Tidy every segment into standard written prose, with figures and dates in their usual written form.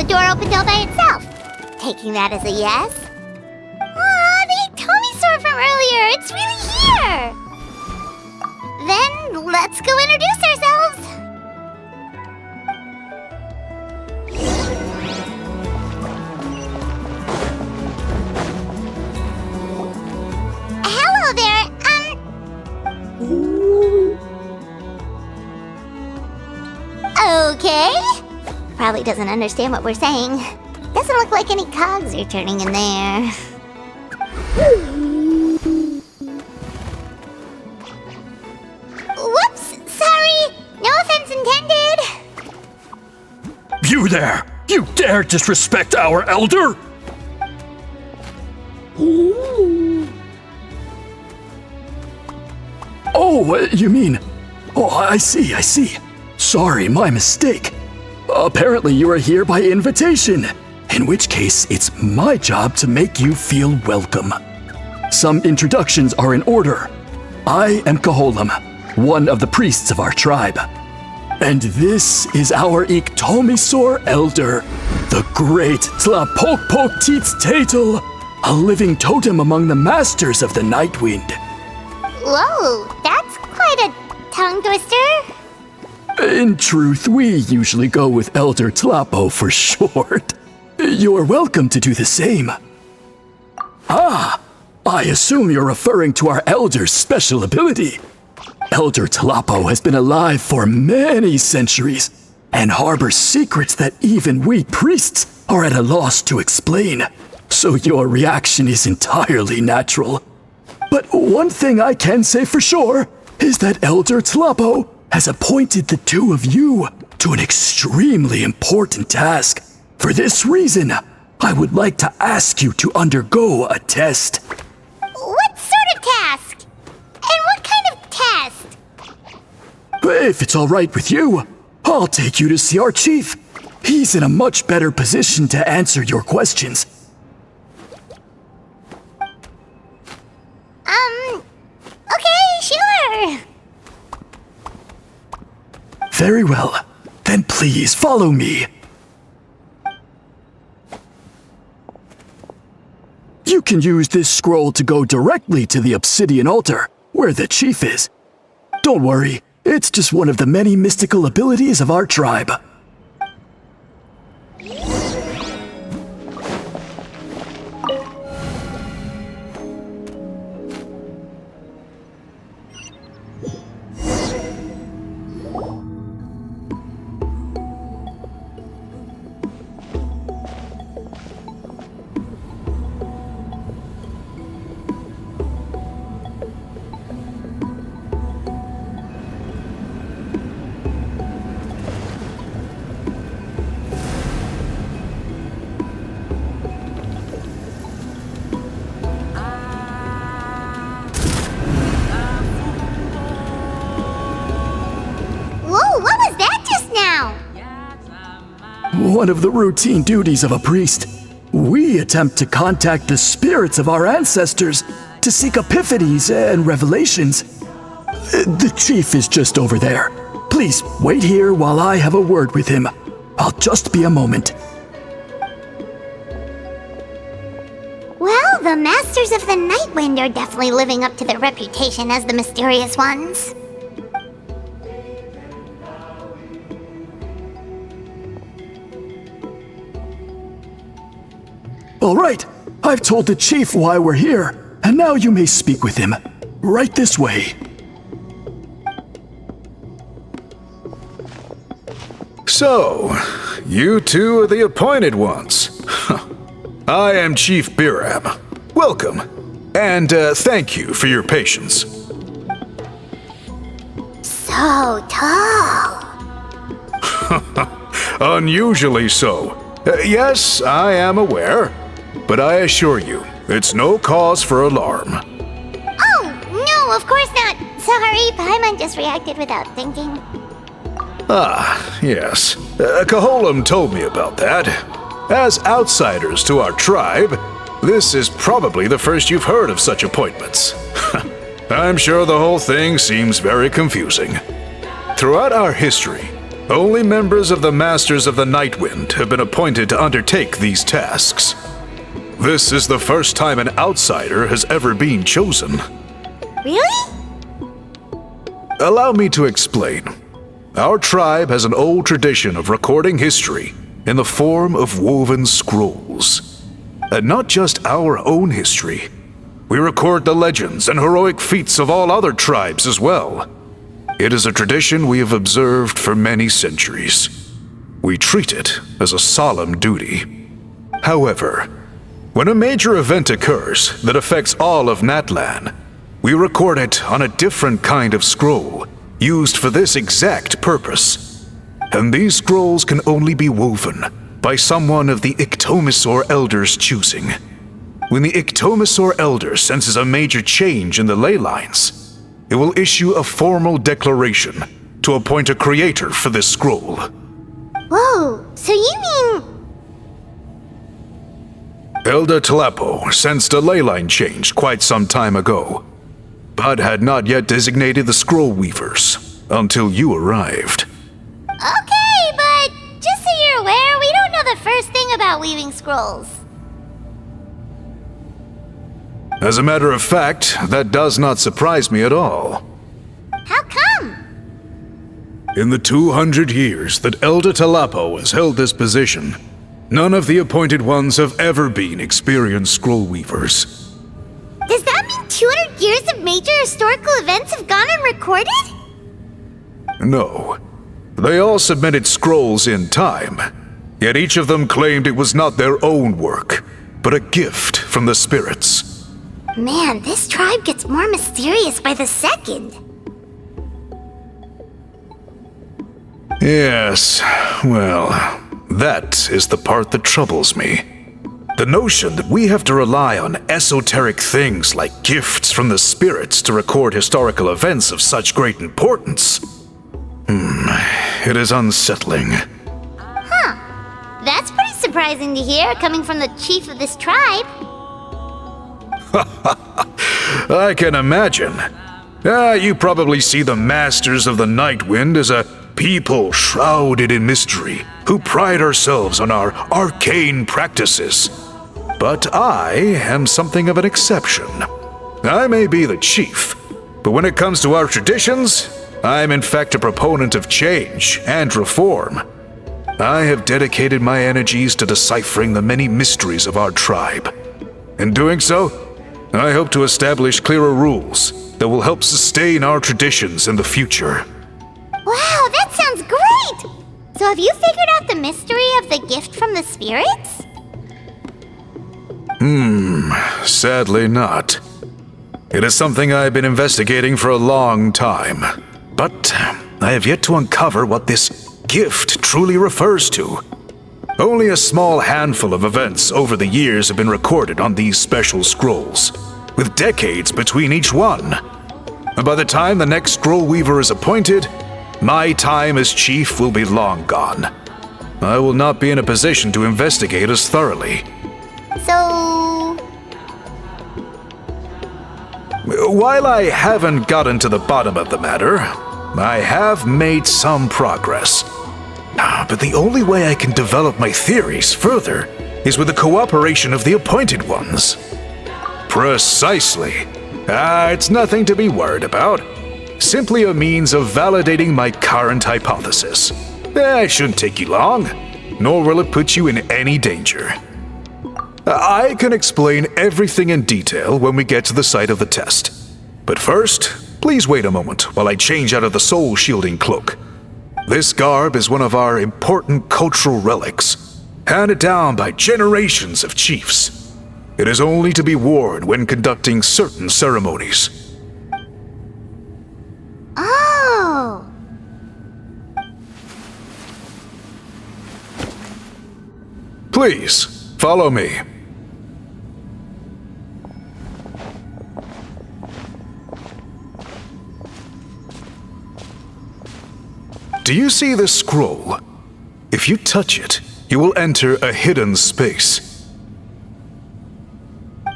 the door opened all by itself. Taking that as a yes. Aw, the Atomisaur from earlier! It's really here! Then, let's go introduce ourselves! Hello there, Okay. Probably doesn't understand what we're saying. Doesn't look like any cogs are turning in there. Whoops! Sorry! No offense intended! You there! You dare disrespect our elder? Oh, you mean... Oh, I see. Sorry, my mistake. Apparently you are here by invitation, in which case it's my job to make you feel welcome. Some introductions are in order. I am Kaholam, one of the priests of our tribe. And this is our Iktomisaur elder, the great Tlapokpokteets-Tatel, a living totem among the masters of the Nightwind. Whoa, that's quite a tongue twister. In truth, we usually go with Elder Tlapo for short. You're welcome to do the same. Ah, I assume you're referring to our elder's special ability. Elder Tlapo has been alive for many centuries and harbors secrets that even we priests are at a loss to explain. So your reaction is entirely natural. But one thing I can say for sure is that Elder Tlapo has appointed the two of you to an extremely important task. For this reason, I would like to ask you to undergo a test. What sort of task? And what kind of test? If it's all right with you, I'll take you to see our chief. He's in a much better position to answer your questions. Okay, sure. Very well. Then please follow me. You can use this scroll to go directly to the obsidian altar, where the chief is. Don't worry, it's just one of the many mystical abilities of our tribe. One of the routine duties of a priest. We attempt to contact the spirits of our ancestors to seek epiphanies and revelations. The chief is just over there. Please wait here while I have a word with him. I'll just be a moment. Well, the Masters of the Nightwind are definitely living up to their reputation as the mysterious ones. All right, I've told the chief why we're here, and now you may speak with him. Right this way. So, you two are the appointed ones. I am Chief Biram. Welcome, and thank you for your patience. So tall. Unusually so. Yes, I am aware. But I assure you, it's no cause for alarm. Oh, no, of course not. Sorry, Paimon just reacted without thinking. Ah, yes. Kaholam told me about that. As outsiders to our tribe, this is probably the first you've heard of such appointments. I'm sure the whole thing seems very confusing. Throughout our history, Only members of the Masters of the Nightwind have been appointed to undertake these tasks. This is the first time an outsider has ever been chosen. Really? Allow me to explain. Our tribe has an old tradition of recording history in the form of woven scrolls. And not just our own history. We record the legends and heroic feats of all other tribes as well. It is a tradition we have observed for many centuries. We treat it as a solemn duty. However, when a major event occurs that affects all of Natlan, we record it on a different kind of scroll, used for this exact purpose. And these scrolls can only be woven by someone of the Ictomisaur Elder's choosing. When the Ictomisaur Elder senses a major change in the ley lines, it will issue a formal declaration to appoint a creator for this scroll. Whoa, so you mean... Elder Tlapo sensed a ley line change quite some time ago, but had not yet designated the scroll weavers until you arrived. Okay, but just so you're aware, we don't know the first thing about weaving scrolls. As a matter of fact, that does not surprise me at all. How come? In the 200 years that Elder Tlapo has held this position, none of the appointed ones have ever been experienced scroll weavers. Does that mean 200 years of major historical events have gone unrecorded? No. They all submitted scrolls in time, yet each of them claimed it was not their own work, but a gift from the spirits. Man, this tribe gets more mysterious by the second. Yes, well, that is the part that troubles me. The notion that we have to rely on esoteric things like gifts from the spirits to record historical events of such great importance. It is unsettling. Huh. That's pretty surprising to hear, coming from the chief of this tribe. I can imagine. You probably see the Masters of the Nightwind as a people shrouded in mystery, who pride ourselves on our arcane practices. But I am something of an exception. I may be the chief, but when it comes to our traditions, I am in fact a proponent of change and reform. I have dedicated my energies to deciphering the many mysteries of our tribe. In doing so, I hope to establish clearer rules that will help sustain our traditions in the future. Wow, that sounds great! So have you figured out the mystery of the gift from the spirits? Sadly not. It is something I've been investigating for a long time, but I have yet to uncover what this gift truly refers to. Only a small handful of events over the years have been recorded on these special scrolls, with decades between each one. And by the time the next scroll weaver is appointed, my time as chief will be long gone. I will not be in a position to investigate as thoroughly. So... While I haven't gotten to the bottom of the matter, I have made some progress. But the only way I can develop my theories further is with the cooperation of the appointed ones. Precisely. It's nothing to be worried about. Simply a means of validating my current hypothesis. It shouldn't take you long, nor will it put you in any danger. I can explain everything in detail when we get to the site of the test. But first, please wait a moment while I change out of the soul-shielding cloak. This garb is one of our important cultural relics, handed down by generations of chiefs. It is only to be worn when conducting certain ceremonies. Oh! Please, follow me. Do you see this scroll? If you touch it, you will enter a hidden space.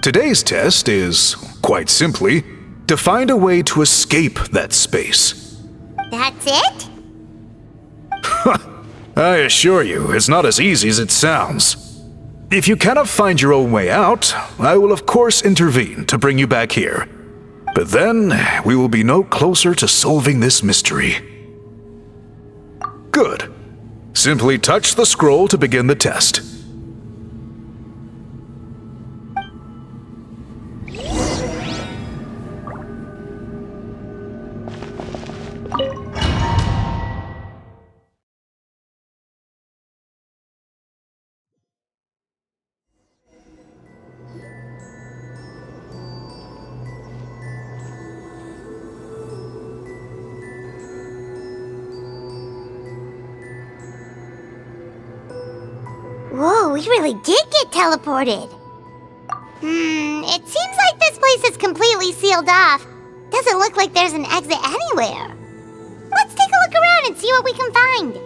Today's test is, quite simply, to find a way to escape that space. That's it? I assure you, it's not as easy as it sounds. If you cannot find your own way out, I will of course intervene to bring you back here. But then, we will be no closer to solving this mystery. Good. Simply touch the scroll to begin the test. Whoa, we really did get teleported. It seems like this place is completely sealed off. Doesn't look like there's an exit anywhere. Let's take a look around and see what we can find.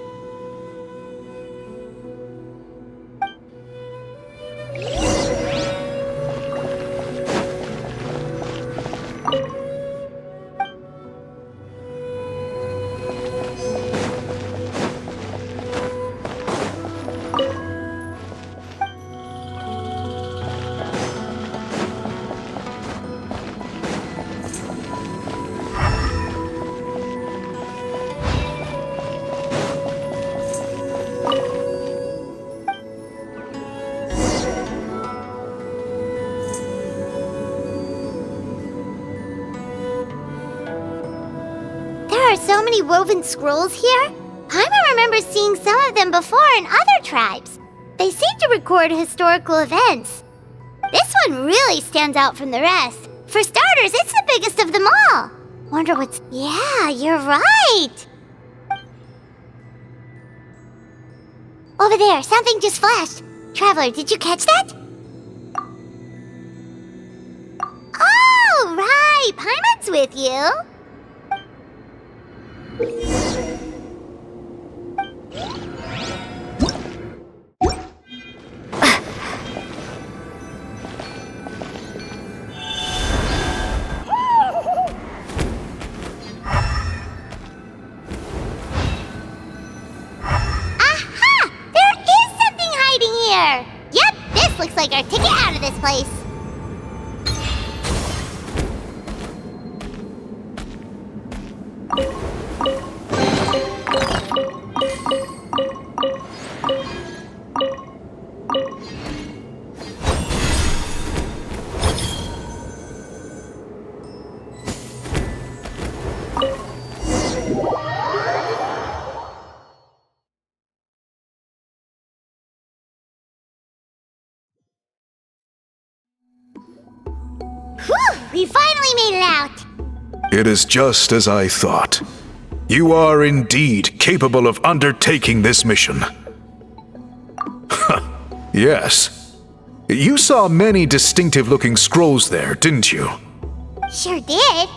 There are so many woven scrolls here. Paimon remembers seeing some of them before in other tribes. They seem to record historical events. This one really stands out from the rest. For starters, it's the biggest of them all. Wonder what's... Yeah, you're right. Over there, something just flashed. Traveler, did you catch that? Oh, right. Paimon's with you. Aha! There is something hiding here! Yep, this looks like our ticket out of this place. Whew! We finally made it out! It is just as I thought. You are indeed capable of undertaking this mission. Yes. You saw many distinctive-looking scrolls there, didn't you? Sure did.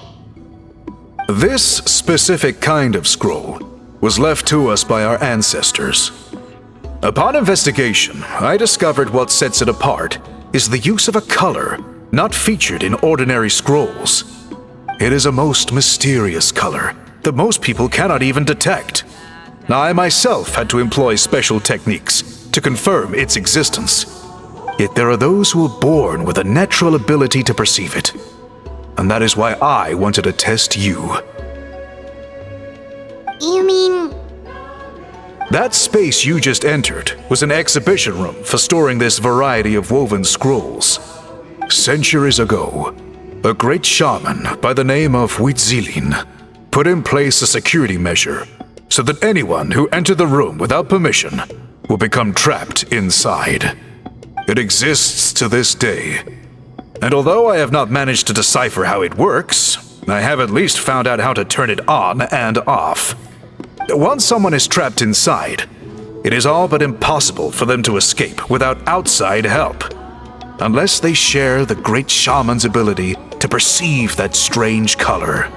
This specific kind of scroll was left to us by our ancestors. Upon investigation, I discovered what sets it apart is the use of a color not featured in ordinary scrolls. It is a most mysterious color that most people cannot even detect. Now, I myself had to employ special techniques to confirm its existence. Yet there are those who are born with a natural ability to perceive it. And that is why I wanted to test you. You mean... That space you just entered was an exhibition room for storing this variety of woven scrolls. Centuries ago, a great shaman by the name of Citlali put in place a security measure so that anyone who entered the room without permission will become trapped inside. It exists to this day, and although I have not managed to decipher how it works, I have at least found out how to turn it on and off. Once someone is trapped inside, it is all but impossible for them to escape without outside help, unless they share the great shaman's ability to perceive that strange color.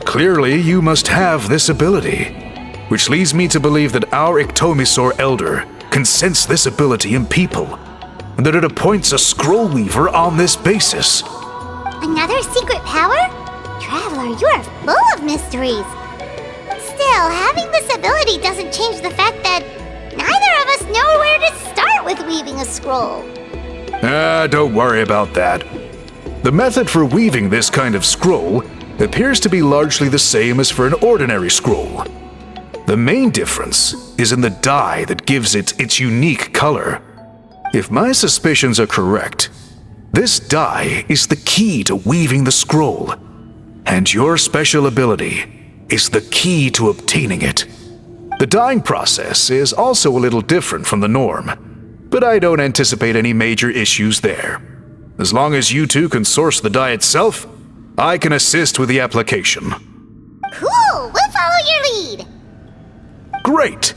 Clearly you must have this ability, which leads me to believe that our Ictomisaur Elder can sense this ability in people, and that it appoints a scroll weaver on this basis. Another secret power? Traveler, you are full of mysteries. Still, having this ability doesn't change the fact that neither of us know where to start with weaving a scroll. Don't worry about that. The method for weaving this kind of scroll appears to be largely the same as for an ordinary scroll. The main difference is in the dye that gives it its unique color. If my suspicions are correct, this dye is the key to weaving the scroll, and your special ability is the key to obtaining it. The dyeing process is also a little different from the norm, but I don't anticipate any major issues there. As long as you two can source the dye itself, I can assist with the application. Cool! We'll follow your lead! Great!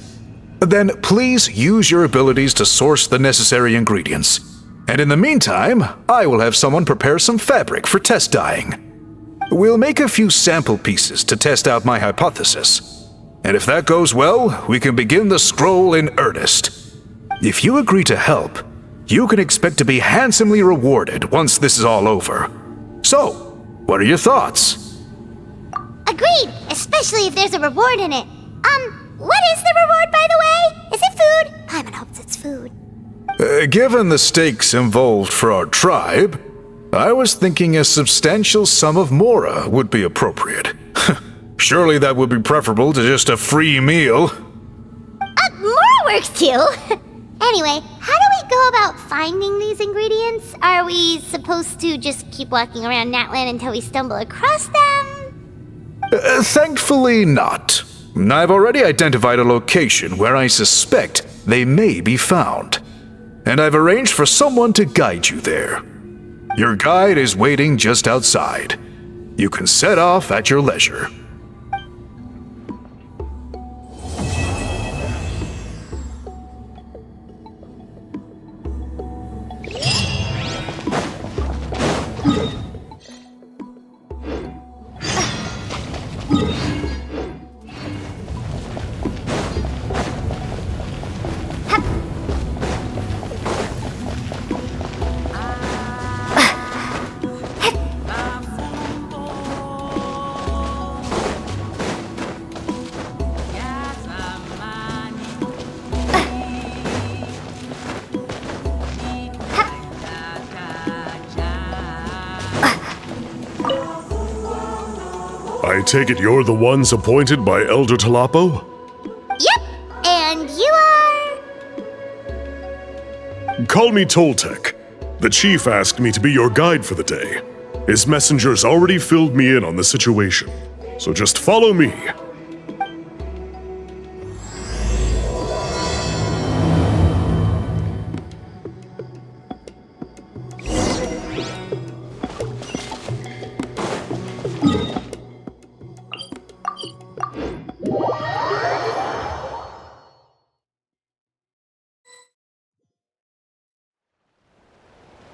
Then please use your abilities to source the necessary ingredients. And in the meantime, I will have someone prepare some fabric for test dyeing. We'll make a few sample pieces to test out my hypothesis. And if that goes well, we can begin the scroll in earnest. If you agree to help, you can expect to be handsomely rewarded once this is all over. So, what are your thoughts? Agreed, especially if there's a reward in it. What is the reward, by the way? Is it food? Paimon hopes it's food. Given the stakes involved for our tribe, I was thinking a substantial sum of mora would be appropriate. Surely that would be preferable to just a free meal. Mora works too! Anyway, how do we go about finding these ingredients? Are we supposed to just keep walking around Natlan until we stumble across them? Thankfully not. I've already identified a location where I suspect they may be found. And I've arranged for someone to guide you there. Your guide is waiting just outside. You can set off at your leisure. I take it you're the ones appointed by Elder Talapo? Yep, and you are... Call me Toltec. The chief asked me to be your guide for the day. His messengers already filled me in on the situation, so just follow me.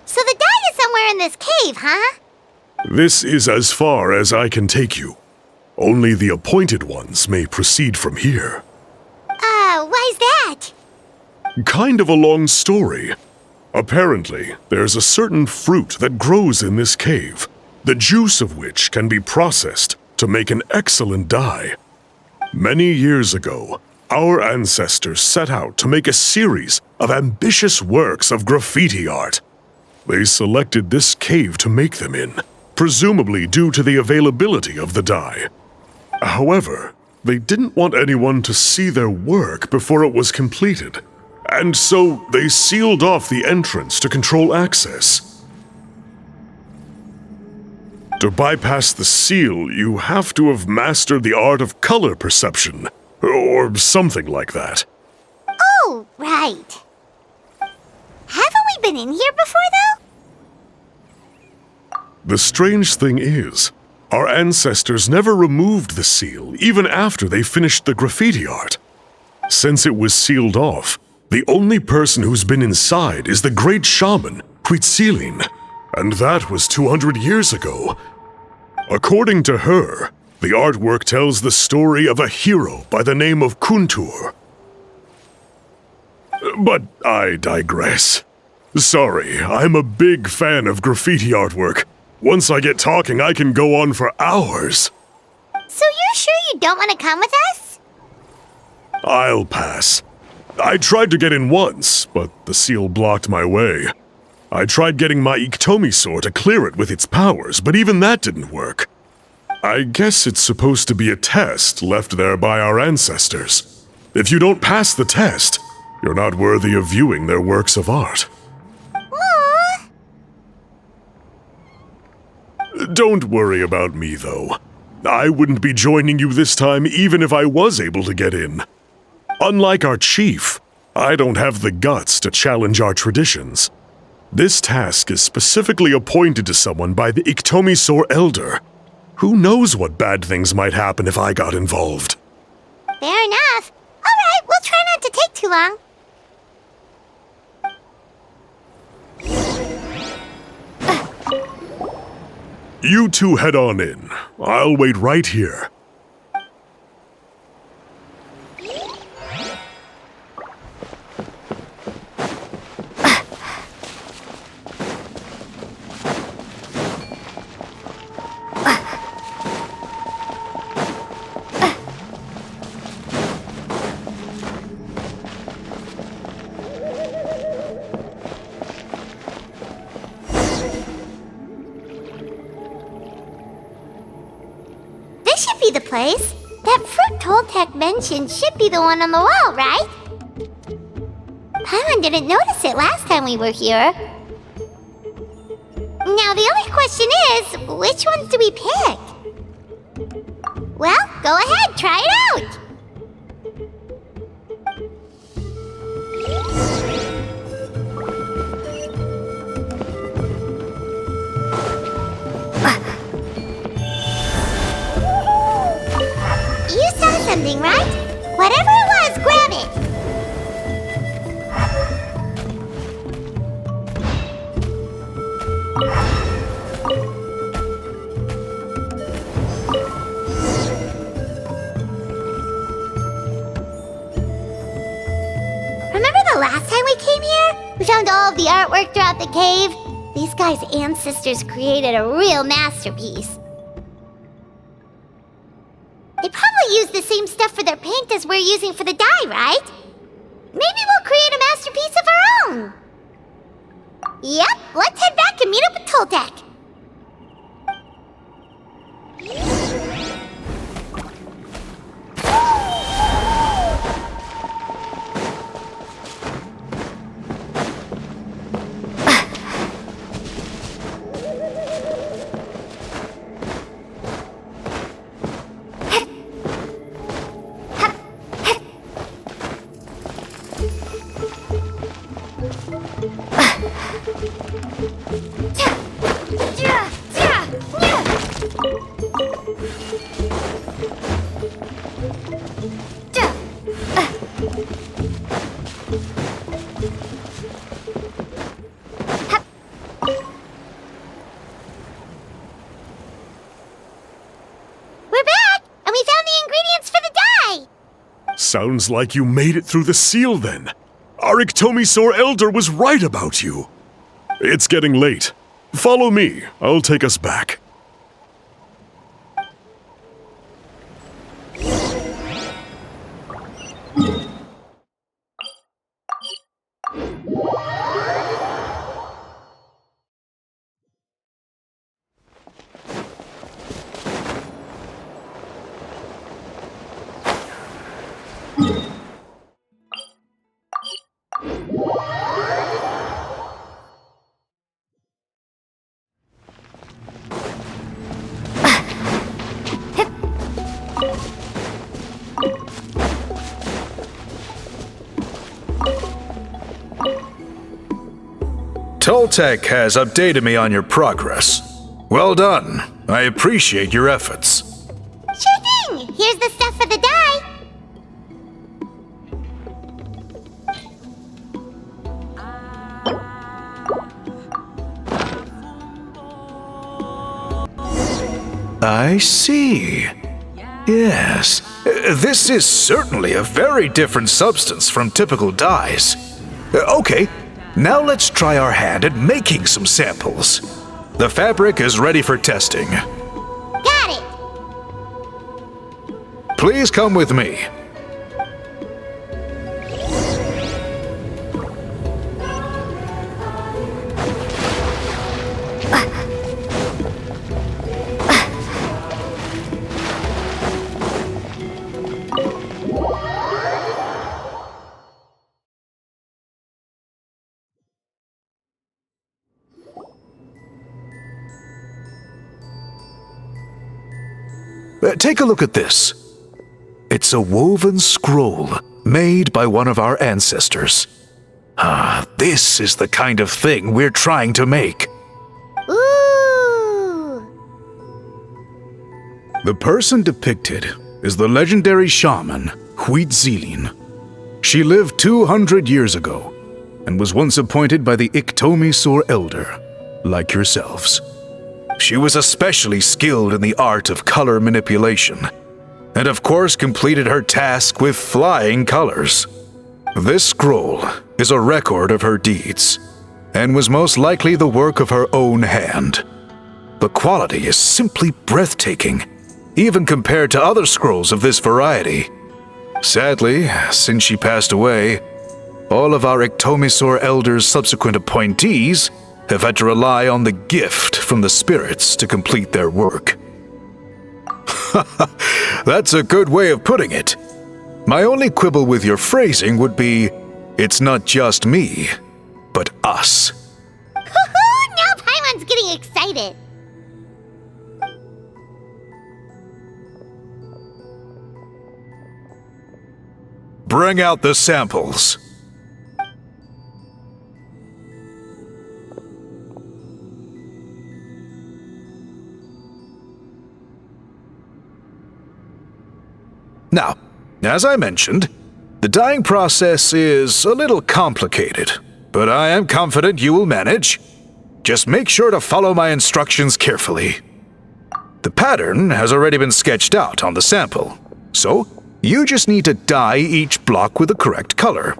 So the dye is somewhere in this cave, huh? This is as far as I can take you. Only the appointed ones may proceed from here. Why's that? Kind of a long story. Apparently, there's a certain fruit that grows in this cave, the juice of which can be processed to make an excellent dye. Many years ago, our ancestors set out to make a series of ambitious works of graffiti art. They selected this cave to make them in, presumably due to the availability of the dye. However, they didn't want anyone to see their work before it was completed, and so they sealed off the entrance to control access. To bypass the seal, you have to have mastered the art of color perception, or something like that. Oh, right. Haven't we been in here before, though? The strange thing is, our ancestors never removed the seal even after they finished the graffiti art. Since it was sealed off, the only person who's been inside is the great shaman, Citlali, and that was 200 years ago. According to her, the artwork tells the story of a hero by the name of Kuntur. But I digress. Sorry, I'm a big fan of graffiti artwork. Once I get talking, I can go on for hours. So you're sure you don't want to come with us? I'll pass. I tried to get in once, but the seal blocked my way. I tried getting my Iktomi to clear it with its powers, but even that didn't work. I guess it's supposed to be a test left there by our ancestors. If you don't pass the test, you're not worthy of viewing their works of art. Aww. Don't worry about me, though. I wouldn't be joining you this time even if I was able to get in. Unlike our chief, I don't have the guts to challenge our traditions. This task is specifically appointed to someone by the Iktomi Elder. Who knows what bad things might happen if I got involved? Fair enough. All right, we'll try not to take too long. You two head on in. I'll wait right here. This should be the place. That fruit Toltec mentioned should be the one on the wall, right? Paimon didn't notice it last time we were here. Now the only question is, which ones do we pick? Well, go ahead, try it out! You saw something, right? Whatever it was, grab it! Remember the last time we came here? We found all of the artwork throughout the cave. These guys' ancestors created a real masterpiece. They probably use the same stuff for their paint as we're using for the dye, right? Maybe we'll create a masterpiece of our own. Yep, let's head back and meet up with Toltec. We're back, and we found the ingredients for the dye! Sounds like you made it through the seal then. Our Iktomi Elder was right about you. It's getting late. Follow me. I'll take us back. Toltec has updated me on your progress. Well done. I appreciate your efforts. Sure thing! Here's the stuff for the dye. I see. Yes, this is certainly a very different substance from typical dyes. Okay, now let's try our hand at making some samples. The fabric is ready for testing. Got it! Please come with me. Take a look at this. It's a woven scroll made by one of our ancestors. This is the kind of thing we're trying to make. Ooh! The person depicted is the legendary shaman, Citlali. She lived 200 years ago and was once appointed by the Iktomisor Elder, like yourselves. She was especially skilled in the art of color manipulation, and of course completed her task with flying colors. This scroll is a record of her deeds, and was most likely the work of her own hand. The quality is simply breathtaking, even compared to other scrolls of this variety. Sadly, since she passed away, all of our Iktomisor Elder's subsequent appointees have had to rely on the gift from the spirits to complete their work. That's a good way of putting it. My only quibble with your phrasing would be, it's not just me, but us. Now Paimon's getting excited. Bring out the samples. Now, as I mentioned, the dyeing process is a little complicated, but I am confident you will manage. Just make sure to follow my instructions carefully. The pattern has already been sketched out on the sample, so you just need to dye each block with the correct color.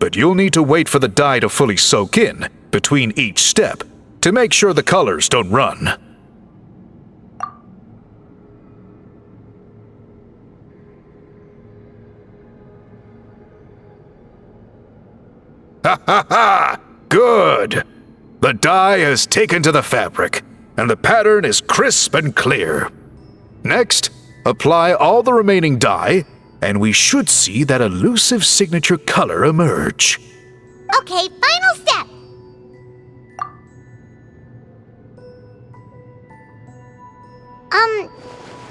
But you'll need to wait for the dye to fully soak in between each step to make sure the colors don't run. Ha ha ha! Good! The dye has taken to the fabric, and the pattern is crisp and clear. Next, apply all the remaining dye, and we should see that elusive signature color emerge. Okay, final step.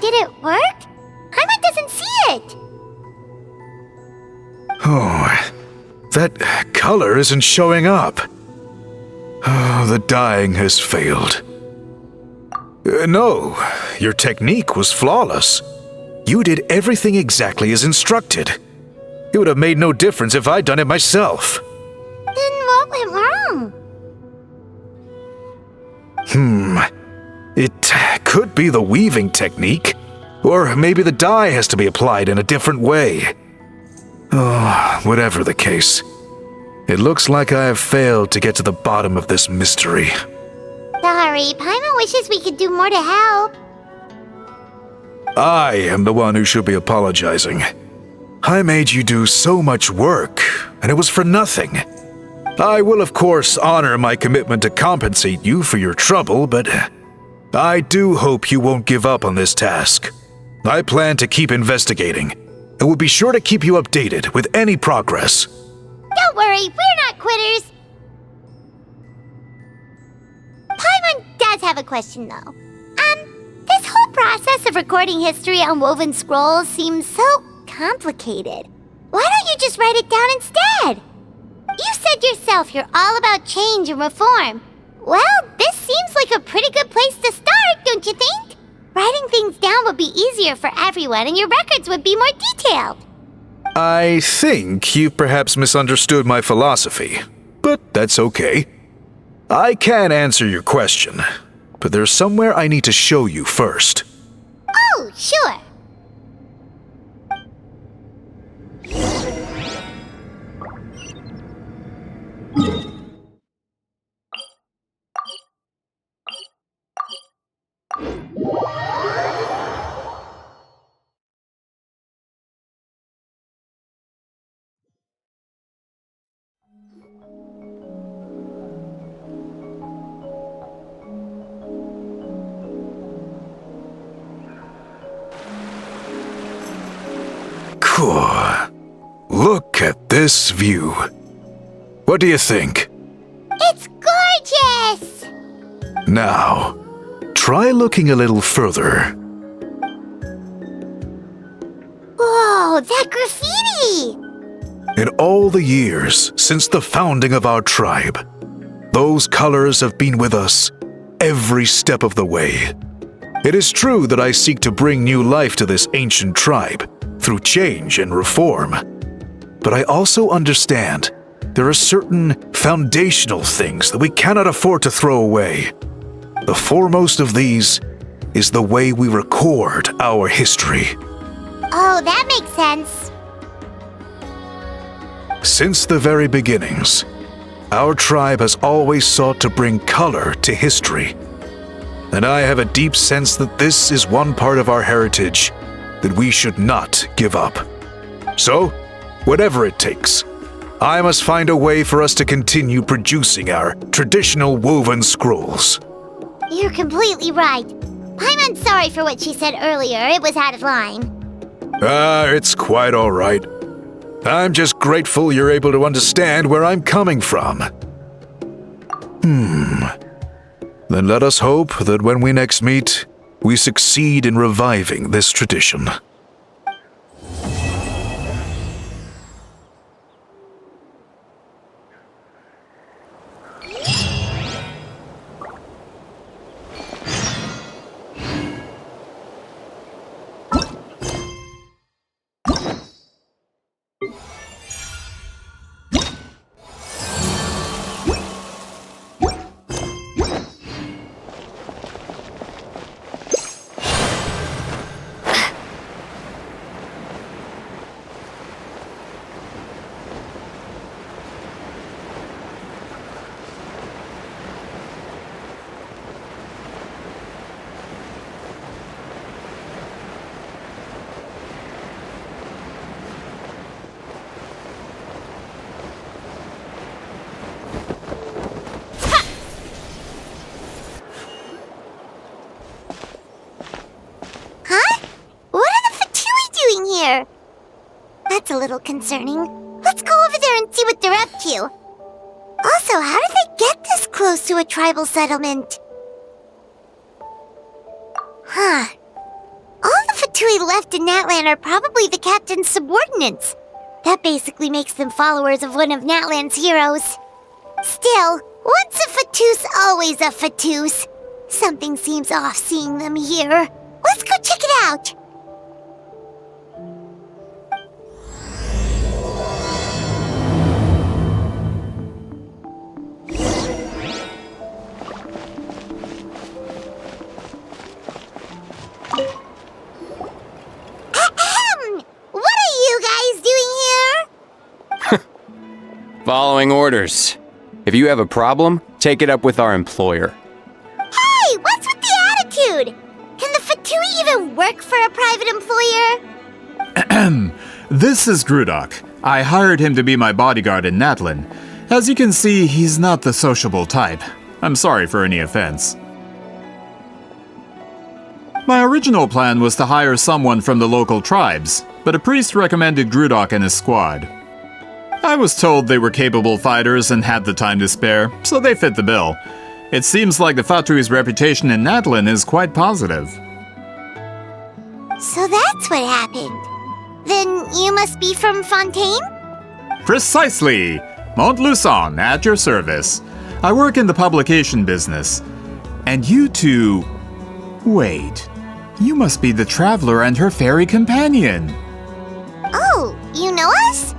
Did it work? Paimon doesn't see it. Oh, that color isn't showing up. Oh, the dyeing has failed. No, your technique was flawless. You did everything exactly as instructed. It would have made no difference if I'd done it myself. Then what went wrong? It could be the weaving technique, or maybe the dye has to be applied in a different way. Oh, whatever the case, it looks like I have failed to get to the bottom of this mystery. Sorry, Paimon wishes we could do more to help. I am the one who should be apologizing. I made you do so much work, and it was for nothing. I will of course honor my commitment to compensate you for your trouble, but I do hope you won't give up on this task. I plan to keep investigating, and will be sure to keep you updated with any progress. Don't worry, we're not quitters. Paimon does have a question, though. This whole process of recording history on woven scrolls seems so complicated. Why don't you just write it down instead? You said yourself you're all about change and reform. Well, this seems like a pretty good place to start, don't you think? Writing things down would be easier for everyone, and your records would be more detailed. I think you've perhaps misunderstood my philosophy, but that's okay. I can answer your question, but there's somewhere I need to show you first. Oh, sure. Cool. Look at this view. What do you think? It's gorgeous! Now, try looking a little further. Wow, that graffiti! In all the years since the founding of our tribe, those colors have been with us every step of the way. It is true that I seek to bring new life to this ancient tribe through change and reform. But I also understand there are certain foundational things that we cannot afford to throw away. The foremost of these is the way we record our history. Oh, that makes sense. Since the very beginnings, our tribe has always sought to bring color to history. And I have a deep sense that this is one part of our heritage that we should not give up. So, whatever it takes, I must find a way for us to continue producing our traditional woven scrolls. You're completely right. Paimon's sorry for what she said earlier. It was out of line. It's quite all right. I'm just grateful you're able to understand where I'm coming from. Then let us hope that when we next meet, we succeed in reviving this tradition. That's a little concerning. Let's go over there and see what they're up to. Also, how did they get this close to a tribal settlement? All the Fatui left in Natlan are probably the captain's subordinates. That basically makes them followers of one of Natlan's heroes. Still, once a Fatoos, always a Fatoos. Something seems off seeing them here. Let's go check it out. What are you guys doing here? Following orders. If you have a problem, take it up with our employer. Hey, what's with the attitude? Can the Fatui even work for a private employer? This is Grudok. I hired him to be my bodyguard in Natlan. As you can see, he's not the sociable type. I'm sorry for any offense. My original plan was to hire someone from the local tribes, but a priest recommended Grudok and his squad. I was told they were capable fighters and had the time to spare, so they fit the bill. It seems like the Fatui's reputation in Natlan is quite positive. So that's what happened. Then you must be from Fontaine? Precisely! Montluçon, at your service. I work in the publication business. And you two... Wait. You must be the traveler and her fairy companion. Oh, you know us?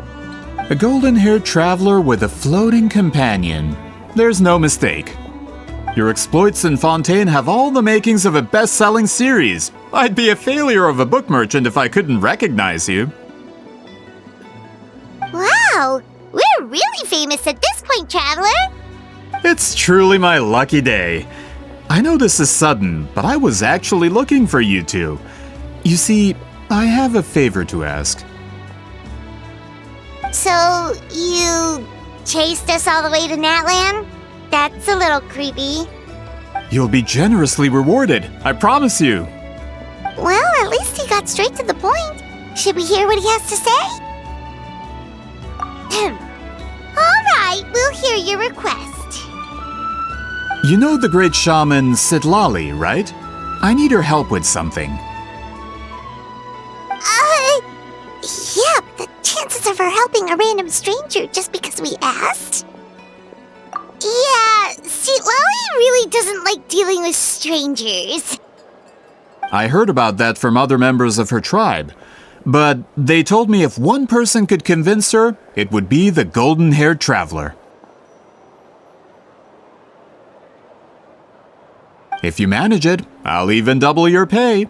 A golden-haired traveler with a floating companion. There's no mistake. Your exploits in Fontaine have all the makings of a best-selling series. I'd be a failure of a book merchant if I couldn't recognize you. Wow, we're really famous at this point, traveler. It's truly my lucky day. I know this is sudden, but I was actually looking for you two. You see, I have a favor to ask. So, you chased us all the way to Natlan? That's a little creepy. You'll be generously rewarded, I promise you. Well, at least he got straight to the point. Should we hear what he has to say? All right, we'll hear your request. You know the great shaman Citlali, right? I need her help with something. chances of her helping a random stranger just because we asked? Yeah, Citlali really doesn't like dealing with strangers. I heard about that from other members of her tribe. But they told me if one person could convince her, it would be the golden-haired traveler. If you manage it, I'll even double your pay.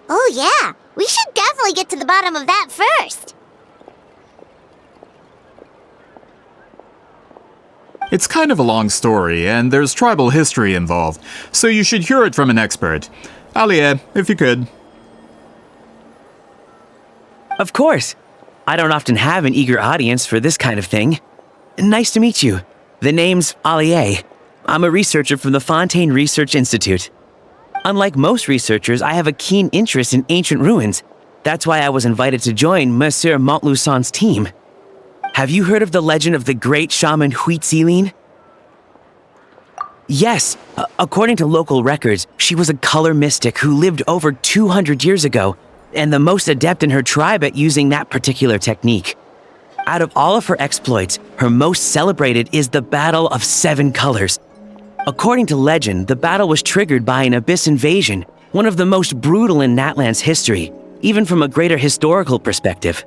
Oh yeah, we should definitely get to the bottom of that first. It's kind of a long story, and there's tribal history involved, so you should hear it from an expert. Alie, if you could. Of course. I don't often have an eager audience for this kind of thing. Nice to meet you. The name's Alie. I'm a researcher from the Fontaine Research Institute. Unlike most researchers, I have a keen interest in ancient ruins. That's why I was invited to join Monsieur Montluçon's team. Have you heard of the legend of the great shaman Citlali? Yes, according to local records, she was a color mystic who lived over 200 years ago, and the most adept in her tribe at using that particular technique. Out of all of her exploits, her most celebrated is the Battle of Seven Colors. According to legend, the battle was triggered by an abyss invasion, one of the most brutal in Natlan's history, even from a greater historical perspective.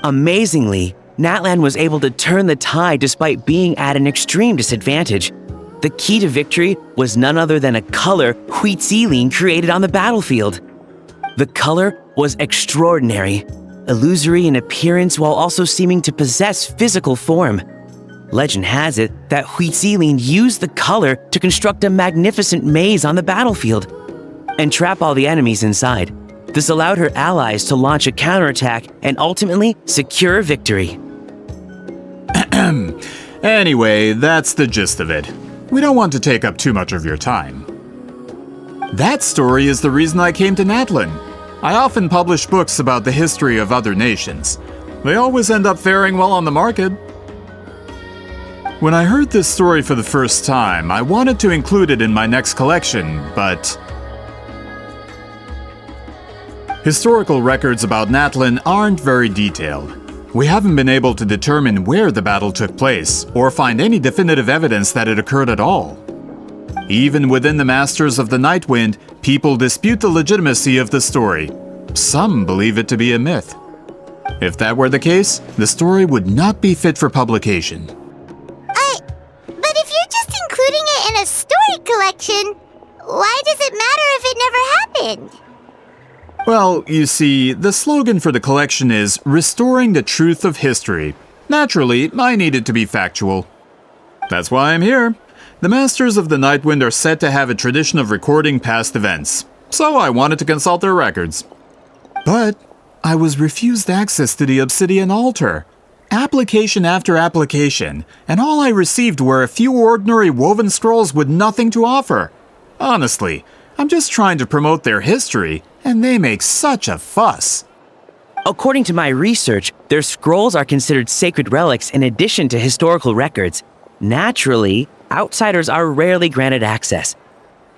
Amazingly, Natlan was able to turn the tide despite being at an extreme disadvantage. The key to victory was none other than a color Citlali created on the battlefield. The color was extraordinary, illusory in appearance while also seeming to possess physical form. Legend has it that Citlali used the color to construct a magnificent maze on the battlefield and trap all the enemies inside. This allowed her allies to launch a counterattack and ultimately secure victory. Anyway, that's the gist of it. We don't want to take up too much of your time. That story is the reason I came to Natlan. I often publish books about the history of other nations. They always end up faring well on the market. When I heard this story for the first time, I wanted to include it in my next collection, but historical records about Natlan aren't very detailed. We haven't been able to determine where the battle took place, or find any definitive evidence that it occurred at all. Even within the Masters of the Nightwind, people dispute the legitimacy of the story. Some believe it to be a myth. If that were the case, the story would not be fit for publication. But if you're just including it in a story collection, why does it matter if it never happened? Well, you see, the slogan for the collection is Restoring the Truth of History. Naturally, I need it to be factual. That's why I'm here. The Masters of the Nightwind are said to have a tradition of recording past events, so I wanted to consult their records. But I was refused access to the Obsidian Altar. Application after application, and all I received were a few ordinary woven scrolls with nothing to offer. Honestly, I'm just trying to promote their history, and they make such a fuss. According to my research, their scrolls are considered sacred relics in addition to historical records. Naturally, outsiders are rarely granted access.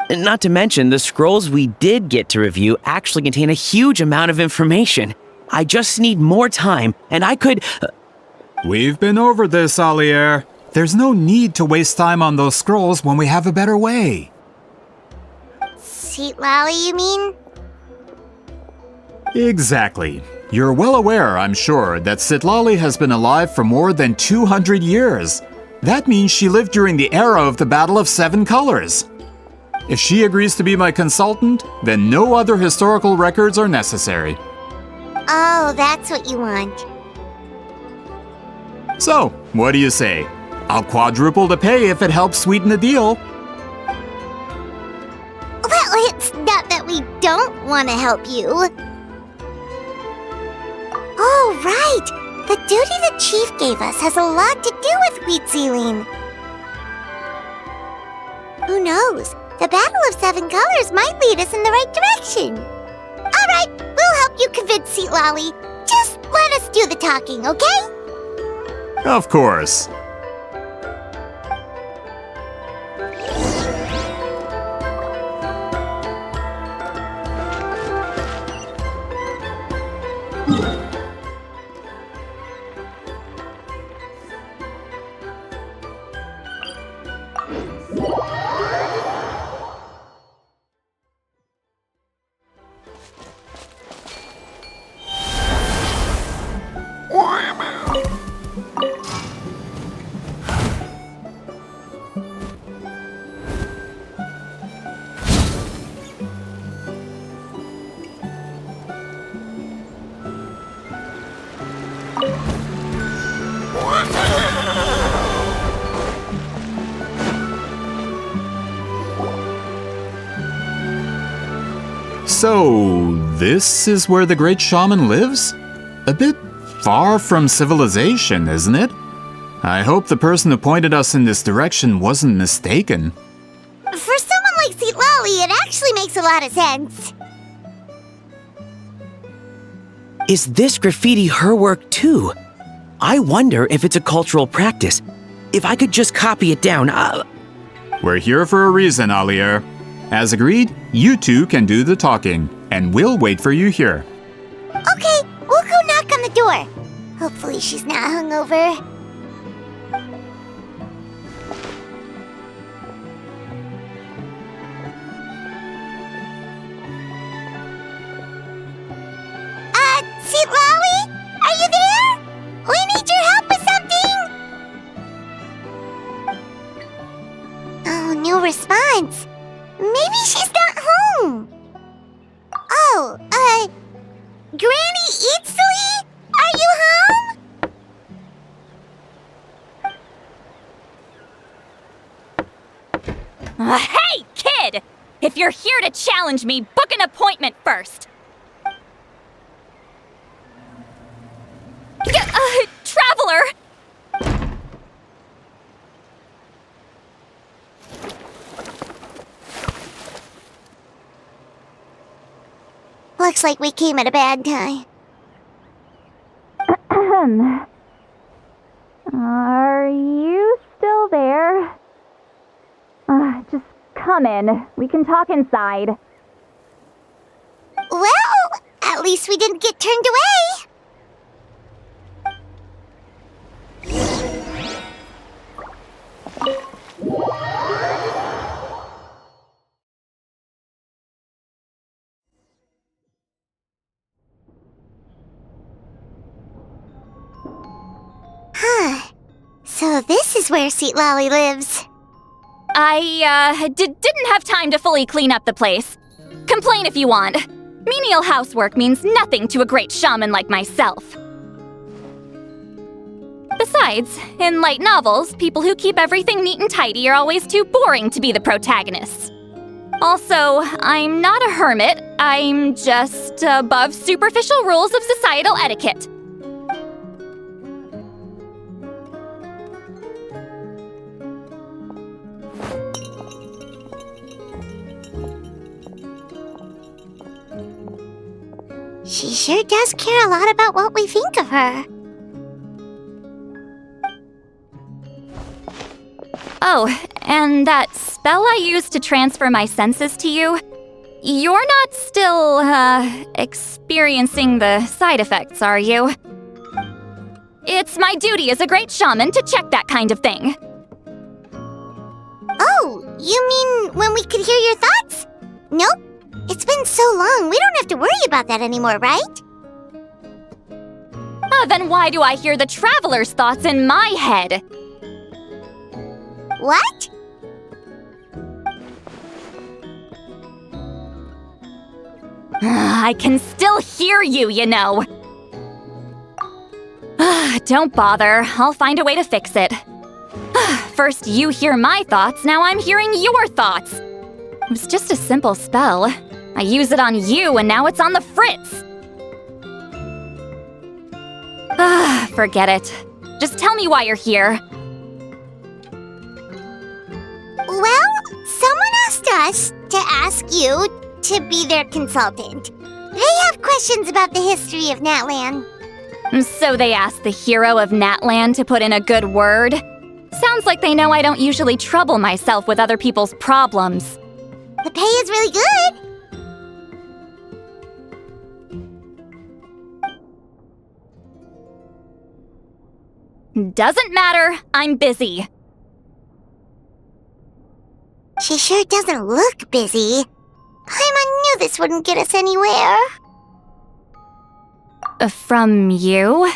Not to mention, the scrolls we did get to review actually contain a huge amount of information. I just need more time, and I could... We've been over this, Alier. There's no need to waste time on those scrolls when we have a better way. Citlali, you mean? Exactly. You're well aware, I'm sure, that Citlali has been alive for more than 200 years. That means she lived during the era of the Battle of Seven Colors. If she agrees to be my consultant, then no other historical records are necessary. Oh, that's what you want. So, what do you say? I'll quadruple the pay if it helps sweeten the deal. Well, it's not that we don't want to help you. Oh, right! The duty the chief gave us has a lot to do with Citlali. Who knows? The Battle of Seven Colors might lead us in the right direction. All right, we'll help you convince Citlali. Just let us do the talking, okay? Of course. So, this is where the great shaman lives? A bit far from civilization, isn't it? I hope the person who pointed us in this direction wasn't mistaken. For someone like Citlali, it actually makes a lot of sense. Is this graffiti her work too? I wonder if it's a cultural practice. If I could just copy it down, We're here for a reason, Alier. As agreed, you two can do the talking, and we'll wait for you here. Okay, we'll go knock on the door. Hopefully she's not hungover. Citlali? Are you there? We need your help with something! Oh, no response. Maybe she's not home. Oh, Granny Citlali? Are you home? Hey, kid! If you're here to challenge me, book an appointment first. Traveler! Looks like we came at a bad time. Are you still there? Just come in. We can talk inside. Well, at least we didn't get turned away. So this is where Citlali lives. I, didn't have time to fully clean up the place. Complain if you want. Menial housework means nothing to a great shaman like myself. Besides, in light novels, people who keep everything neat and tidy are always too boring to be the protagonists. Also, I'm not a hermit. I'm just above superficial rules of societal etiquette. She sure does care a lot about what we think of her. Oh, and that spell I used to transfer my senses to you, you're not still, experiencing the side effects, are you? It's my duty as a great shaman to check that kind of thing. Oh, you mean when we could hear your thoughts? Nope. It's been so long, we don't have to worry about that anymore, right? Then why do I hear the traveler's thoughts in my head? What? I can still hear you, you know. Don't bother, I'll find a way to fix it. First you hear my thoughts, now I'm hearing your thoughts. It was just a simple spell. I use it on you and now it's on the fritz. Forget it. Just tell me why you're here. Well, someone asked us to ask you to be their consultant. They have questions about the history of Natlan. So they asked the hero of Natlan to put in a good word? Sounds like they know I don't usually trouble myself with other people's problems. The pay is really good. Doesn't matter, I'm busy. She sure doesn't look busy. Paimon knew this wouldn't get us anywhere. From you?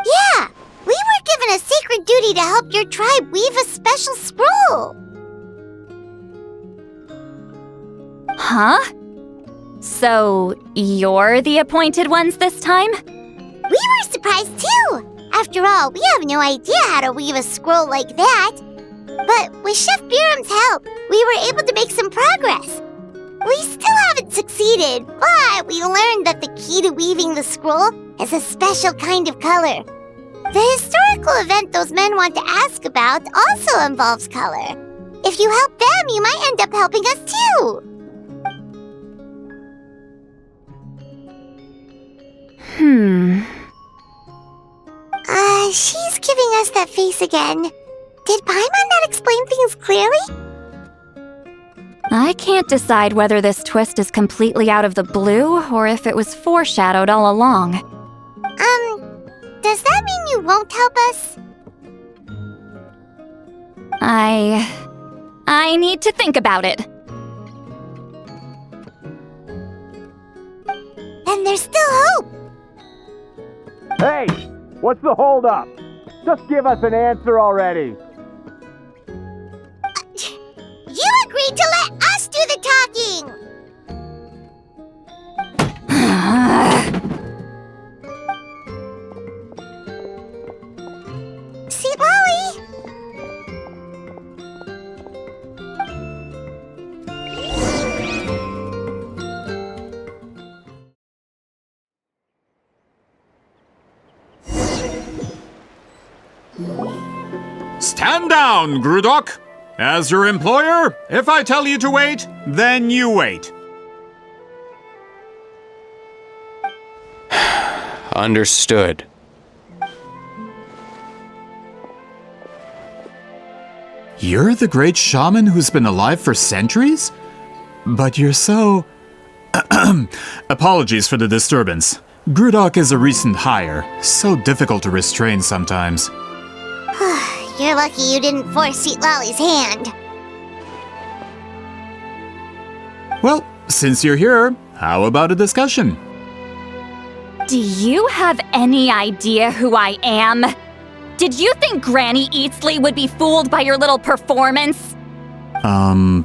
Yeah, we were given a sacred duty to help your tribe weave a special scroll. Huh? So, you're the appointed ones this time? We were surprised too. After all, we have no idea how to weave a scroll like that. But with Chef Biram's help, we were able to make some progress. We still haven't succeeded, but we learned that the key to weaving the scroll is a special kind of color. The historical event those men want to ask about also involves color. If you help them, you might end up helping us too. She's giving us that face again. Did Paimon not explain things clearly? I can't decide whether this twist is completely out of the blue or if it was foreshadowed all along. Does that mean you won't help us? I need to think about it. Then there's still hope. Hey! What's the holdup? Just give us an answer already. You agreed to let us do the talking! Citlali! Stand down, Grudok! As your employer, if I tell you to wait, then you wait. Understood. You're the great shaman who's been alive for centuries? But you're so... Apologies for the disturbance. Grudok is a recent hire, so difficult to restrain sometimes. You're lucky you didn't force Citlali's hand. Well, since you're here, how about a discussion? Do you have any idea who I am? Did you think Granny Eatsley would be fooled by your little performance? I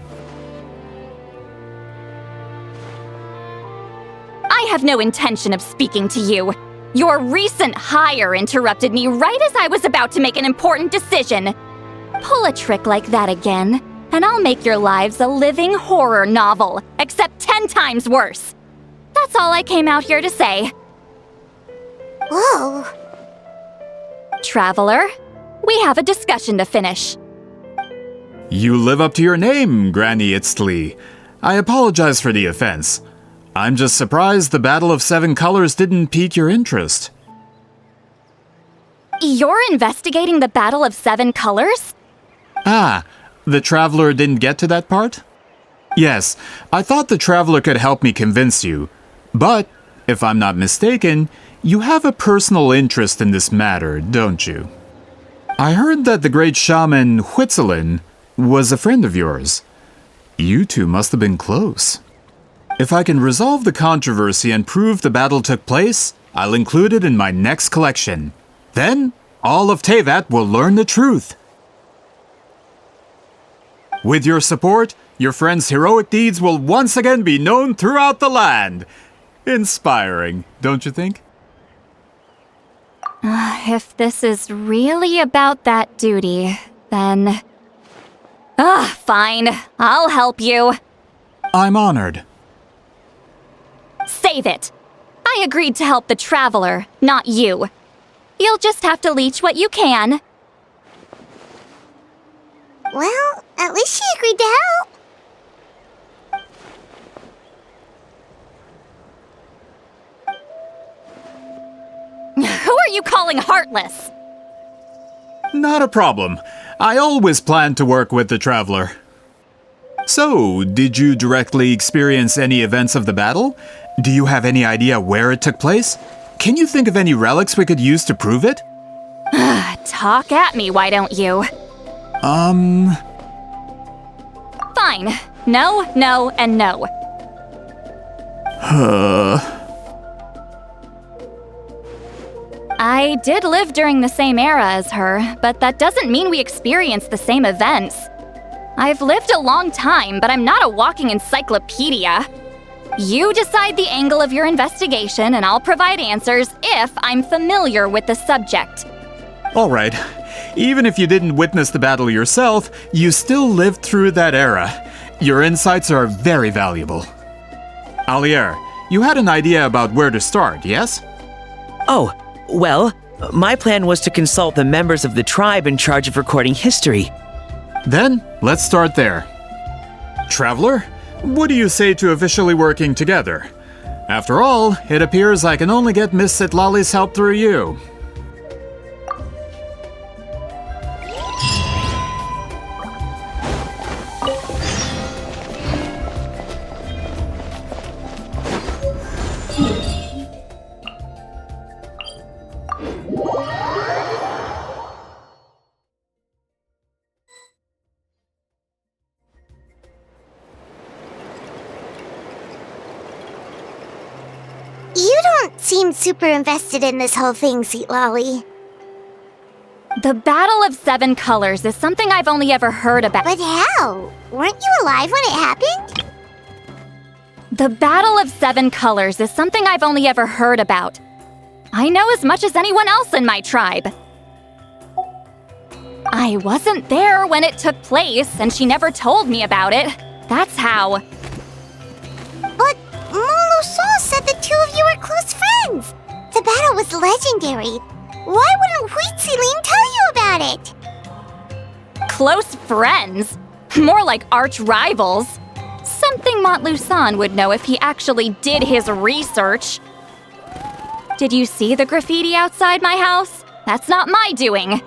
have no intention of speaking to you. Your recent hire interrupted me right as I was about to make an important decision. Pull a trick like that again, and I'll make your lives a living horror novel, except 10 times worse. That's all I came out here to say. Whoa. Traveler, we have a discussion to finish. You live up to your name, Granny Itztli. I apologize for the offense. I'm just surprised the Battle of Seven Colors didn't pique your interest. You're investigating the Battle of Seven Colors? Ah, the Traveler didn't get to that part? Yes, I thought the Traveler could help me convince you. But, if I'm not mistaken, you have a personal interest in this matter, don't you? I heard that the great shaman Huitzilin was a friend of yours. You two must have been close. If I can resolve the controversy and prove the battle took place, I'll include it in my next collection. Then, all of Teyvat will learn the truth. With your support, your friend's heroic deeds will once again be known throughout the land. Inspiring, don't you think? If this is really about that duty, then... fine. I'll help you. I'm honored. Save it! I agreed to help the Traveler, not you. You'll just have to leech what you can. Well, at least she agreed to help. Who are you calling heartless? Not a problem. I always planned to work with the Traveler. So, did you directly experience any events of the battle? Do you have any idea where it took place? Can you think of any relics we could use to prove it? Talk at me, why don't you? Fine. No, no, and no. I did live during the same era as her, but that doesn't mean we experienced the same events. I've lived a long time, but I'm not a walking encyclopedia. You decide the angle of your investigation, and I'll provide answers if I'm familiar with the subject. All right. Even if you didn't witness the battle yourself, you still lived through that era. Your insights are very valuable. Alier, you had an idea about where to start, yes? Oh, well, my plan was to consult the members of the tribe in charge of recording history. Then, let's start there. Traveler, what do you say to officially working together? After all, it appears I can only get Miss Citlali's help through you. You don't seem super invested in this whole thing, Citlali. The Battle of Seven Colors is something I've only ever heard about. But how? Weren't you alive when it happened? The Battle of Seven Colors is something I've only ever heard about. I know as much as anyone else in my tribe. I wasn't there when it took place, and she never told me about it. That's how. But Malaysia said the two of you were close friends. The battle was legendary. Why wouldn't Citlali tell you about it? Close friends? More like arch rivals. Something Montluçon would know if he actually did his research. Did you see the graffiti outside my house? That's not my doing.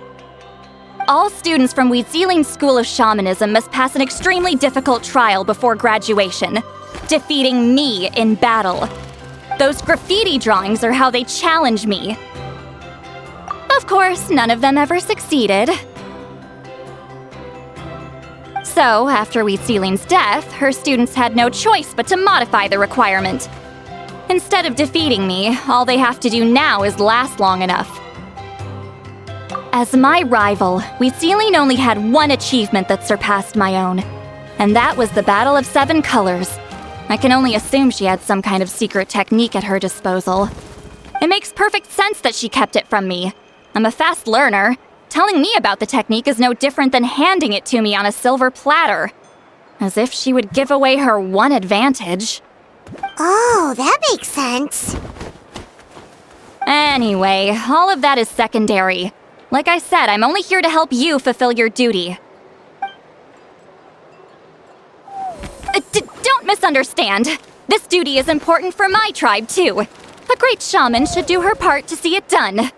All students from Citlali's School of Shamanism must pass an extremely difficult trial before graduation, defeating me in battle. Those graffiti drawings are how they challenge me. Of course, none of them ever succeeded. So, after Citlali's death, her students had no choice but to modify the requirement. Instead of defeating me, all they have to do now is last long enough. As my rival, Citlali only had one achievement that surpassed my own, and that was the Battle of Seven Colors. I can only assume she had some kind of secret technique at her disposal. It makes perfect sense that she kept it from me. I'm a fast learner. Telling me about the technique is no different than handing it to me on a silver platter. As if she would give away her one advantage. Oh, that makes sense. Anyway, all of that is secondary. Like I said, I'm only here to help you fulfill your duty. Don't misunderstand. This duty is important for my tribe, too. A great shaman should do her part to see it done.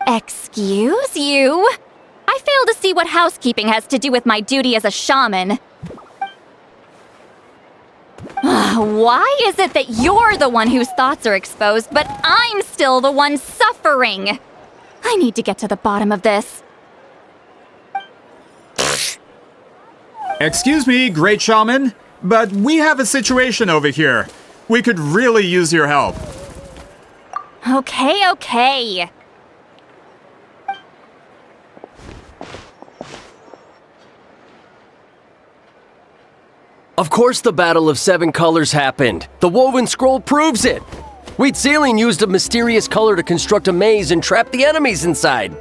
Excuse you? I fail to see what housekeeping has to do with my duty as a shaman. Why is it that you're the one whose thoughts are exposed, but I'm still the one suffering? I need to get to the bottom of this. Excuse me, great shaman, but we have a situation over here. We could really use your help. Okay. Of course the Battle of Seven Colors happened. The woven scroll proves it. Citlali used a mysterious color to construct a maze and trap the enemies inside.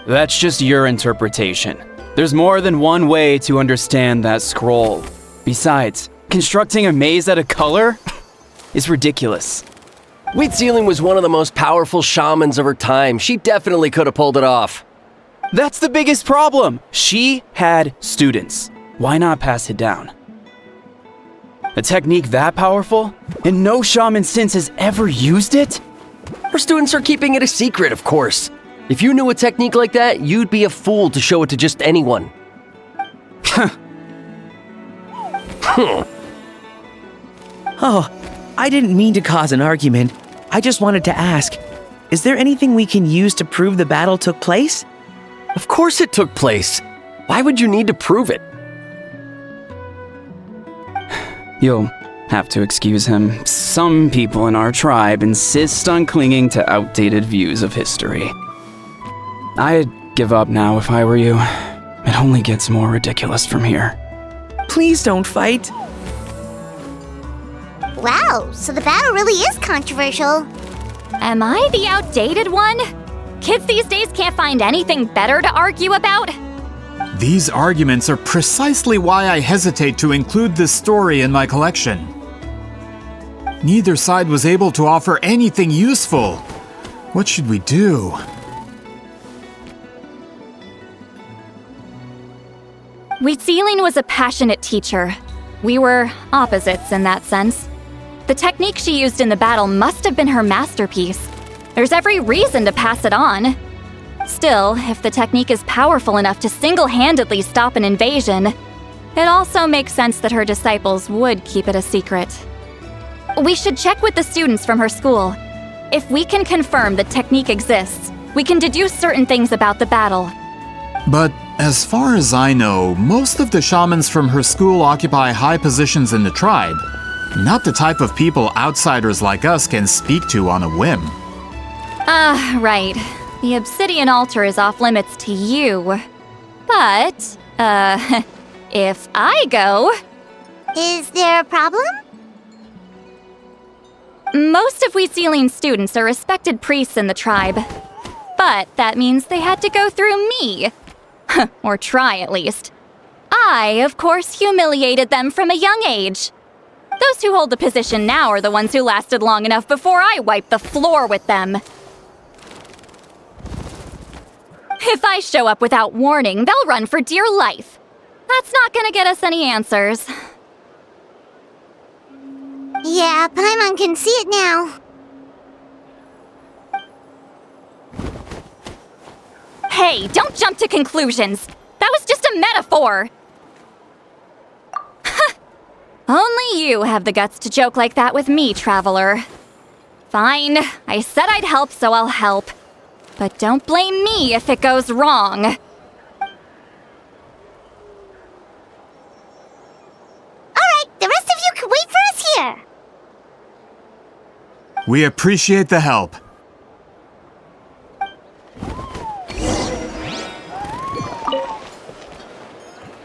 That's just your interpretation. There's more than one way to understand that scroll. Besides, constructing a maze out of color is ridiculous. Citlali was one of the most powerful shamans of her time. She definitely could have pulled it off. That's the biggest problem. She had students. Why not pass it down? A technique that powerful? And no shaman since has ever used it? Her students are keeping it a secret, of course. If you knew a technique like that, you'd be a fool to show it to just anyone. Oh, I didn't mean to cause an argument. I just wanted to ask, is there anything we can use to prove the battle took place? Of course it took place. Why would you need to prove it? You'll have to excuse him. Some people in our tribe insist on clinging to outdated views of history. I'd give up now if I were you. It only gets more ridiculous from here. Please don't fight. Wow, so the battle really is controversial. Am I the outdated one? Kids these days can't find anything better to argue about? These arguments are precisely why I hesitate to include this story in my collection. Neither side was able to offer anything useful. What should we do? Citlali was a passionate teacher. We were opposites in that sense. The technique she used in the battle must have been her masterpiece. There's every reason to pass it on. Still, if the technique is powerful enough to single-handedly stop an invasion, it also makes sense that her disciples would keep it a secret. We should check with the students from her school. If we can confirm the technique exists, we can deduce certain things about the battle. But as far as I know, most of the shamans from her school occupy high positions in the tribe. Not the type of people outsiders like us can speak to on a whim. Right. The obsidian altar is off limits to you. But, if I go... Is there a problem? Most of Citlali's students are respected priests in the tribe. But that means they had to go through me. Or try, at least. I, of course, humiliated them from a young age. Those who hold the position now are the ones who lasted long enough before I wiped the floor with them. If I show up without warning, they'll run for dear life. That's not gonna get us any answers. Yeah, Paimon can see it now. Hey, don't jump to conclusions. That was just a metaphor. Only you have the guts to joke like that with me, traveler. Fine, I said I'd help, so I'll help. But don't blame me if it goes wrong. Alright, the rest of you can wait for us here. We appreciate the help.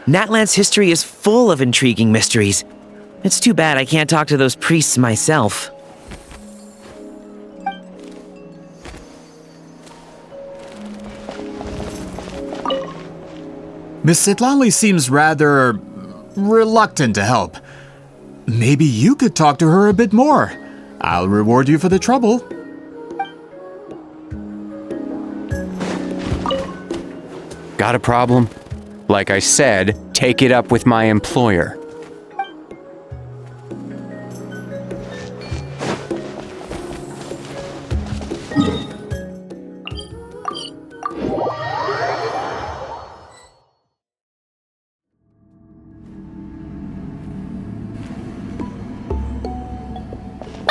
Natlan's history is full of intriguing mysteries. It's too bad I can't talk to those priests myself. Miss Citlali seems rather reluctant to help. Maybe you could talk to her a bit more. I'll reward you for the trouble. Got a problem? Like I said, take it up with my employer.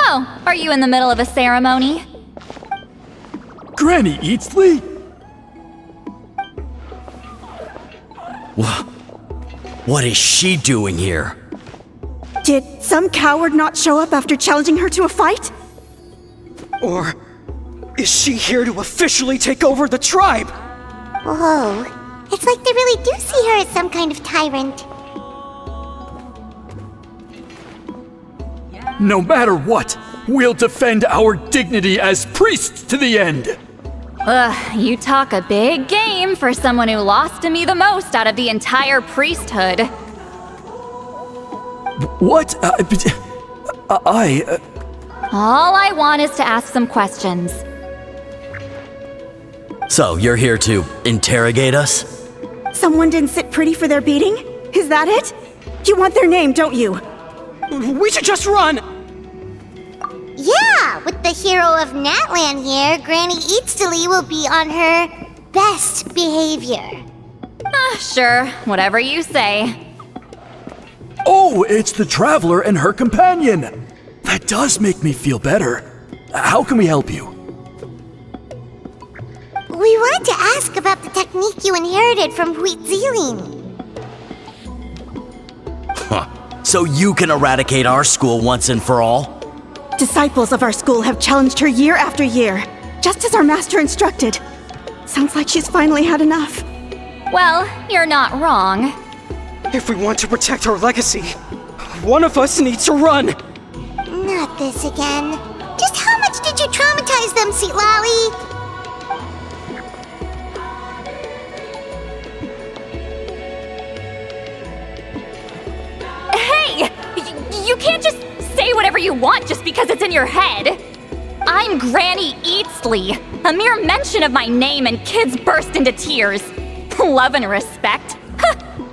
Oh, are you in the middle of a ceremony? Granny Citlali? What is she doing here? Did some coward not show up after challenging her to a fight? Or is she here to officially take over the tribe? Whoa, it's like they really do see her as some kind of tyrant. No matter what, we'll defend our dignity as priests to the end. Ugh, you talk a big game for someone who lost to me the most out of the entire priesthood. What? All I want is to ask some questions. So, you're here to interrogate us? Someone didn't sit pretty for their beating? Is that it? You want their name, don't you? We should just run! Yeah, with the hero of Natlan here, Granny Citlali will be on her best behavior. Sure, whatever you say. Oh, it's the traveler and her companion. That does make me feel better. How can we help you? We wanted to ask about the technique you inherited from Citlali. So you can eradicate our school once and for all? Disciples of our school have challenged her year after year, just as our master instructed. Sounds like she's finally had enough. Well, you're not wrong. If we want to protect our legacy, one of us needs to run! Not this again. Just how much did you traumatize them, Citlali? Hey! You can't just say whatever you want just because it's in your head. I'm Granny Eatsley. A mere mention of my name and kids burst into tears. Love and respect?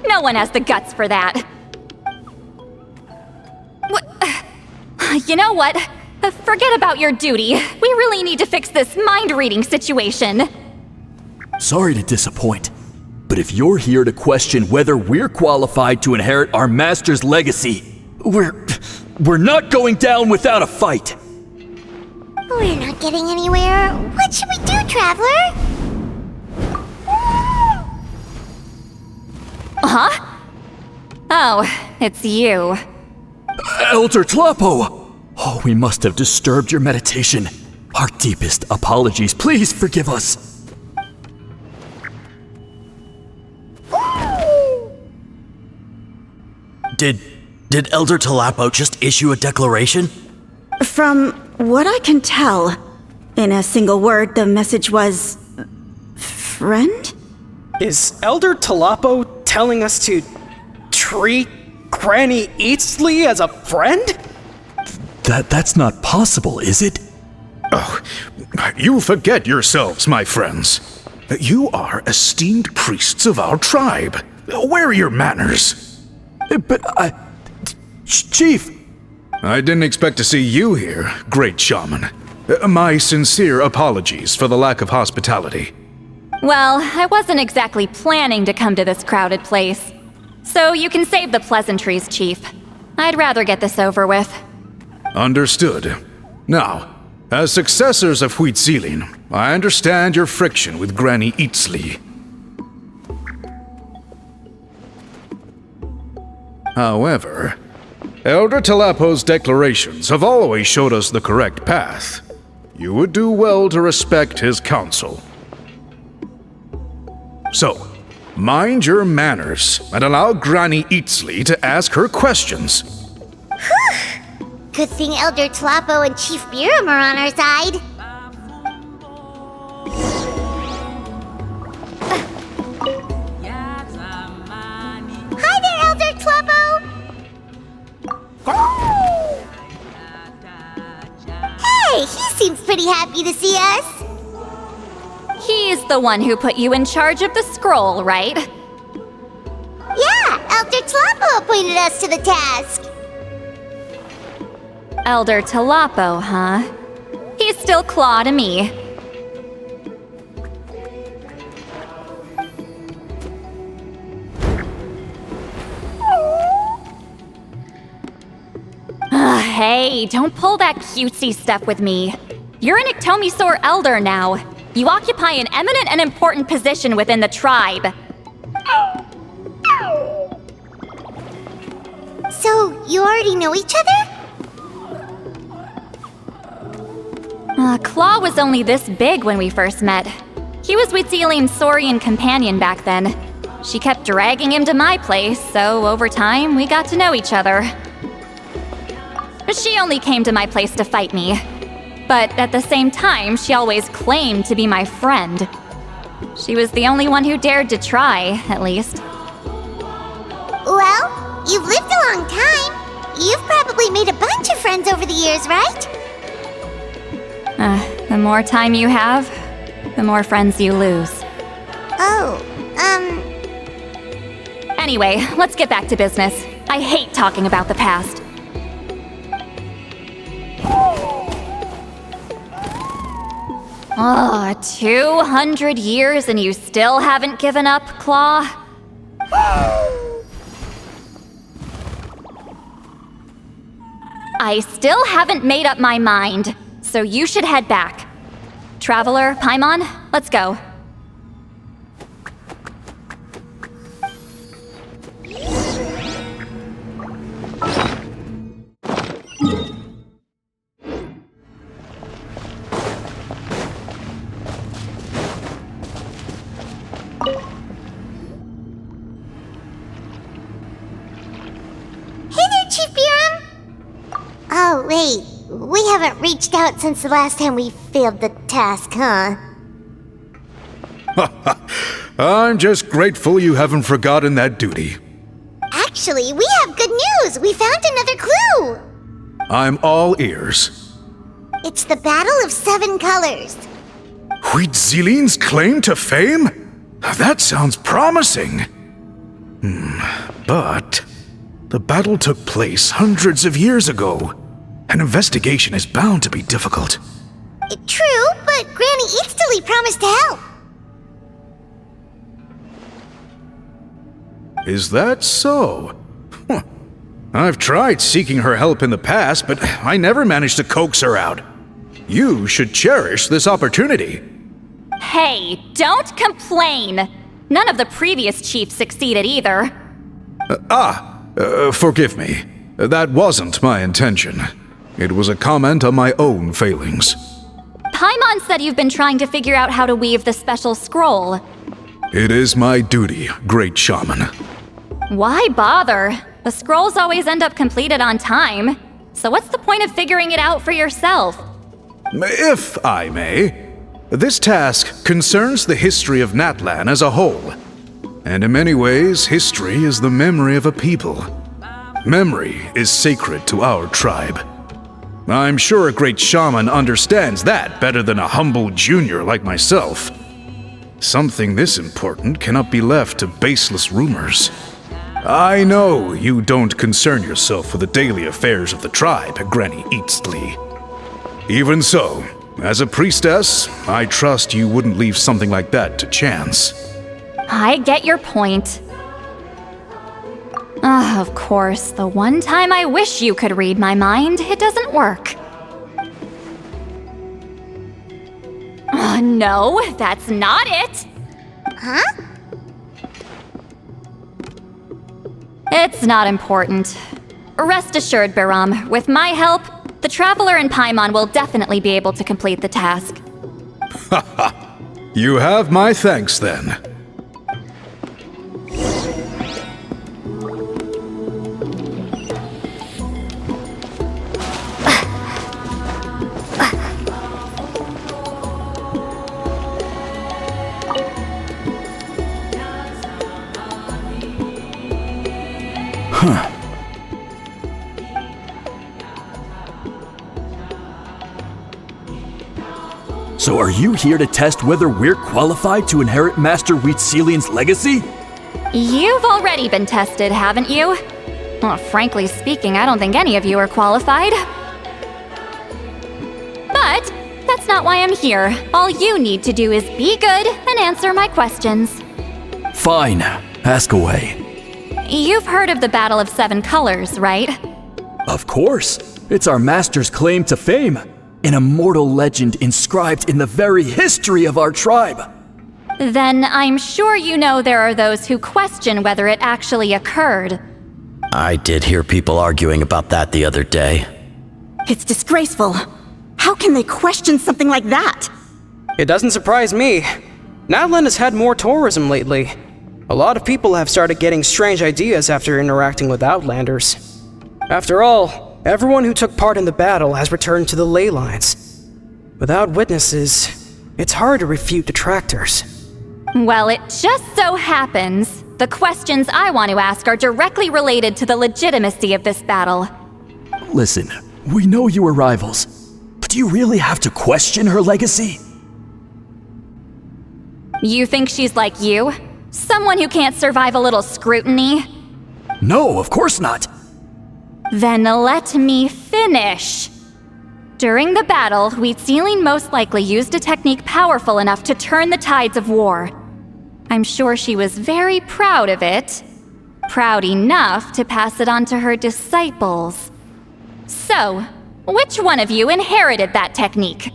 No one has the guts for that. You know what? Forget about your duty. We really need to fix this mind-reading situation. Sorry to disappoint, but if you're here to question whether we're qualified to inherit our master's legacy, we're not going down without a fight. We're not getting anywhere. What should we do, Traveler? Huh? Oh, it's you. Elder Tlapo! Oh, we must have disturbed your meditation. Our deepest apologies. Please forgive us. Did Elder Tlapo just issue a declaration? From what I can tell, in a single word, the message was... friend? Is Elder Tlapo telling us to treat Granny Eatsley as a friend? That's not possible, is it? Oh, you forget yourselves, my friends. You are esteemed priests of our tribe. Where are your manners? But Chief! I didn't expect to see you here, great shaman. My sincere apologies for the lack of hospitality. Well, I wasn't exactly planning to come to this crowded place. So you can save the pleasantries, Chief. I'd rather get this over with. Understood. Now, as successors of Citlali, I understand your friction with Granny Eatsley. However, Elder Tlapo's declarations have always showed us the correct path. You would do well to respect his counsel. So, mind your manners and allow Granny Eatsley to ask her questions. Good thing Elder Tlapo and Chief Biram are on our side. Hi there, Elder Tlapo! Hey, he seems pretty happy to see us. He's the one who put you in charge of the scroll, right? Yeah, Elder Tlapo appointed us to the task. Elder Tlapo, huh? He's still claw to me. Hey, don't pull that cutesy stuff with me. You're an Iktomi-Sor Elder now. You occupy an eminent and important position within the tribe. So, you already know each other? Claw was only this big when we first met. He was Citlali's Saurian companion back then. She kept dragging him to my place, so over time, we got to know each other. She only came to my place to fight me. But at the same time, she always claimed to be my friend. She was the only one who dared to try, at least. Well, you've lived a long time. You've probably made a bunch of friends over the years, right? The more time you have, the more friends you lose. Oh, Anyway, let's get back to business. I hate talking about the past. Oh, 200 years and you still haven't given up, Claw? I still haven't made up my mind, so you should head back. Traveler, Paimon, let's go. Oh, wait. We haven't reached out since the last time we failed the task, huh? I'm just grateful you haven't forgotten that duty. Actually, Actually, we have good news! We found another clue! I'm all ears. It's the Battle of 7 Colors. Huitzilin's claim to fame? That sounds promising. But the battle took place hundreds of years ago. An investigation is bound to be difficult. True, but Granny Citlali promised to help. Is that so? Huh. I've tried seeking her help in the past, but I never managed to coax her out. You should cherish this opportunity. Hey, don't complain! None of the previous chiefs succeeded either. Forgive me. That wasn't my intention. It was a comment on my own failings. Paimon said you've been trying to figure out how to weave the special scroll. It is my duty, great shaman. Why bother? The scrolls always end up completed on time. So what's the point of figuring it out for yourself? If I may, this task concerns the history of Natlan as a whole. And in many ways, history is the memory of a people. Memory is sacred to our tribe. I'm sure a great shaman understands that better than a humble junior like myself. Something this important cannot be left to baseless rumors. I know you don't concern yourself with the daily affairs of the tribe, Granny Citlali. Even so, as a priestess, I trust you wouldn't leave something like that to chance. I get your point. Of course, the one time I wish you could read my mind, it doesn't work. No, that's not it! Huh? It's not important. Rest assured, Biram, with my help, the Traveler and Paimon will definitely be able to complete the task. You have my thanks then. So are you here to test whether we're qualified to inherit Master Huitzilin's legacy? You've already been tested, haven't you? Well, frankly speaking, I don't think any of you are qualified. But that's not why I'm here. All you need to do is be good and answer my questions. Fine. Ask away. You've heard of the Battle of 7 Colors, right? Of course. It's our master's claim to fame. An immortal legend inscribed in the very history of our tribe. Then I'm sure you know there are those who question whether it actually occurred. I did hear people arguing about that the other day. It's disgraceful. How can they question something like that? It doesn't surprise me. Natlan has had more tourism lately. A lot of people have started getting strange ideas after interacting with Outlanders. After all, everyone who took part in the battle has returned to the ley lines. Without witnesses, it's hard to refute detractors. Well, it just so happens the questions I want to ask are directly related to the legitimacy of this battle. Listen, we know you were rivals, but do you really have to question her legacy? You think she's like you? Someone who can't survive a little scrutiny? No, of course not. Then let me finish. During the battle, Huitzilin most likely used a technique powerful enough to turn the tides of war. I'm sure she was very proud of it. Proud enough to pass it on to her disciples. So, which one of you inherited that technique?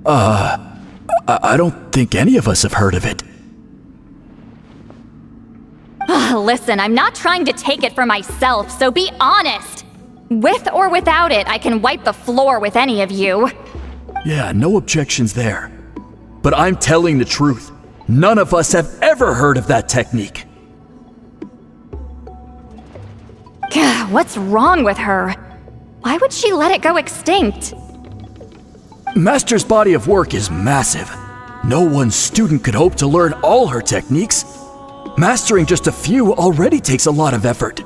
I don't think any of us have heard of it. Listen, I'm not trying to take it for myself, so be honest. With or without it, I can wipe the floor with any of you. Yeah, no objections there. But I'm telling the truth. None of us have ever heard of that technique. What's wrong with her? Why would she let it go extinct? Master's body of work is massive. No one student could hope to learn all her techniques. Mastering just a few already takes a lot of effort.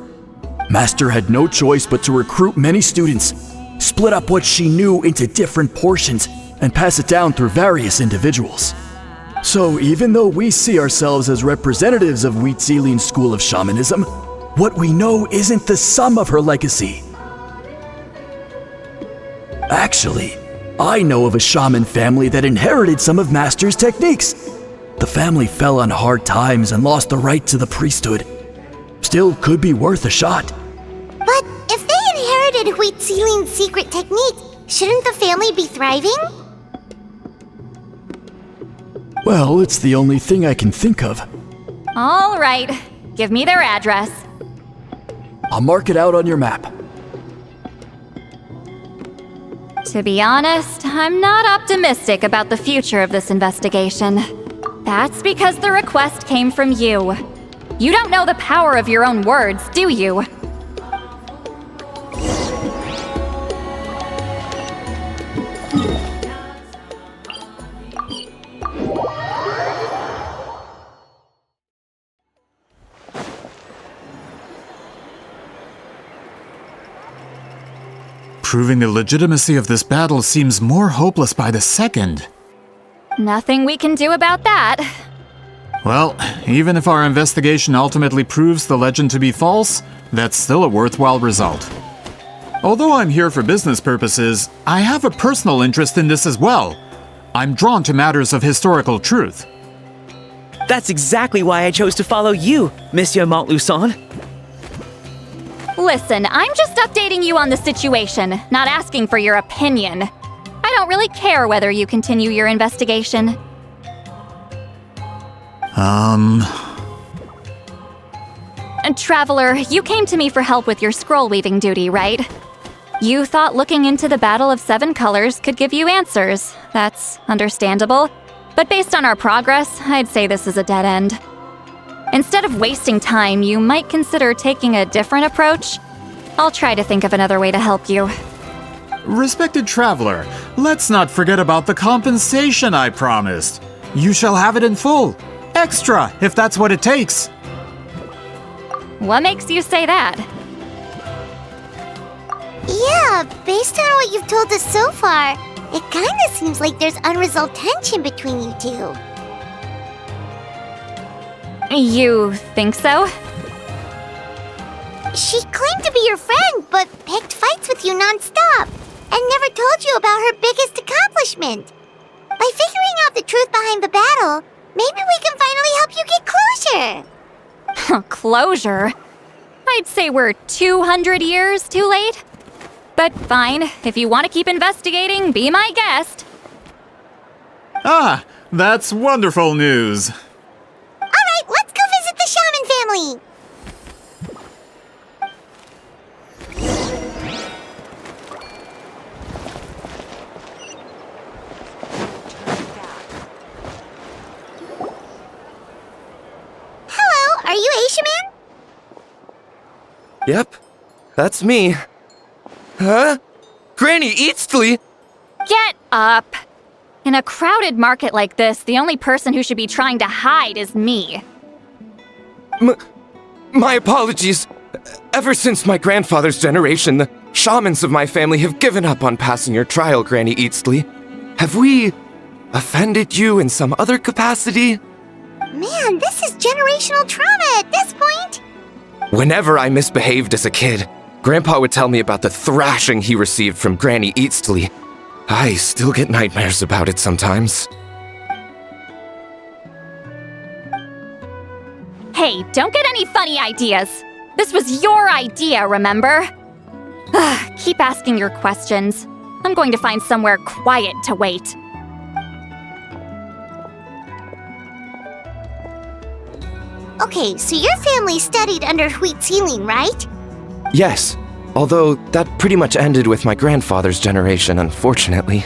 Master had no choice but to recruit many students, split up what she knew into different portions, and pass it down through various individuals. So even though we see ourselves as representatives of Citlali's school of shamanism, what we know isn't the sum of her legacy. Actually, I know of a shaman family that inherited some of Master's techniques. The family fell on hard times and lost the right to the priesthood. Still could be worth a shot. But if they inherited Citlali's secret technique, shouldn't the family be thriving? Well, it's the only thing I can think of. All right, give me their address. I'll mark it out on your map. To be honest, I'm not optimistic about the future of this investigation. That's because the request came from you. You don't know the power of your own words, do you? Proving the legitimacy of this battle seems more hopeless by the second. Nothing we can do about that. Well, even if our investigation ultimately proves the legend to be false, that's still a worthwhile result. Although I'm here for business purposes, I have a personal interest in this as well. I'm drawn to matters of historical truth. That's exactly why I chose to follow you, Monsieur Montluçon. Listen, I'm just updating you on the situation, not asking for your opinion. I don't really care whether you continue your investigation. And Traveler, you came to me for help with your scroll weaving duty, right? You thought looking into the Battle of Seven Colors could give you answers. That's understandable. But based on our progress, I'd say this is a dead end. Instead of wasting time, you might consider taking a different approach. I'll try to think of another way to help you. Respected traveler, let's not forget about the compensation I promised. You shall have it in full. Extra, if that's what it takes. What makes you say that? Yeah, based on what you've told us so far, it kinda seems like there's unresolved tension between you two. You think so? She claimed to be your friend, but picked fights with you non-stop, and never told you about her biggest accomplishment. By figuring out the truth behind the battle, maybe we can finally help you get closure. Closure? I'd say we're 200 years too late. But fine, if you want to keep investigating, be my guest. Ah, that's wonderful news. Alright, let's go visit the shaman family! Hello, are you a shaman? Yep, that's me. Huh? Granny Citlali! Get up! In a crowded market like this, the only person who should be trying to hide is me. My apologies. Ever since my grandfather's generation, the shamans of my family have given up on passing your trial, Granny Citlali. Have we offended you in some other capacity? Man, this is generational trauma at this point! Whenever I misbehaved as a kid, Grandpa would tell me about the thrashing he received from Granny Citlali. I still get nightmares about it sometimes. Hey, don't get any funny ideas. This was your idea, remember? Keep asking your questions. I'm going to find somewhere quiet to wait. Okay, so your family studied under Citlali, right? Yes, although that pretty much ended with my grandfather's generation, unfortunately.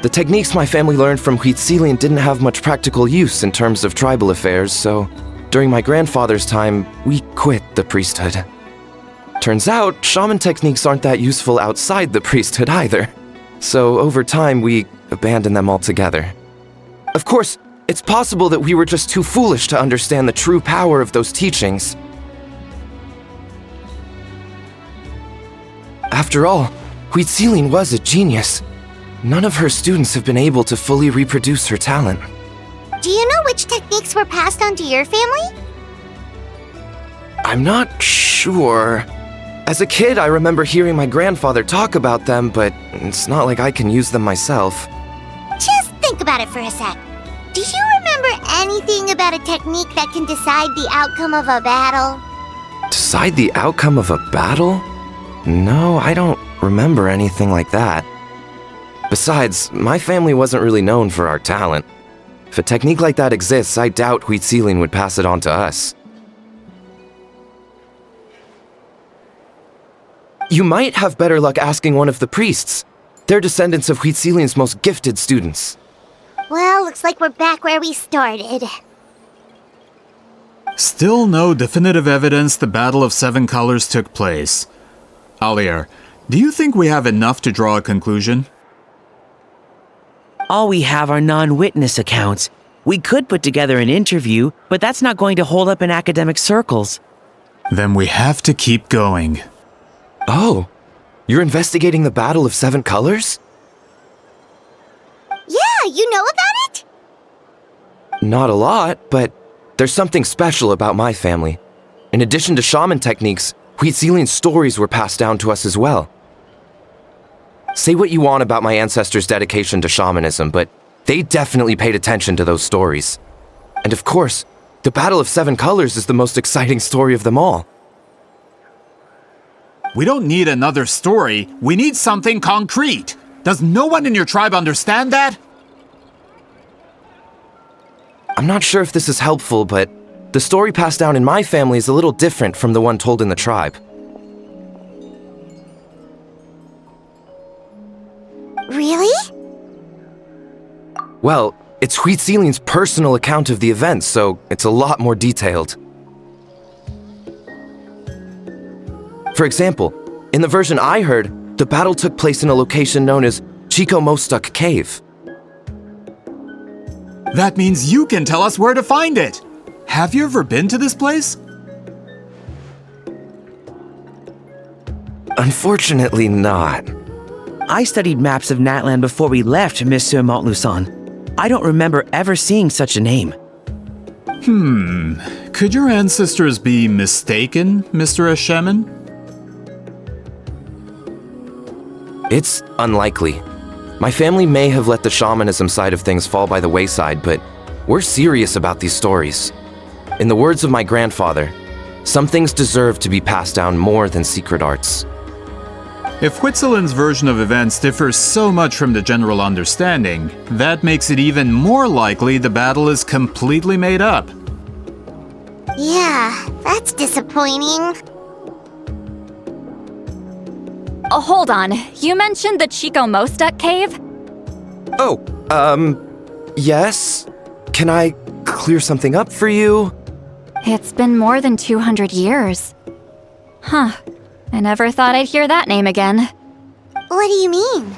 The techniques my family learned from Citlali didn't have much practical use in terms of tribal affairs, so during my grandfather's time, we quit the priesthood. Turns out, shaman techniques aren't that useful outside the priesthood either. So over time, we abandoned them altogether. Of course, it's possible that we were just too foolish to understand the true power of those teachings. After all, Citlali was a genius. None of her students have been able to fully reproduce her talent. Do you know which techniques were passed on to your family? I'm not sure. As a kid, I remember hearing my grandfather talk about them, but it's not like I can use them myself. Just think about it for a sec. Do you remember anything about a technique that can decide the outcome of a battle? Decide the outcome of a battle? No, I don't remember anything like that. Besides, my family wasn't really known for our talent. If a technique like that exists, I doubt Citlali would pass it on to us. You might have better luck asking one of the priests. They're descendants of Citlali's most gifted students. Well, looks like we're back where we started. Still no definitive evidence the Battle of Seven Colors took place. Alier, do you think we have enough to draw a conclusion? All we have are non-witness accounts. We could put together an interview, but that's not going to hold up in academic circles. Then we have to keep going. Oh, you're investigating the Battle of Seven Colors? Yeah, you know about it? Not a lot, but there's something special about my family. In addition to shaman techniques, Citlali's stories were passed down to us as well. Say what you want about my ancestors' dedication to shamanism, but they definitely paid attention to those stories. And of course, the Battle of Seven Colors is the most exciting story of them all. We don't need another story. We need something concrete. Does no one in your tribe understand that? I'm not sure if this is helpful, but the story passed down in my family is a little different from the one told in the tribe. Really? Well, it's Citlali's personal account of the event, so it's a lot more detailed. For example, in the version I heard, the battle took place in a location known as Chico Mostuk Cave. That means you can tell us where to find it. Have you ever been to this place? Unfortunately not. I studied maps of Natland before we left, Monsieur Montluçon. I don't remember ever seeing such a name. Could your ancestors be mistaken, Mr. Eshemin? It's unlikely. My family may have let the shamanism side of things fall by the wayside, but we're serious about these stories. In the words of my grandfather, some things deserve to be passed down more than secret arts. If Citlali's version of events differs so much from the general understanding, that makes it even more likely the battle is completely made up. Yeah, that's disappointing. Oh, hold on. You mentioned the Chico Mostuk cave? Oh, yes? Can I clear something up for you? It's been more than 200 years. Huh. I never thought I'd hear that name again. What do you mean?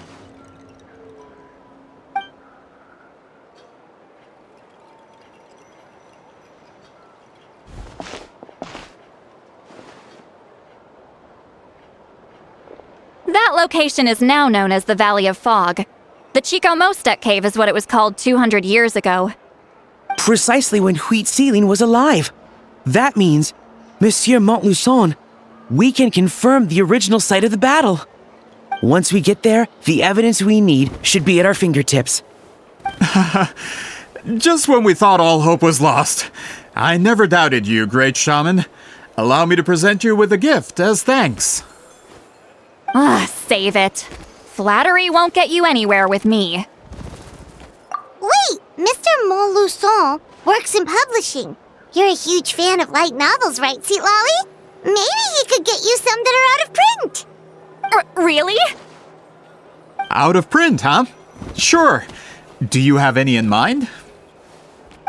That location is now known as the Valley of Fog. The Chico Mostuk cave is what it was called 200 years ago. Precisely when Citlali was alive. That means, Monsieur Montluçon, we can confirm the original site of the battle. Once we get there, the evidence we need should be at our fingertips. Just when we thought all hope was lost. I never doubted you, great shaman. Allow me to present you with a gift as thanks. Save it. Flattery won't get you anywhere with me. Wait, Mr. Montluçon works in publishing. You're a huge fan of light novels, right, Citlali? Maybe he could get you some that are out of print. Really? Out of print, huh? Sure. Do you have any in mind?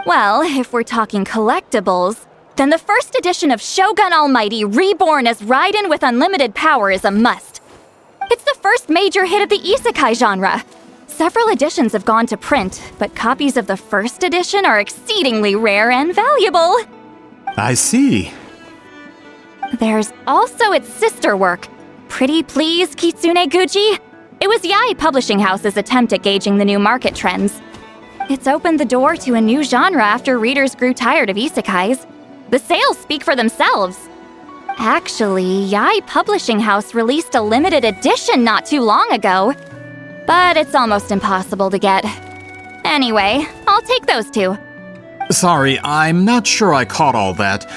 Well, if we're talking collectibles, then the first edition of Shogun Almighty reborn as Raiden with unlimited power is a must. It's the first major hit of the isekai genre. Several editions have gone to print, but copies of the first edition are exceedingly rare and valuable. I see. There's also its sister work, Pretty Please Kitsune Guji. It was Yae Publishing House's attempt at gauging the new market trends. It's opened the door to a new genre after readers grew tired of isekais. The sales speak for themselves. Actually, Yae Publishing House released a limited edition not too long ago, but it's almost impossible to get. Anyway, I'll take those two. Sorry, I'm not sure I caught all that.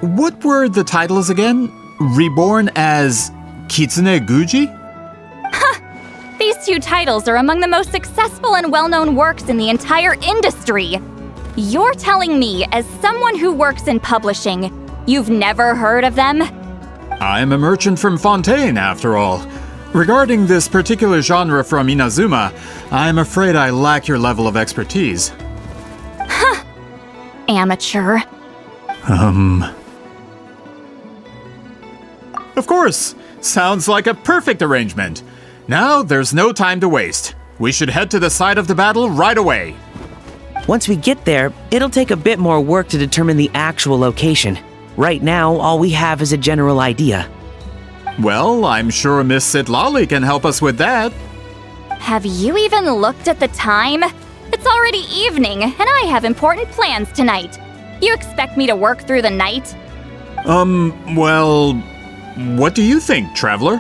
What were the titles again? Reborn as Kitsune Guji? These two titles are among the most successful and well-known works in the entire industry. You're telling me, as someone who works in publishing, you've never heard of them? I'm a merchant from Fontaine, after all. Regarding this particular genre from Inazuma, I'm afraid I lack your level of expertise. Huh. Amateur. Of course! Sounds like a perfect arrangement. Now, there's no time to waste. We should head to the site of the battle right away. Once we get there, it'll take a bit more work to determine the actual location. Right now, all we have is a general idea. Well, I'm sure Miss Citlali can help us with that. Have you even looked at the time? It's already evening, and I have important plans tonight. You expect me to work through the night? Well, what do you think, traveler?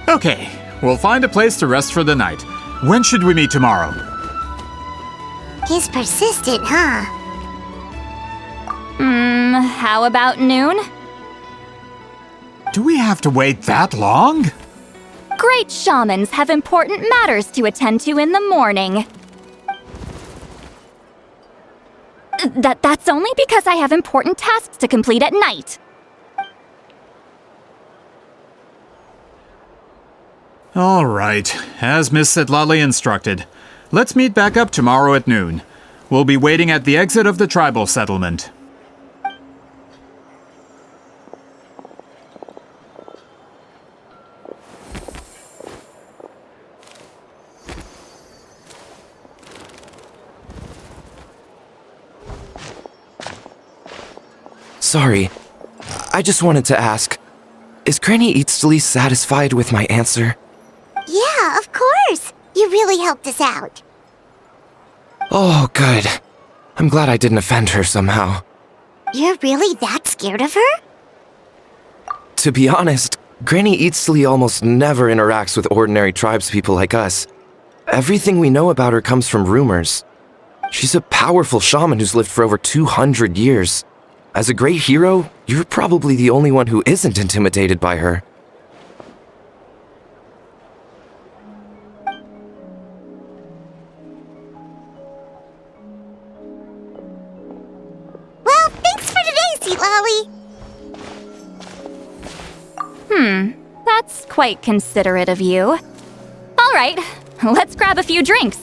Okay, we'll find a place to rest for the night. When should we meet tomorrow? He's persistent, huh? How about noon? Do we have to wait that long? Great shamans have important matters to attend to in the morning. That's only because I have important tasks to complete at night. All right, as Miss Citlali instructed. Let's meet back up tomorrow at noon. We'll be waiting at the exit of the tribal settlement. Sorry, I just wanted to ask, is Granny Eatsley satisfied with my answer? Yeah, of course. You really helped us out. Oh, good. I'm glad I didn't offend her somehow. You're really that scared of her? To be honest, Granny Eatsley almost never interacts with ordinary tribespeople like us. Everything we know about her comes from rumors. She's a powerful shaman who's lived for over 200 years. As a great hero, you're probably the only one who isn't intimidated by her. Well, thanks for today, Citlali. That's quite considerate of you. All right, let's grab a few drinks.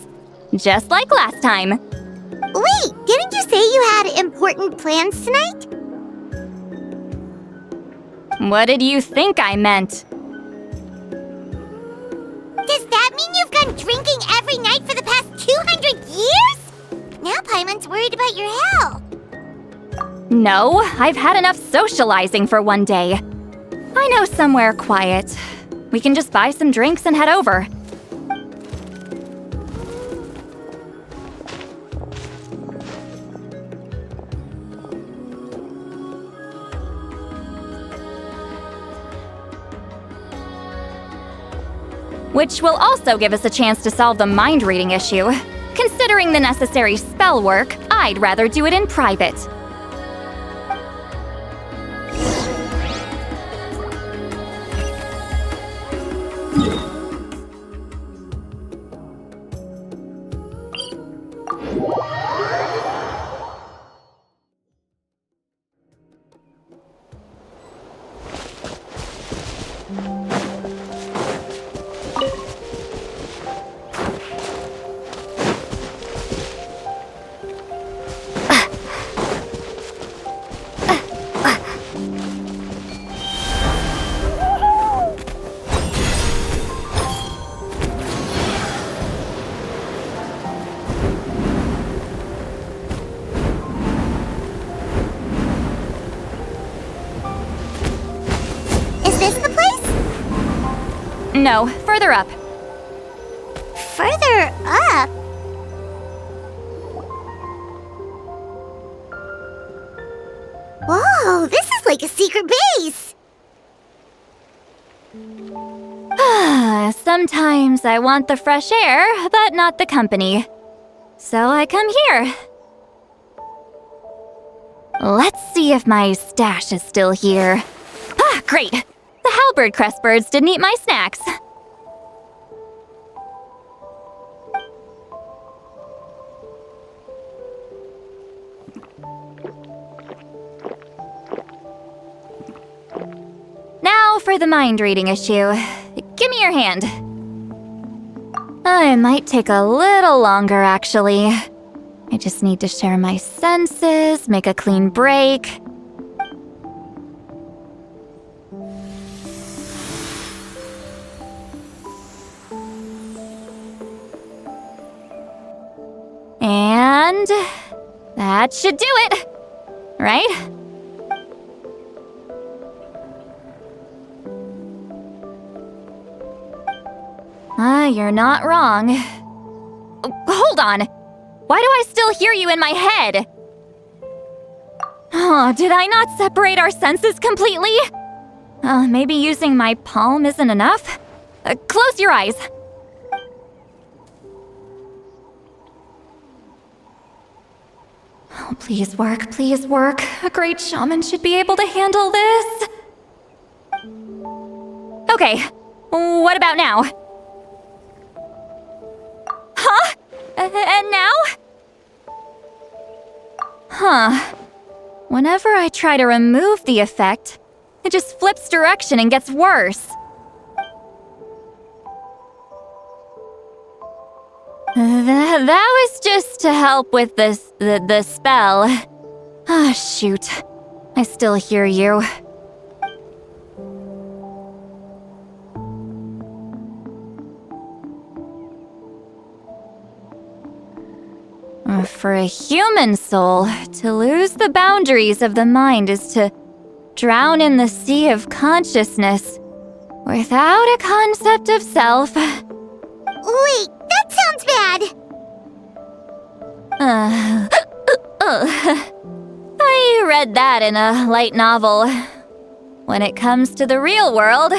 Just like last time. Wait, didn't you say you had important plans tonight? What did you think I meant? Does that mean you've gone drinking every night for the past 200 years? Now Paimon's worried about your health. No, I've had enough socializing for one day. I know somewhere quiet. We can just buy some drinks and head over. Which will also give us a chance to solve the mind reading issue. Considering the necessary spell work, I'd rather do it in private. No, further up. Further up? Whoa, this is like a secret base! Sometimes I want the fresh air, but not the company. So I come here. Let's see if my stash is still here. Ah, great! The halberd crest birds didn't eat my snacks. Now for the mind reading issue. Give me your hand. It might take a little longer, actually. I just need to share my senses, make a clean break. And that should do it, right? You're not wrong. Hold on! Why do I still hear you in my head? Oh, did I not separate our senses completely? Maybe using my palm isn't enough? Close your eyes. Oh, please work, please work. A great shaman should be able to handle this. Okay, what about now? Huh? And now? Huh. Whenever I try to remove the effect, it just flips direction and gets worse. That was just to help with the spell. Ah, shoot. I still hear you. For a human soul, to lose the boundaries of the mind is to drown in the sea of consciousness without a concept of self. Wait, that sounds bad! I read that in a light novel. When it comes to the real world,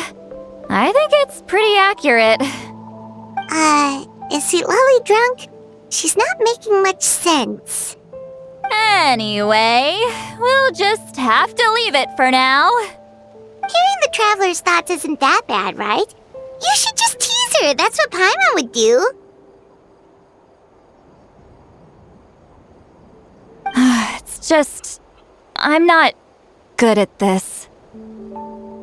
I think it's pretty accurate. Is Citlali drunk? She's not making much sense. Anyway, we'll just have to leave it for now. Hearing the traveler's thoughts isn't that bad, right? You should just tease her. That's what Paimon would do. It's just... I'm not good at this.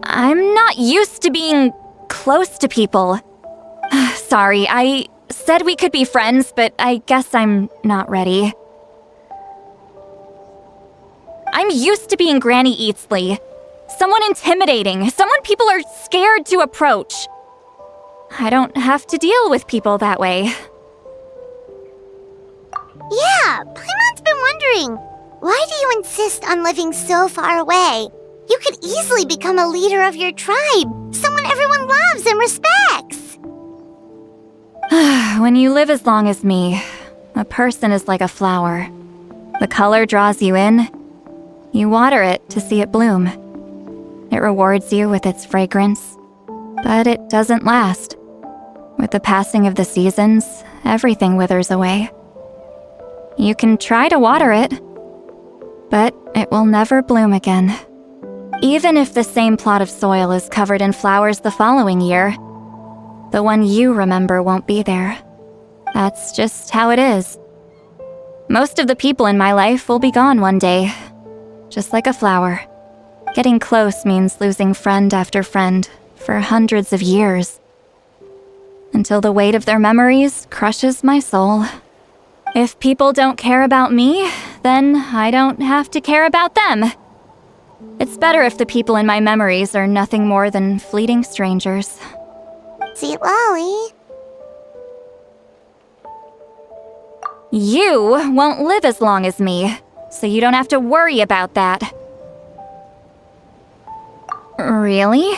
I'm not used to being close to people. Sorry, I said we could be friends, but I guess I'm not ready. I'm used to being Granny Eatsley. Someone intimidating, someone people are scared to approach. I don't have to deal with people that way. Yeah, Paimon's been wondering. Why do you insist on living so far away? You could easily become a leader of your tribe, someone everyone loves and respects. When you live as long as me, a person is like a flower. The color draws you in. You water it to see it bloom. It rewards you with its fragrance, but it doesn't last. With the passing of the seasons, everything withers away. You can try to water it, but it will never bloom again. Even if the same plot of soil is covered in flowers the following year, the one you remember won't be there. That's just how it is. Most of the people in my life will be gone one day, just like a flower. Getting close means losing friend after friend for hundreds of years, until the weight of their memories crushes my soul. If people don't care about me, then I don't have to care about them. It's better if the people in my memories are nothing more than fleeting strangers. Citlali. You won't live as long as me, so you don't have to worry about that. Really?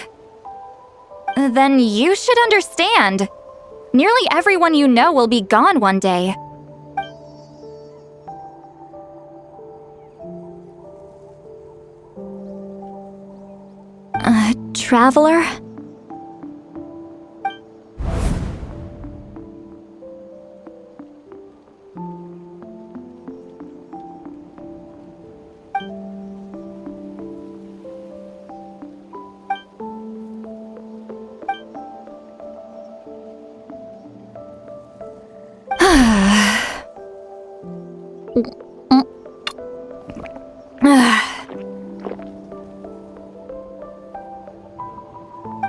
then you should understand. Nearly everyone you know will be gone one day. Traveler?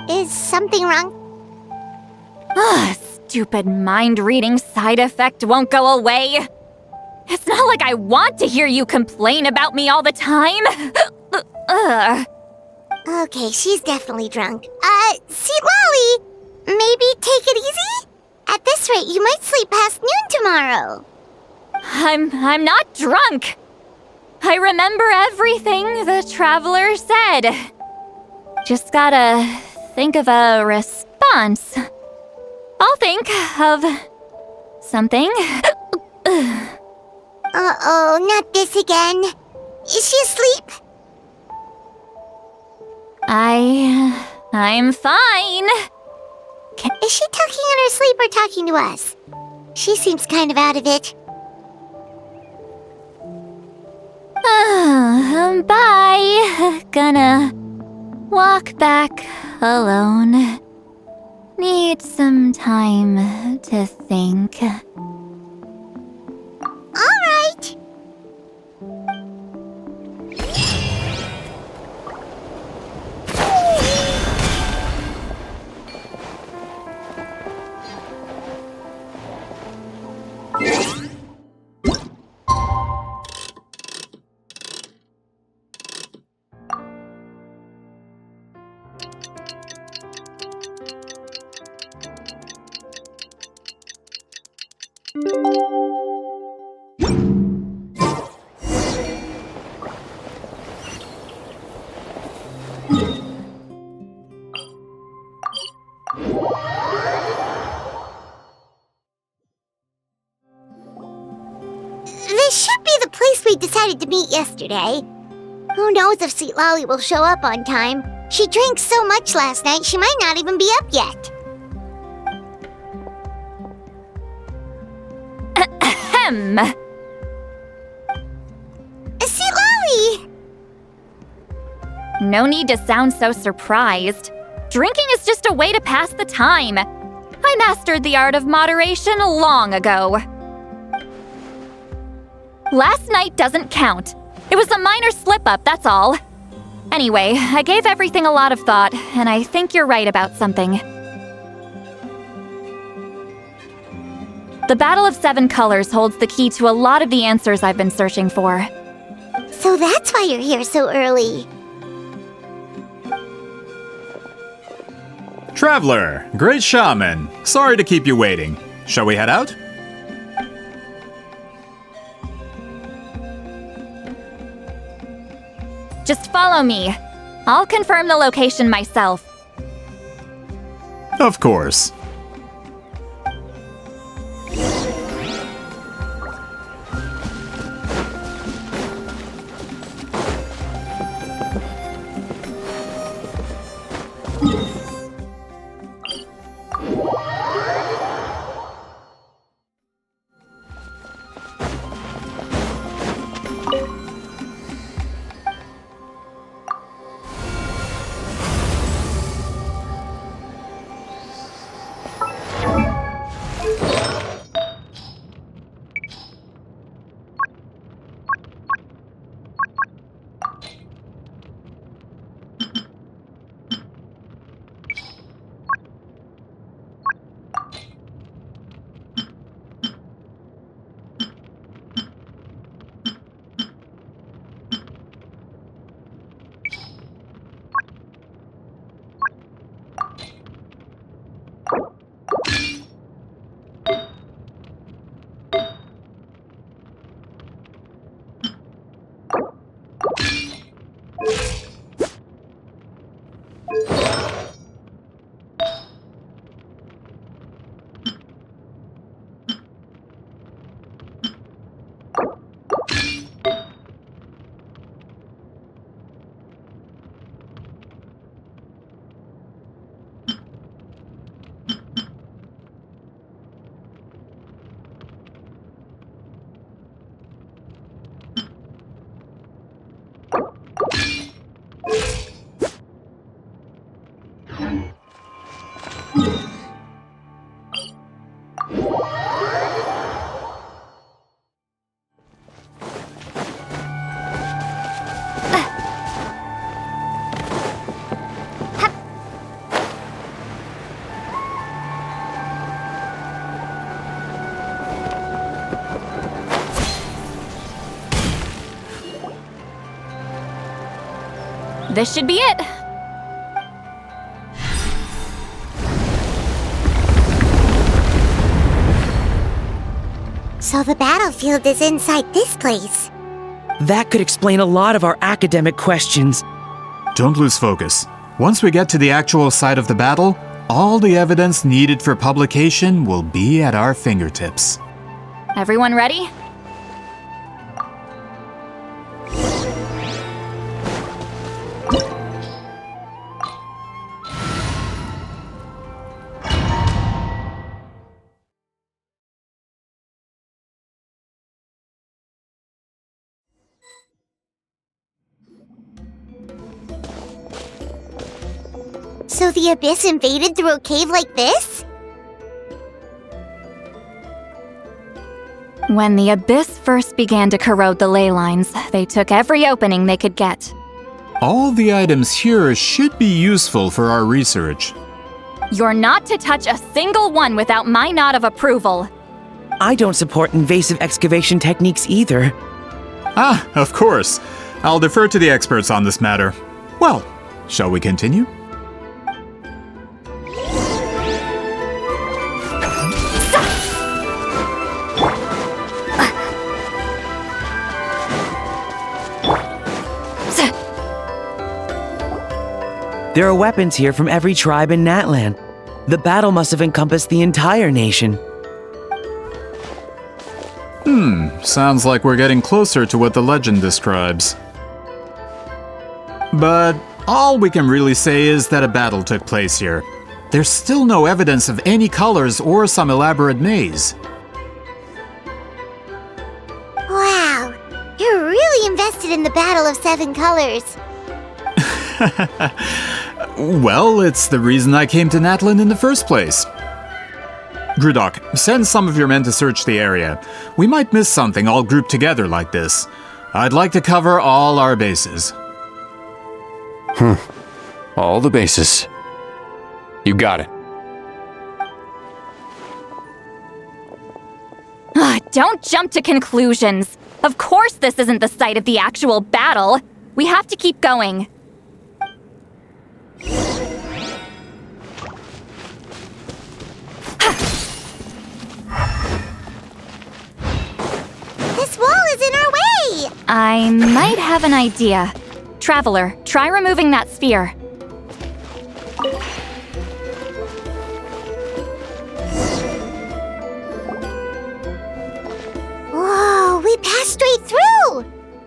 Is something wrong? Stupid mind-reading side effect won't go away. It's not like I want to hear you complain about me all the time. Okay, she's definitely drunk. Citlali, maybe take it easy? At this rate, you might sleep past noon tomorrow. I'm not drunk. I remember everything the traveler said. Just gotta think of a response. I'll think of something. Uh-oh, not this again. Is she asleep? I'm fine. Is she talking in her sleep or talking to us? She seems kind of out of it. Bye. Gonna walk back alone. Need some time to think. All right. This should be the place we decided to meet yesterday. Who knows if Citlali will show up on time? She drank so much last night, she might not even be up yet. Ahem. Citlali! No need to sound so surprised. Drinking is just a way to pass the time. I mastered the art of moderation long ago. Last night doesn't count. It was a minor slip-up, that's all. Anyway, I gave everything a lot of thought, and I think you're right about something. The Battle of Seven Colors holds the key to a lot of the answers I've been searching for. So that's why you're here so early. Traveler, great shaman. Sorry to keep you waiting. Shall we head out? Just follow me. I'll confirm the location myself. Of course. This should be it. So the battlefield is inside this place. That could explain a lot of our academic questions. Don't lose focus. Once we get to the actual site of the battle, all the evidence needed for publication will be at our fingertips. Everyone ready? So the Abyss invaded through a cave like this? When the Abyss first began to corrode the ley lines, they took every opening they could get. All the items here should be useful for our research. You're not to touch a single one without my nod of approval. I don't support invasive excavation techniques either. Ah, of course. I'll defer to the experts on this matter. Well, shall we continue? There are weapons here from every tribe in Natlan. The battle must have encompassed the entire nation. Sounds like we're getting closer to what the legend describes. But all we can really say is that a battle took place here. There's still no evidence of any colors or some elaborate maze. Wow, you're really invested in the Battle of Seven Colors. Well, it's the reason I came to Natlan in the first place. Grudok, send some of your men to search the area. We might miss something all grouped together like this. I'd like to cover all our bases. All the bases. You got it. Don't jump to conclusions. Of course this isn't the site of the actual battle. We have to keep going. This wall is in our way! I might have an idea. Traveler, try removing that sphere. Whoa, we passed straight through!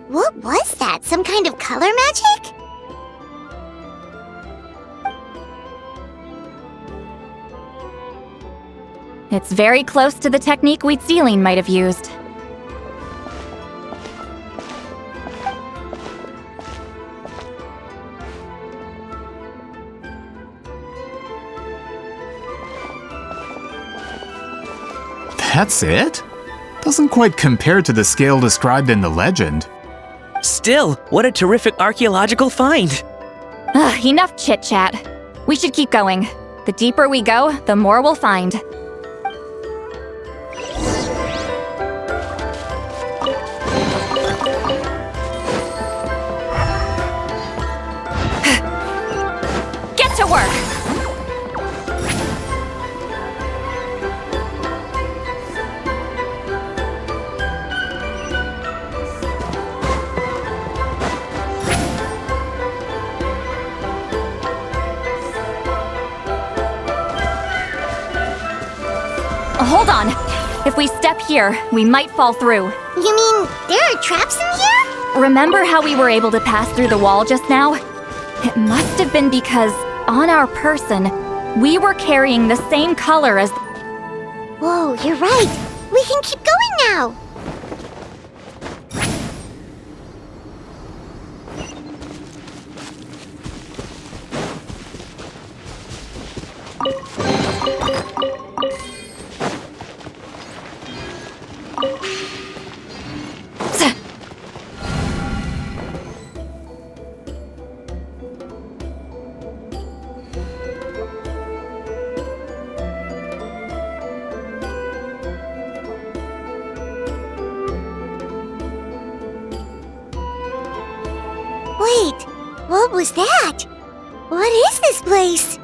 What was that? Some kind of color magic? It's very close to the technique Citlali might have used. That's it? Doesn't quite compare to the scale described in the legend. Still, what a terrific archaeological find! Enough chit-chat. We should keep going. The deeper we go, the more we'll find. Get to work! Hold on. If we step here, we might fall through. You mean there are traps in here? Remember how we were able to pass through the wall just now? It must have been because, on our person, we were carrying the same color as... Whoa, you're right. We can keep going now. Wait, What was that? What is this place?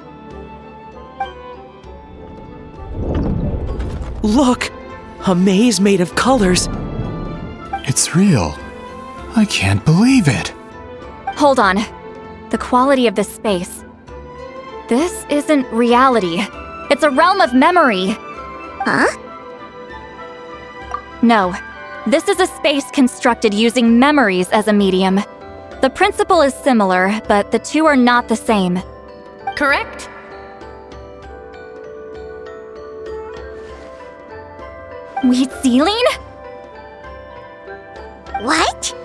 Look! A maze made of colors. It's real. I can't believe it. Hold on. The quality of this space. This isn't reality. It's a realm of memory. Huh? No. This is a space constructed using memories as a medium. The principle is similar, but the two are not the same. Correct? Wheat ceiling? What?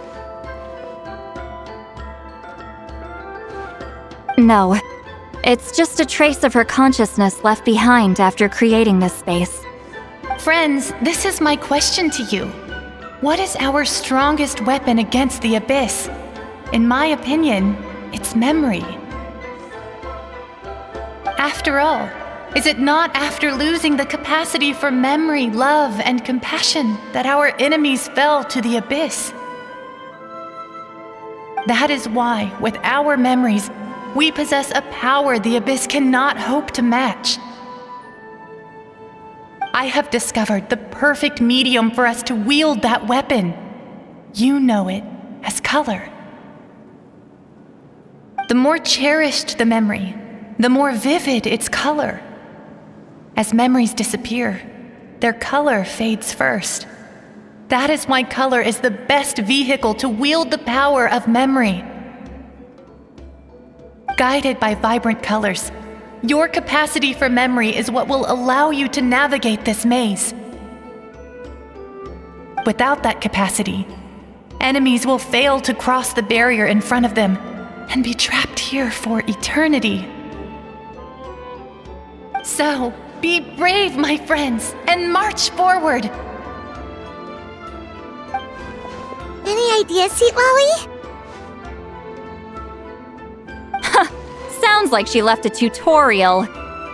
No. It's just a trace of her consciousness left behind after creating this space. Friends, this is my question to you. What is our strongest weapon against the Abyss? In my opinion, it's memory. After all, is it not after losing the capacity for memory, love, and compassion that our enemies fell to the Abyss? That is why, with our memories, we possess a power the Abyss cannot hope to match. I have discovered the perfect medium for us to wield that weapon. You know it as color. The more cherished the memory, the more vivid its color. As memories disappear, their color fades first. That is why color is the best vehicle to wield the power of memory. Guided by vibrant colors, your capacity for memory is what will allow you to navigate this maze. Without that capacity, enemies will fail to cross the barrier in front of them and be trapped here for eternity. So, be brave, my friends, and march forward! Any ideas, Citlali? Sounds like she left a tutorial.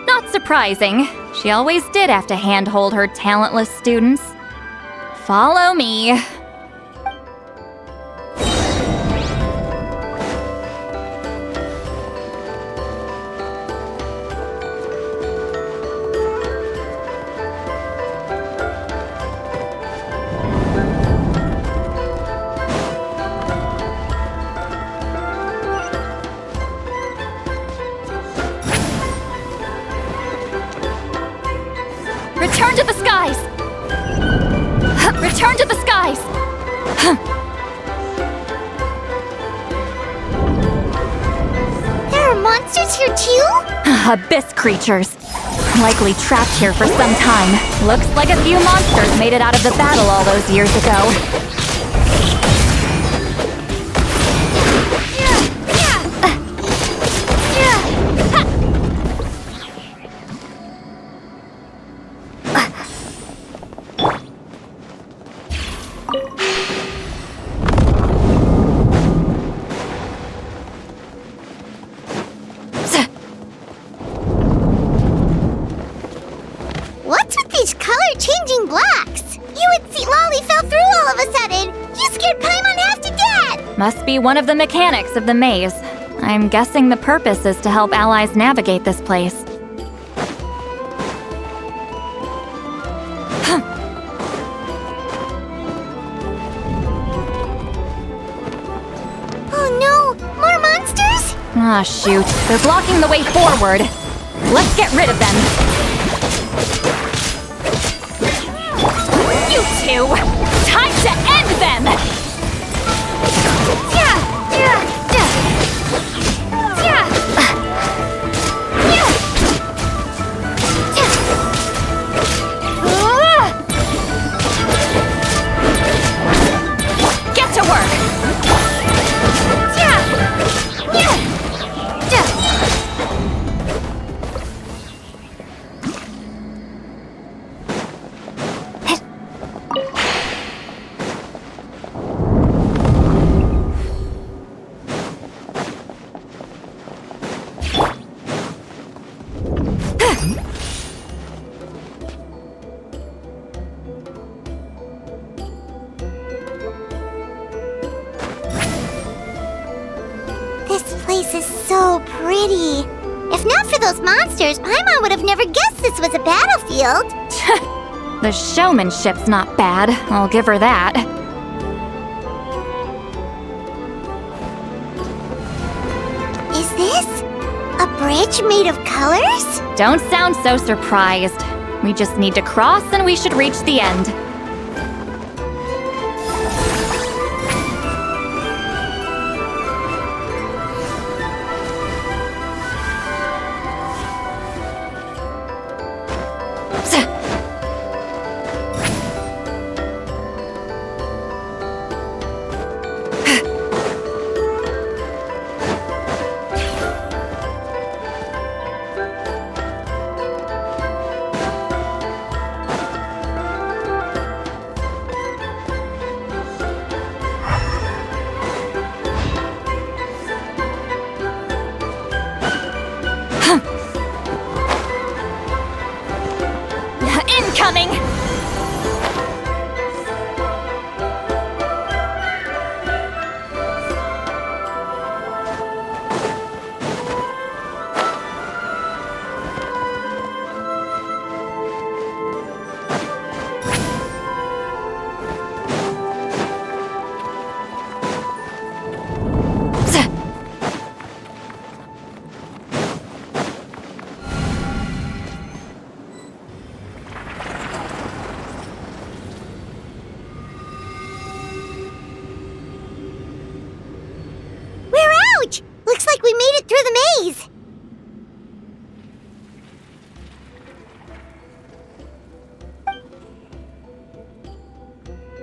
Not surprising. She always did have to handhold her talentless students. Follow me. Return to the skies! Return to the skies! There are monsters here too? Abyss creatures. Likely trapped here for some time. Looks like a few monsters made it out of the battle all those years ago. What's with these color-changing blocks? You and Citlali fell through all of a sudden. You scared Paimon half to death! Must be one of the mechanics of the maze. I'm guessing the purpose is to help allies navigate this place. Oh no! More monsters? Ah, shoot. They're blocking the way forward. Let's get rid of them. You two! Time to end them! Get to work! place is so pretty. If not for those monsters, Paimon would have never guessed this was a battlefield. The showmanship's not bad, I'll give her that. Is this a bridge made of colors? Don't sound so surprised. We just need to cross and we should reach the end. Incoming! Looks like we made it through the maze!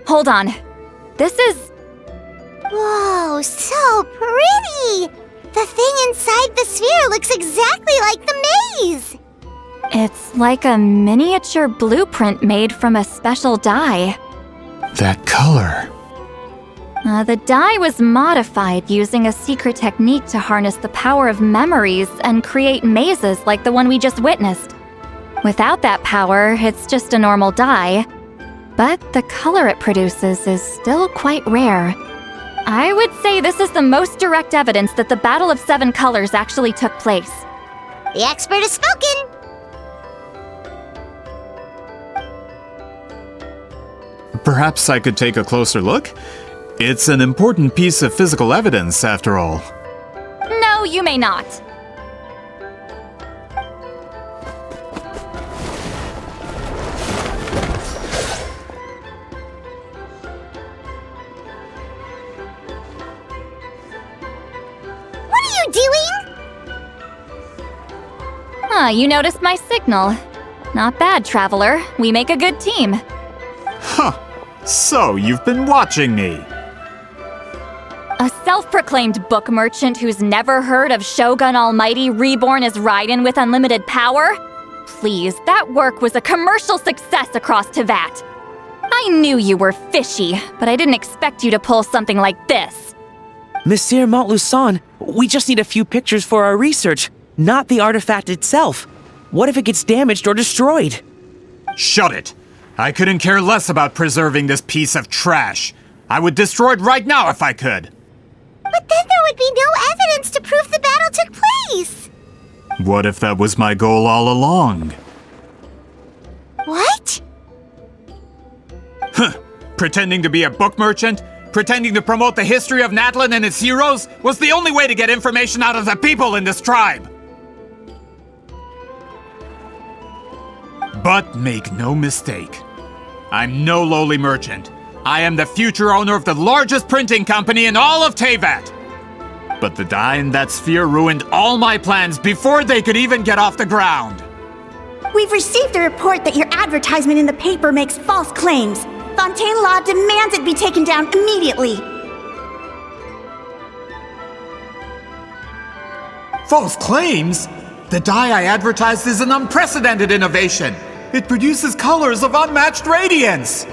Hold on. This is... Whoa, so pretty! The thing inside the sphere looks exactly like the maze! It's like a miniature blueprint made from a special dye. That color. The dye was modified using a secret technique to harness the power of memories and create mazes like the one we just witnessed. Without that power, it's just a normal dye. But the color it produces is still quite rare. I would say this is the most direct evidence that the Battle of Seven Colors actually took place. The expert has spoken! Perhaps I could take a closer look? It's an important piece of physical evidence, after all. No, you may not. What are you doing? You noticed my signal. Not bad, Traveler. We make a good team. Huh. So, you've been watching me. A self-proclaimed book merchant who's never heard of Shogun Almighty reborn as Raiden with unlimited power? Please, that work was a commercial success across Teyvat. I knew you were fishy, but I didn't expect you to pull something like this. Monsieur Montluçon, we just need a few pictures for our research, not the artifact itself. What if it gets damaged or destroyed? Shut it! I couldn't care less about preserving this piece of trash. I would destroy it right now if I could. But then there would be no evidence to prove the battle took place! What if that was my goal all along? What? Huh. Pretending to be a book merchant, pretending to promote the history of Natlan and its heroes, was the only way to get information out of the people in this tribe! But make no mistake, I'm no lowly merchant. I am the future owner of the largest printing company in all of Teyvat. But the dye in that sphere ruined all my plans before they could even get off the ground. We've received a report that your advertisement in the paper makes false claims. Fontaine Law demands it be taken down immediately. False claims? The dye I advertised is an unprecedented innovation. It produces colors of unmatched radiance.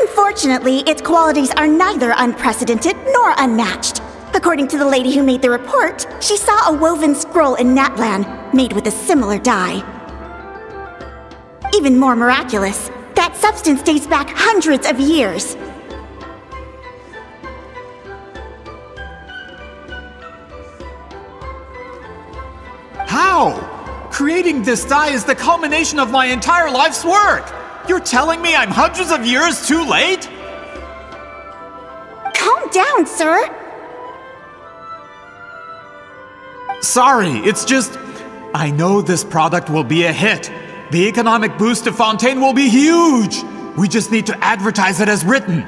Unfortunately, its qualities are neither unprecedented nor unmatched. According to the lady who made the report, she saw a woven scroll in Natlan made with a similar dye. Even more miraculous, that substance dates back hundreds of years. How? Creating this dye is the culmination of my entire life's work! You're telling me I'm hundreds of years too late? Calm down, sir. Sorry, it's just... I know this product will be a hit. The economic boost to Fontaine will be huge. We just need to advertise it as written.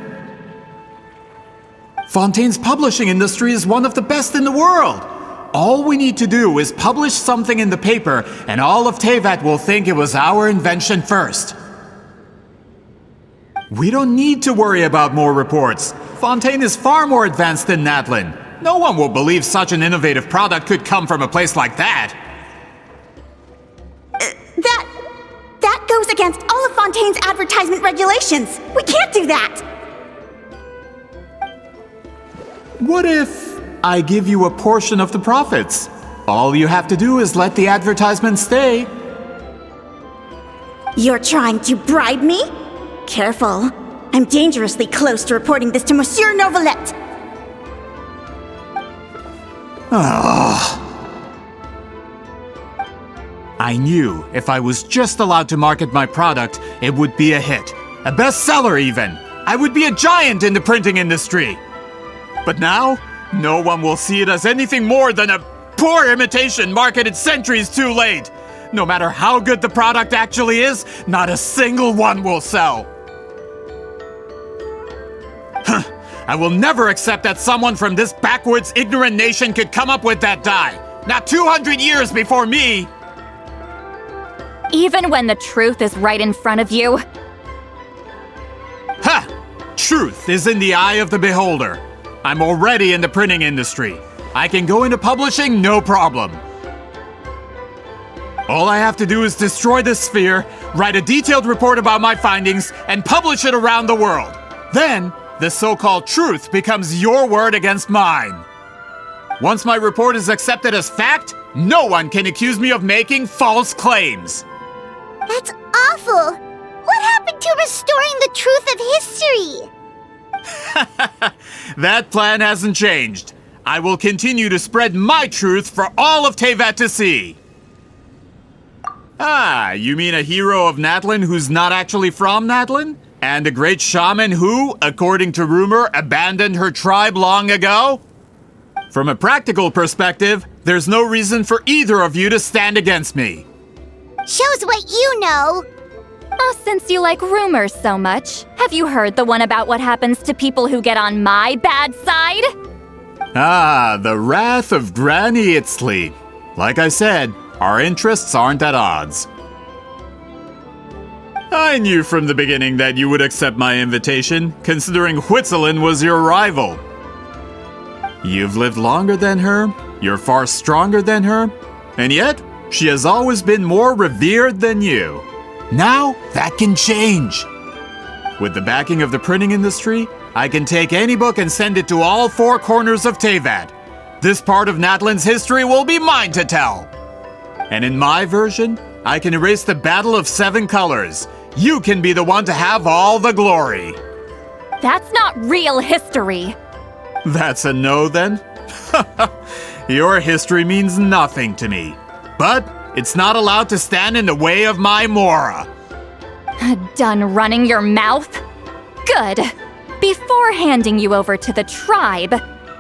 Fontaine's publishing industry is one of the best in the world. All we need to do is publish something in the paper, and all of Teyvat will think it was our invention first. We don't need to worry about more reports. Fontaine is far more advanced than Natlin. No one will believe such an innovative product could come from a place like that. That goes against all of Fontaine's advertisement regulations. We can't do that. What if I give you a portion of the profits? All you have to do is let the advertisement stay. You're trying to bribe me? Careful. I'm dangerously close to reporting this to Monsieur Novelette. I knew if I was just allowed to market my product, it would be a hit. A bestseller even. I would be a giant in the printing industry. But now, no one will see it as anything more than a poor imitation marketed centuries too late. No matter how good the product actually is, not a single one will sell. I will never accept that someone from this backwoods, ignorant nation could come up with that dye. Not 200 years before me! Even when the truth is right in front of you? Ha! Truth is in the eye of the beholder. I'm already in the printing industry. I can go into publishing, no problem. All I have to do is destroy this sphere, write a detailed report about my findings, and publish it around the world. Then, the so-called truth becomes your word against mine. Once my report is accepted as fact, no one can accuse me of making false claims. That's awful! What happened to restoring the truth of history? That plan hasn't changed. I will continue to spread my truth for all of Teyvat to see. Ah, you mean a hero of Natlin who's not actually from Natlin? And a great shaman who, according to rumor, abandoned her tribe long ago? From a practical perspective, there's no reason for either of you to stand against me. Shows what you know. Oh, since you like rumors so much, have you heard the one about what happens to people who get on my bad side? Ah, the wrath of Granny Citlali. Like I said, our interests aren't at odds. I knew from the beginning that you would accept my invitation, considering Huitzilin was your rival. You've lived longer than her, you're far stronger than her, and yet, she has always been more revered than you. Now, that can change. With the backing of the printing industry, I can take any book and send it to all four corners of Teyvat. This part of Natlin's history will be mine to tell. And in my version, I can erase the Battle of Seven Colors. You can be the one to have all the glory. That's not real history. That's a no then? Your history means nothing to me. But it's not allowed to stand in the way of my Mora. Done running your mouth? Good. Before handing you over to the tribe,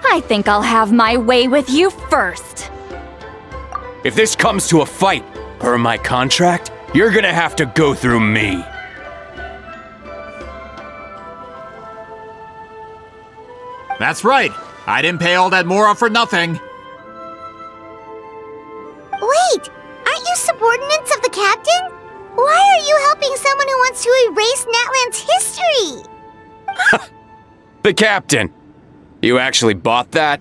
I think I'll have my way with you first. If this comes to a fight, per my contract, you're gonna have to go through me. That's right. I didn't pay all that Mora for nothing. Wait, aren't you subordinates of the captain? Why are you helping someone who wants to erase Natlan's history? The captain! You actually bought that?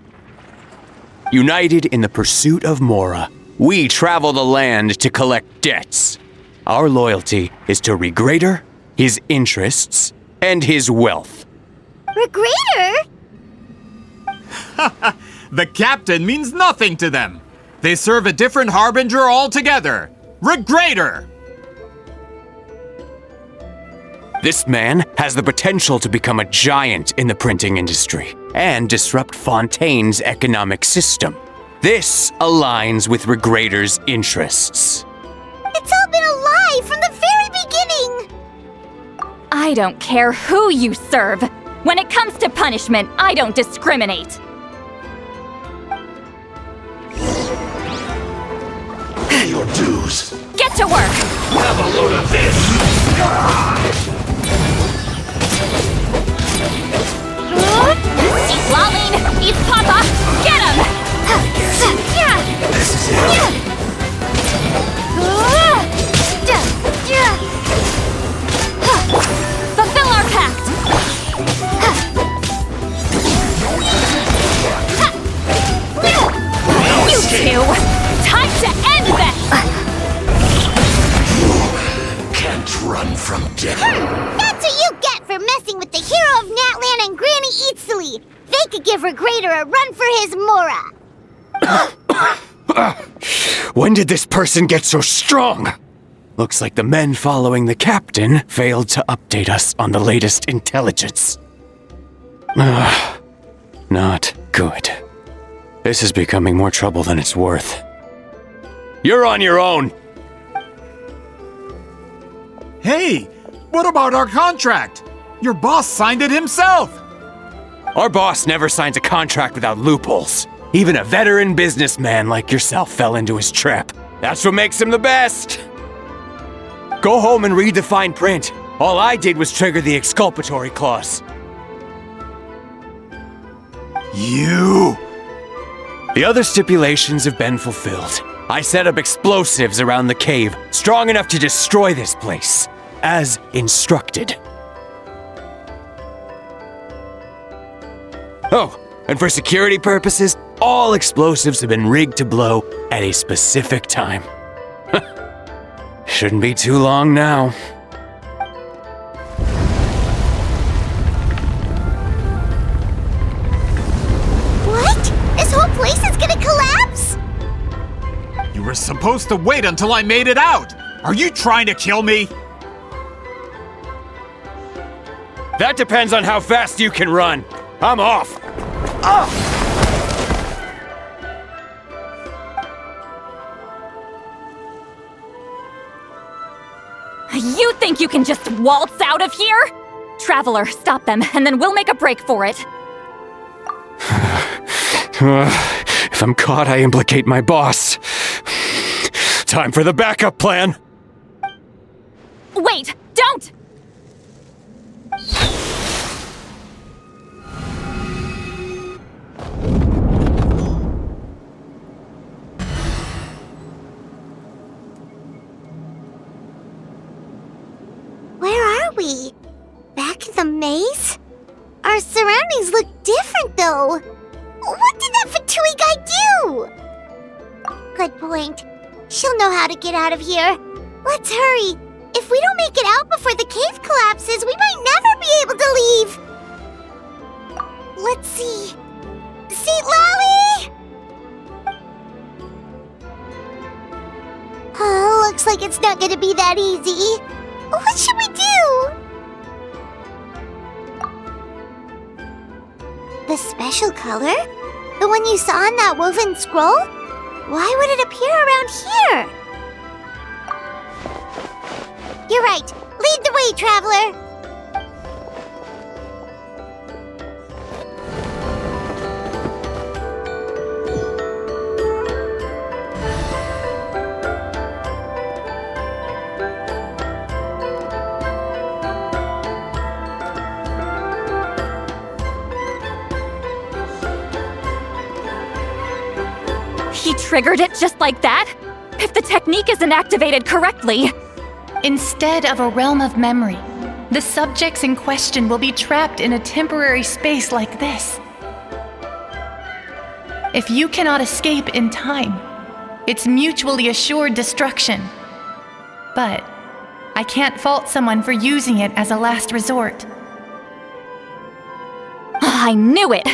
United in the pursuit of Mora, we travel the land to collect debts. Our loyalty is to Regrader, his interests, and his wealth. Regrader? The captain means nothing to them. They serve a different harbinger altogether. Regrader! This man has the potential to become a giant in the printing industry and disrupt Fontaine's economic system. This aligns with Regrator's interests. It's all been a lie from the very beginning! I don't care who you serve. When it comes to punishment, I don't discriminate. Pay your dues. Get to work! Have a load of this! Citlali! He's Papa! Get him! This is it. Fulfill our pact! You two! Time to end this! Can't run from death. That's what you get for messing with the hero of Natlan and Granny Citlali. They could give Regrator a run for his Mora. When did this person get so strong? Looks like the men following the captain failed to update us on the latest intelligence. Not good. This is becoming more trouble than it's worth. You're on your own! Hey, what about our contract? Your boss signed it himself! Our boss never signs a contract without loopholes. Even a veteran businessman like yourself fell into his trap. That's what makes him the best! Go home and read the fine print. All I did was trigger the exculpatory clause. You! The other stipulations have been fulfilled. I set up explosives around the cave, strong enough to destroy this place, as instructed. Oh, and for security purposes, all explosives have been rigged to blow at a specific time. Shouldn't be too long now. What? This whole place is gonna collapse? You were supposed to wait until I made it out! Are you trying to kill me? That depends on how fast you can run. I'm off. You think you can just waltz out of here? Traveler, stop them, and then we'll make a break for it. If I'm caught, I implicate my boss. Time for the backup plan. Wait, don't! Where are we? Back in the maze? Our surroundings look different, though. What did that Fatui guy do? Good point. She'll know how to get out of here. Let's hurry. If we don't make it out before the cave collapses, we might never be able to leave. Let's see. Citlali! Oh, looks like it's not gonna be that easy. What should we do? The special color? The one you saw in that woven scroll? Why would it appear around here? You're right. Lead the way, traveler. He triggered it just like that? If the technique isn't activated correctly... Instead of a realm of memory, the subjects in question will be trapped in a temporary space like this. If you cannot escape in time, it's mutually assured destruction. But I can't fault someone for using it as a last resort. I knew it!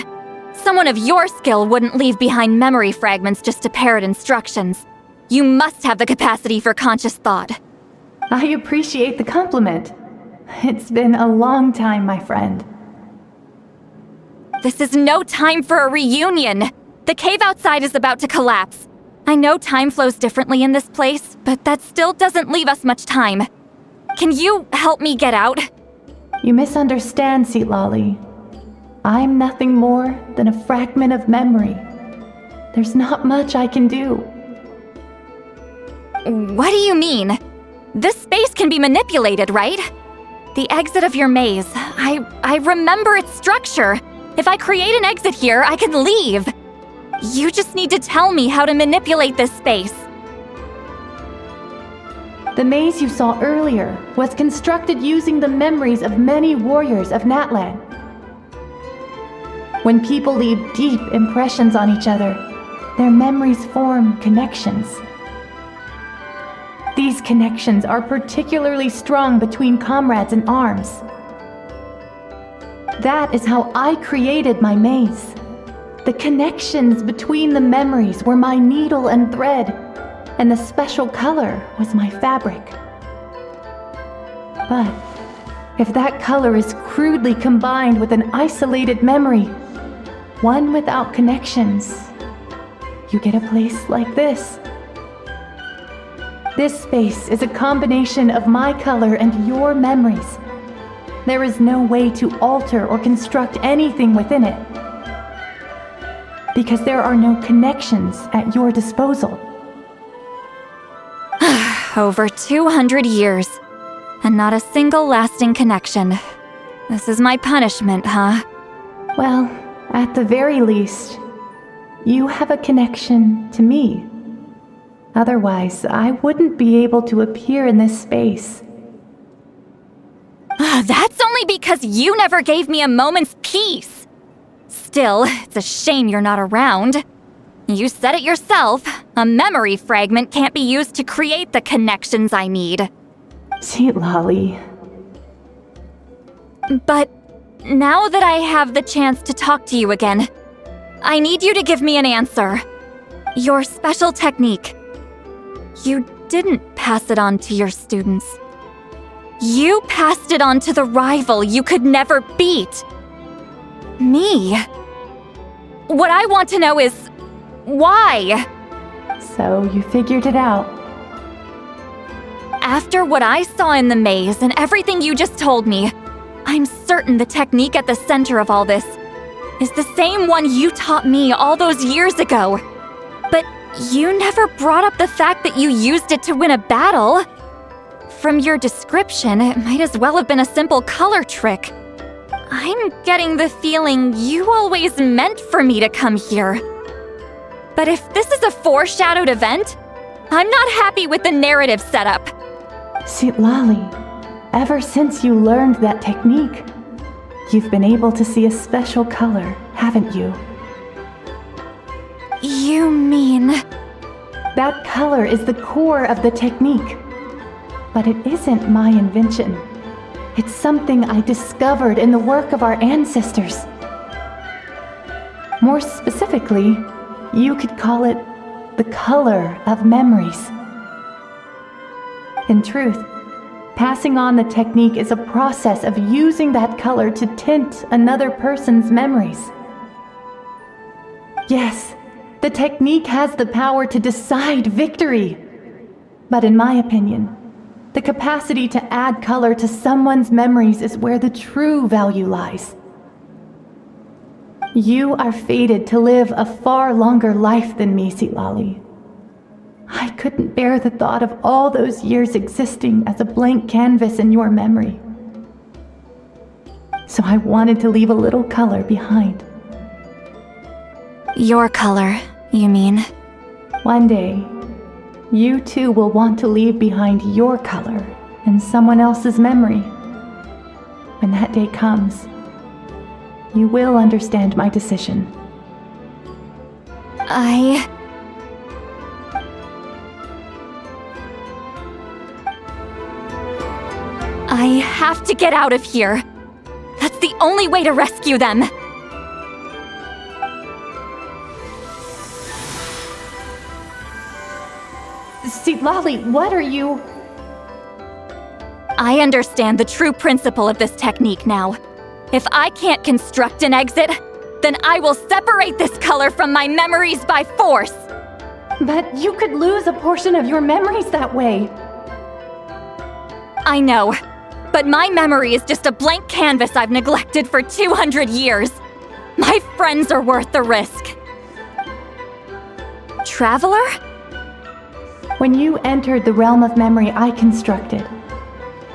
Someone of your skill wouldn't leave behind memory fragments just to parrot instructions. You must have the capacity for conscious thought. I appreciate the compliment. It's been a long time, my friend. This is no time for a reunion. The cave outside is about to collapse. I know time flows differently in this place, but that still doesn't leave us much time. Can you help me get out? You misunderstand, Citlali. I'm nothing more than a fragment of memory. There's not much I can do. What do you mean? This space can be manipulated, right? The exit of your maze. I remember its structure. If I create an exit here, I can leave. You just need to tell me how to manipulate this space. The maze you saw earlier was constructed using the memories of many warriors of Natlan. When people leave deep impressions on each other, their memories form connections. These connections are particularly strong between comrades in arms. That is how I created my maze. The connections between the memories were my needle and thread, and the special color was my fabric. But if that color is crudely combined with an isolated memory, one without connections, you get a place like this. This space is a combination of my color and your memories. There is no way to alter or construct anything within it, because there are no connections at your disposal. Over 200 years, and not a single lasting connection. This is my punishment, huh? Well, at the very least, you have a connection to me. Otherwise, I wouldn't be able to appear in this space. That's only because you never gave me a moment's peace. Still, it's a shame you're not around. You said it yourself. A memory fragment can't be used to create the connections I need. Citlali. But now that I have the chance to talk to you again, I need you to give me an answer. Your special technique. You didn't pass it on to your students. You passed it on to the rival you could never beat. Me. What I want to know is, why? So you figured it out. After what I saw in the maze and everything you just told me, I'm certain the technique at the center of all this is the same one you taught me all those years ago. But you never brought up the fact that you used it to win a battle. From your description, it might as well have been a simple color trick. I'm getting the feeling you always meant for me to come here. But if this is a foreshadowed event, I'm not happy with the narrative setup. Citlali, ever since you learned that technique, you've been able to see a special color, haven't you? You mean... That color is the core of the technique. But it isn't my invention. It's something I discovered in the work of our ancestors. More specifically, you could call it the color of memories. In truth, passing on the technique is a process of using that color to tint another person's memories. Yes, the technique has the power to decide victory. But in my opinion, the capacity to add color to someone's memories is where the true value lies. You are fated to live a far longer life than me, Citlali. I couldn't bear the thought of all those years existing as a blank canvas in your memory. So I wanted to leave a little color behind. Your color, you mean? One day, you too will want to leave behind your color in someone else's memory. When that day comes, you will understand my decision. I have to get out of here. That's the only way to rescue them. Citlali, what are you... I understand the true principle of this technique now. If I can't construct an exit, then I will separate this color from my memories by force. But you could lose a portion of your memories that way. I know, but my memory is just a blank canvas I've neglected for 200 years. My friends are worth the risk. Traveler? When you entered the realm of memory I constructed,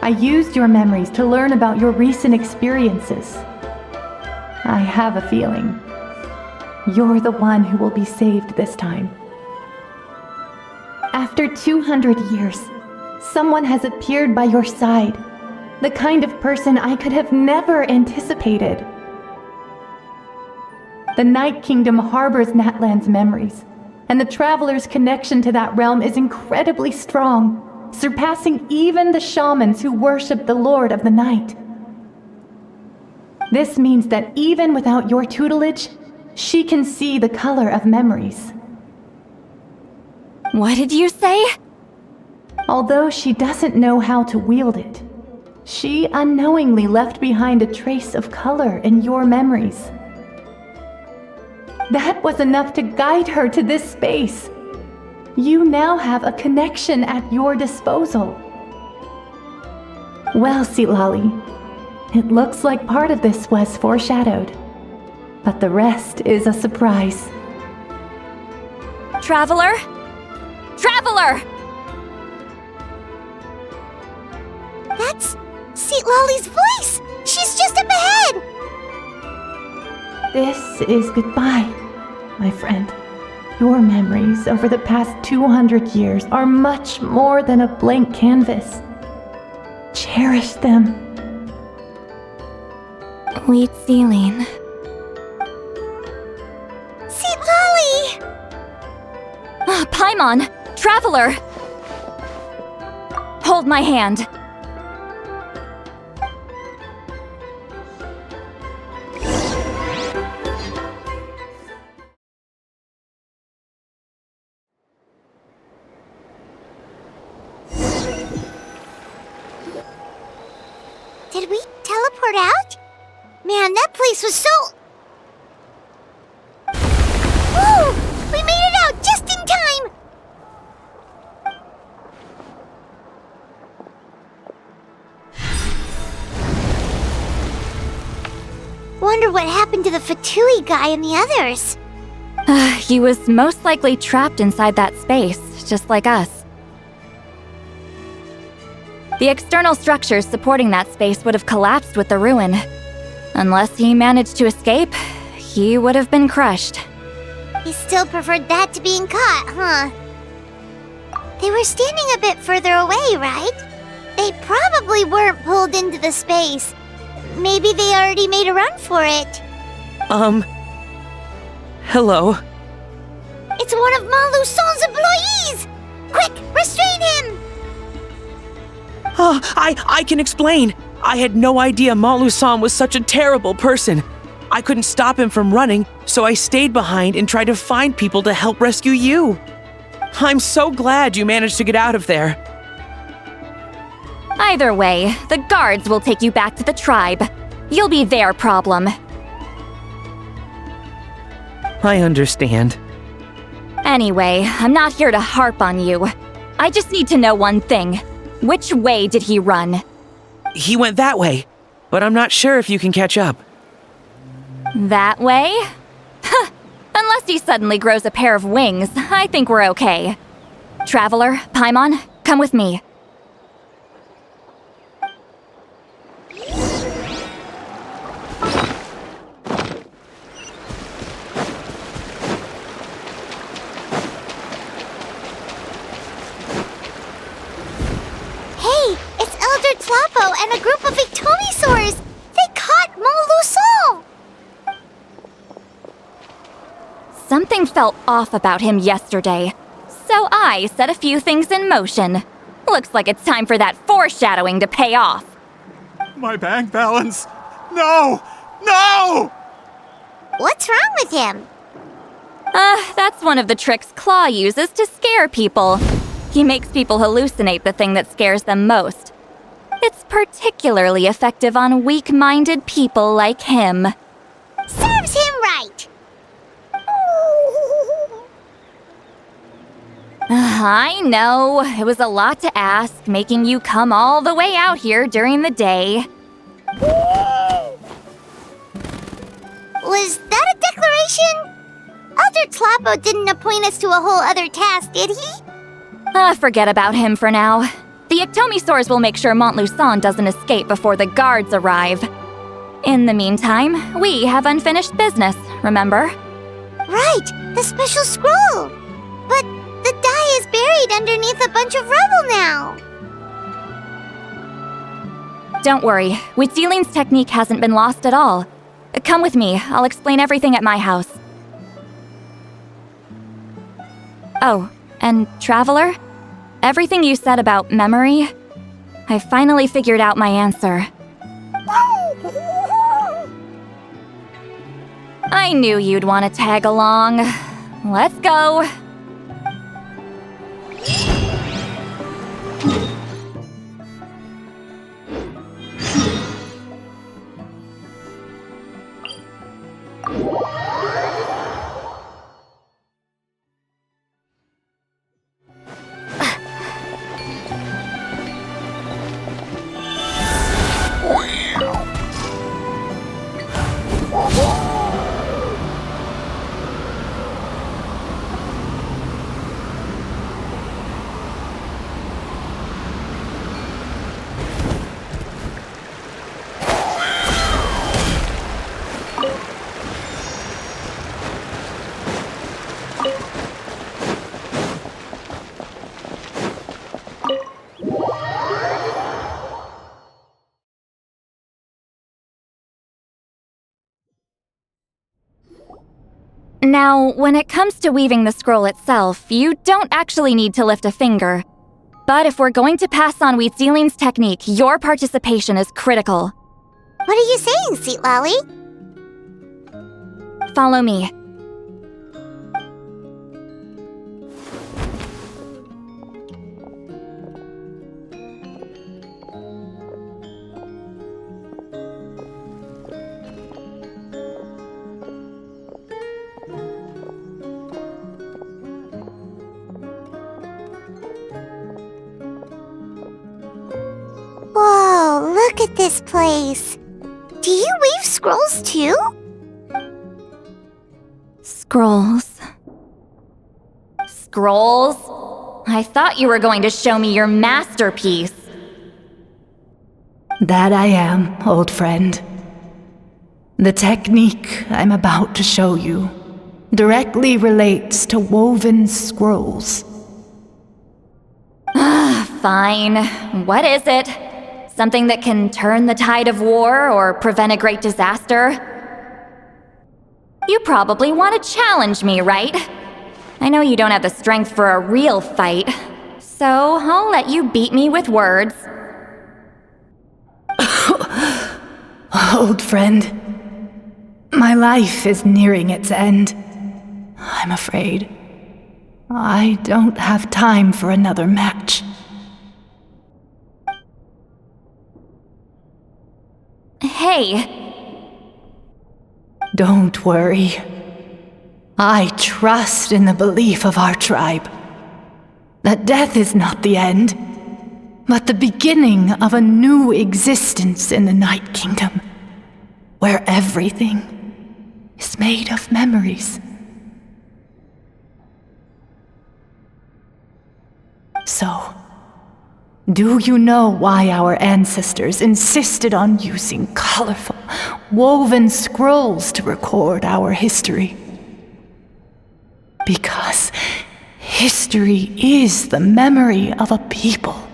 I used your memories to learn about your recent experiences. I have a feeling you're the one who will be saved this time. After 200 years, someone has appeared by your side, the kind of person I could have never anticipated. The Night Kingdom harbors Natlan's memories, and the Traveler's connection to that realm is incredibly strong, surpassing even the shamans who worship the Lord of the Night. This means that even without your tutelage, she can see the color of memories. What did you say? Although she doesn't know how to wield it, she unknowingly left behind a trace of color in your memories. That was enough to guide her to this space. You now have a connection at your disposal. Well, Citlali, it looks like part of this was foreshadowed, but the rest is a surprise. Traveler? Traveler! That's Citlali's voice! She's just up ahead! This is goodbye, my friend. Your memories over the past 200 years are much more than a blank canvas. Cherish them. Wheat ceiling. Citlali! Paimon! Traveler! Hold my hand. Did we teleport out? Man, that place was so... Whoa! We made it out just in time! Wonder what happened to the Fatui guy and the others. He was most likely trapped inside that space, just like us. The external structures supporting that space would have collapsed with the ruin. Unless he managed to escape, he would have been crushed. He still preferred that to being caught, huh? They were standing a bit further away, right? They probably weren't pulled into the space. Maybe they already made a run for it. Hello? It's one of Malu Son's employees! Quick, restrain him! Oh, I can explain. I had no idea Malu-san was such a terrible person. I couldn't stop him from running, so I stayed behind and tried to find people to help rescue you. I'm so glad you managed to get out of there. Either way, the guards will take you back to the tribe. You'll be their problem. I understand. Anyway, I'm not here to harp on you. I just need to know one thing. Which way did he run? He went that way, but I'm not sure if you can catch up. That way? Unless he suddenly grows a pair of wings, I think we're okay. Traveler, Paimon, come with me. Hey, it's Elder Tlapo and a group of Victomisaurs! They caught Malu Son! Something felt off about him yesterday, so I set a few things in motion. Looks like it's time for that foreshadowing to pay off. My bank balance! No! No! What's wrong with him? That's one of the tricks Claw uses to scare people. He makes people hallucinate the thing that scares them most. It's particularly effective on weak-minded people like him. Serves him right! I know. It was a lot to ask, making you come all the way out here during the day. Was that a declaration? Elder Tlapo didn't appoint us to a whole other task, did he? Forget about him for now. The Ectomisaurs will make sure Montluçon doesn't escape before the guards arrive. In the meantime, we have unfinished business, remember? Right, the special scroll. But the die is buried underneath a bunch of rubble now. Don't worry, Witzeline's technique hasn't been lost at all. Come with me, I'll explain everything at my house. Oh, and Traveler? Everything you said about memory, I finally figured out my answer. I knew you'd want to tag along. Let's go. Now, when it comes to weaving the scroll itself, you don't actually need to lift a finger. But if we're going to pass on Witzeline's technique, your participation is critical. What are you saying, Citlali? Follow me. Whoa, look at this place. Do you weave scrolls too? Scrolls. Scrolls? I thought you were going to show me your masterpiece. That I am, old friend. The technique I'm about to show you directly relates to woven scrolls. Fine. What is it? Something that can turn the tide of war or prevent a great disaster? You probably want to challenge me, right? I know you don't have the strength for a real fight, so I'll let you beat me with words. Old friend, my life is nearing its end. I'm afraid I don't have time for another match. Hey. Don't worry. I trust in the belief of our tribe that death is not the end, but the beginning of a new existence in the Night Kingdom, where everything is made of memories. So, do you know why our ancestors insisted on using colorful, woven scrolls to record our history? Because history is the memory of a people.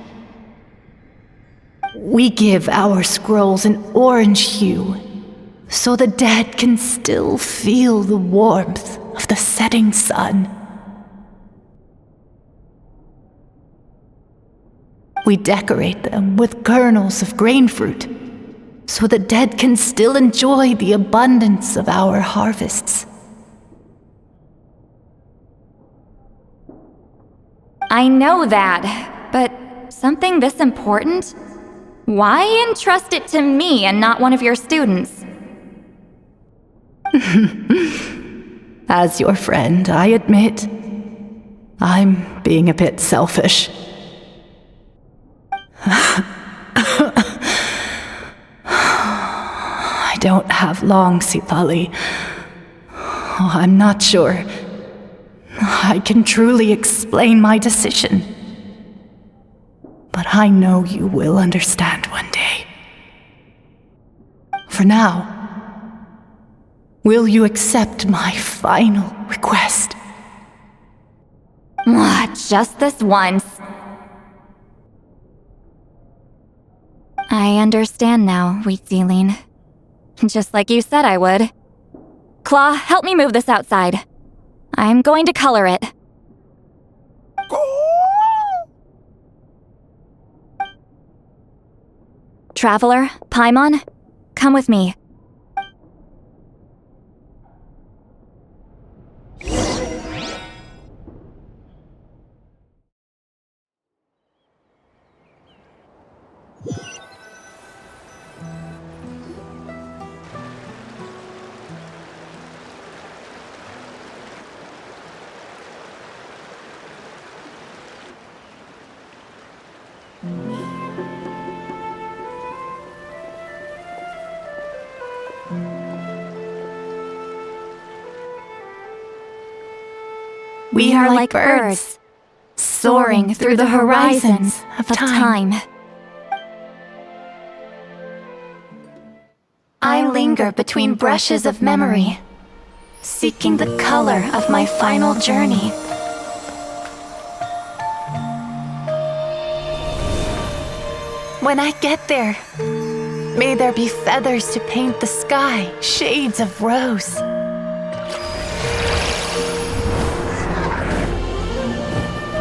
We give our scrolls an orange hue, so the dead can still feel the warmth of the setting sun. We decorate them with kernels of grain fruit, so the dead can still enjoy the abundance of our harvests. I know that, but something this important? Why entrust it to me and not one of your students? As your friend, I admit, I'm being a bit selfish. I don't have long, Citlali. Oh, I'm not sure I can truly explain my decision. But I know you will understand one day. For now, will you accept my final request? Just this once. I understand now, Citlali. Just like you said I would. Claw, help me move this outside. I'm going to color it. Traveler, Paimon, come with me. We are like birds, soaring through the horizons of time. I linger between brushes of memory, seeking the color of my final journey. When I get there, may there be feathers to paint the sky, shades of rose.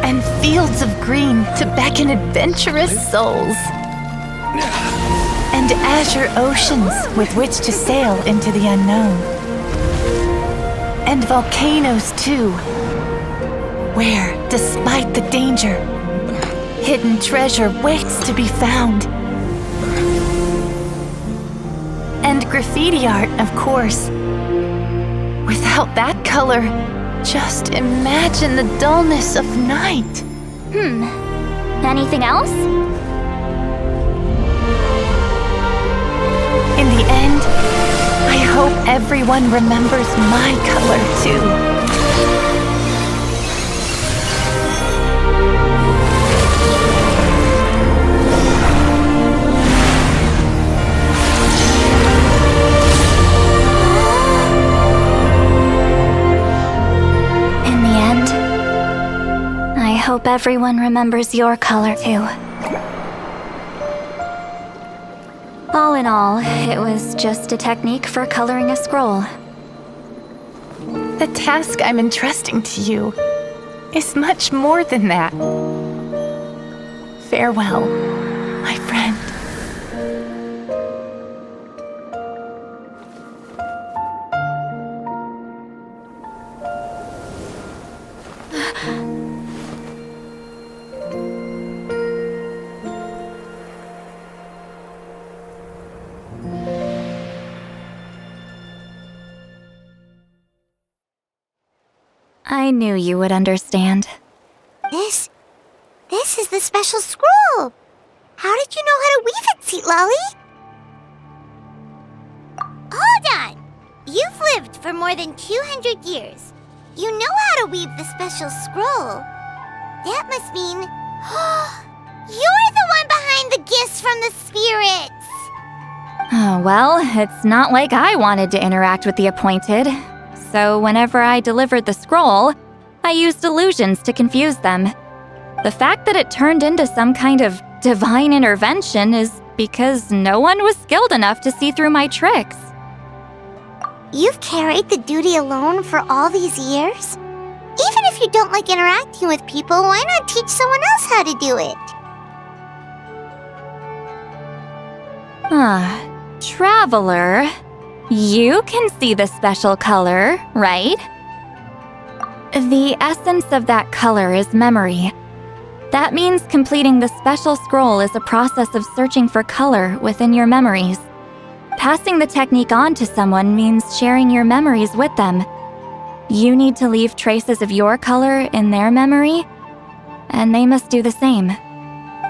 And fields of green to beckon adventurous souls. And azure oceans with which to sail into the unknown. And volcanoes too, where, despite the danger, hidden treasure waits to be found. And graffiti art, of course. Without that color, just imagine the dullness of night. Anything else? In the end, I hope everyone remembers my color too. I hope everyone remembers your color too. All in all, it was just a technique for coloring a scroll. The task I'm entrusting to you is much more than that. Farewell, my friend. I knew you would understand. This is the special scroll. How did you know how to weave it, Citlali? Hold on! You've lived for more than 200 years. You know how to weave the special scroll. That must mean... you're the one behind the gifts from the spirits! Oh, well, it's not like I wanted to interact with the appointed. So whenever I delivered the scroll, I used illusions to confuse them. The fact that it turned into some kind of divine intervention is because no one was skilled enough to see through my tricks. You've carried the duty alone for all these years? Even if you don't like interacting with people, why not teach someone else how to do it? Traveler, you can see the special color, right? The essence of that color is memory. That means completing the special scroll is a process of searching for color within your memories. Passing the technique on to someone means sharing your memories with them. You need to leave traces of your color in their memory, and they must do the same.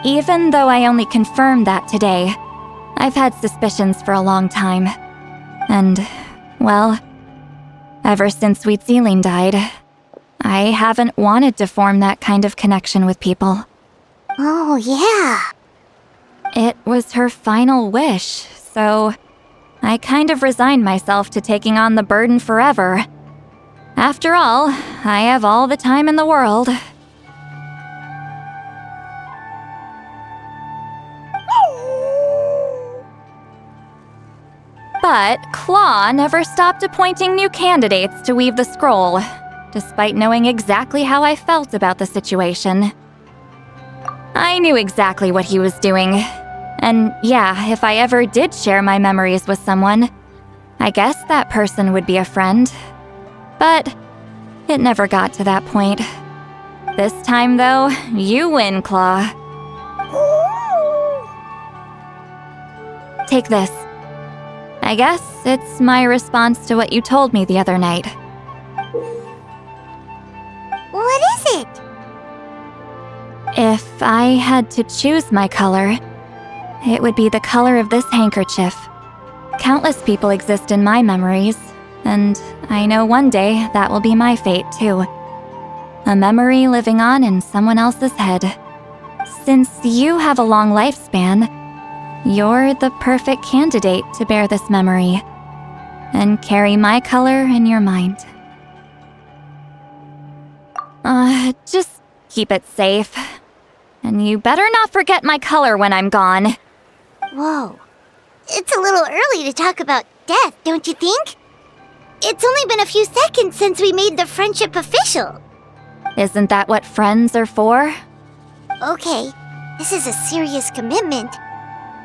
Even though I only confirmed that today, I've had suspicions for a long time. And, well, ever since Sweet Celine died, I haven't wanted to form that kind of connection with people. Oh, yeah. It was her final wish, so I kind of resigned myself to taking on the burden forever. After all, I have all the time in the world. But Claw never stopped appointing new candidates to weave the scroll, despite knowing exactly how I felt about the situation. I knew exactly what he was doing. And yeah, if I ever did share my memories with someone, I guess that person would be a friend. But it never got to that point. This time, though, you win, Claw. Take this. I guess it's my response to what you told me the other night. What is it? If I had to choose my color, it would be the color of this handkerchief. Countless people exist in my memories, and I know one day that will be my fate too. A memory living on in someone else's head. Since you have a long lifespan, you're the perfect candidate to bear this memory and carry my color in your mind. Just keep it safe. And you better not forget my color when I'm gone. Whoa. It's a little early to talk about death, don't you think? It's only been a few seconds since we made the friendship official. Isn't that what friends are for? Okay, this is a serious commitment.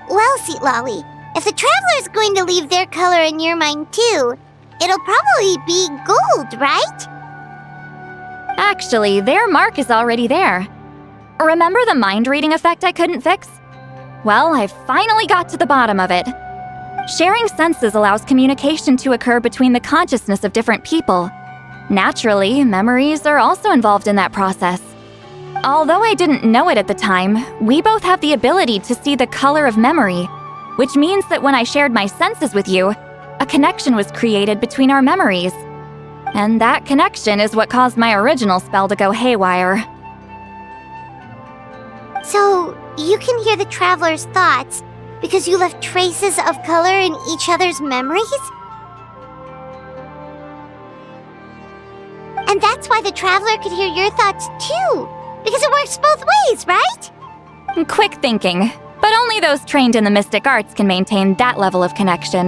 Well, Citlali, if the Traveler's going to leave their color in your mind too, it'll probably be gold, right? Actually, their mark is already there. Remember the mind-reading effect I couldn't fix? Well, I finally got to the bottom of it. Sharing senses allows communication to occur between the consciousness of different people. Naturally, memories are also involved in that process. Although I didn't know it at the time, we both have the ability to see the color of memory, which means that when I shared my senses with you, a connection was created between our memories. And that connection is what caused my original spell to go haywire. So, you can hear the Traveler's thoughts because you left traces of color in each other's memories? And that's why the Traveler could hear your thoughts too, because it works both ways, right? Quick thinking, but only those trained in the mystic arts can maintain that level of connection.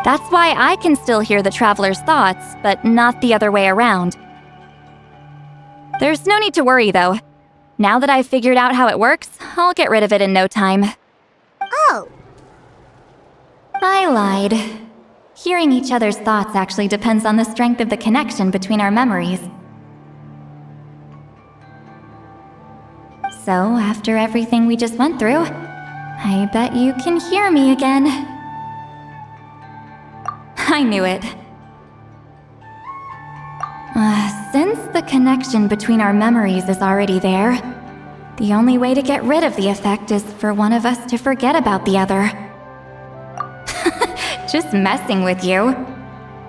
That's why I can still hear the Traveler's thoughts, but not the other way around. There's no need to worry, though. Now that I've figured out how it works, I'll get rid of it in no time. Oh. I lied. Hearing each other's thoughts actually depends on the strength of the connection between our memories. So, after everything we just went through, I bet you can hear me again. I knew it. Since the connection between our memories is already there, the only way to get rid of the effect is for one of us to forget about the other. Just messing with you.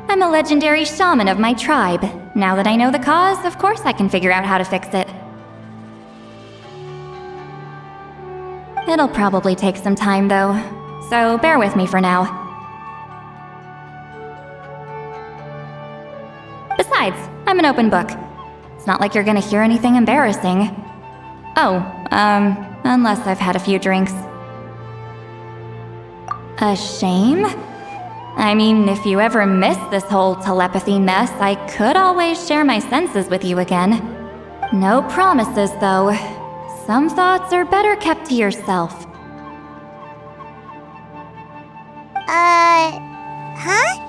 I'm a legendary shaman of my tribe. Now that I know the cause, of course I can figure out how to fix it. It'll probably take some time, though, so bear with me for now. Besides, I'm an open book. It's not like you're gonna hear anything embarrassing. Oh, unless I've had a few drinks. A shame? I mean, if you ever miss this whole telepathy mess, I could always share my senses with you again. No promises, though. Some thoughts are better kept to yourself. Huh?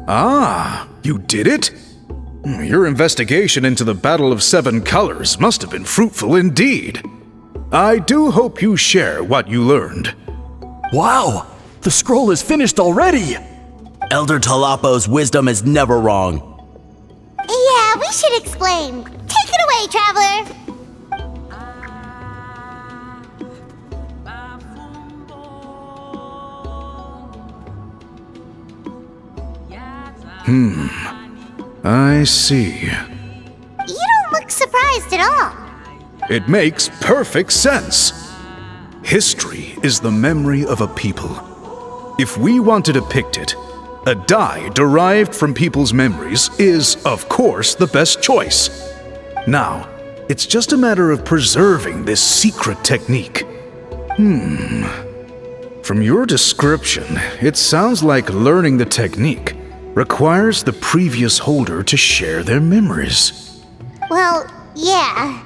Ah, you did it? Your investigation into the Battle of Seven Colors must have been fruitful indeed. I do hope you share what you learned. Wow! The scroll is finished already! Elder Talapo's wisdom is never wrong. Yeah, we should explain. Take it away, traveler! I see. You don't look surprised at all. It makes perfect sense. History is the memory of a people. If we want to depict it, a dye derived from people's memories is, of course, the best choice. Now, it's just a matter of preserving this secret technique. From your description, it sounds like learning the technique requires the previous holder to share their memories. Well, yeah.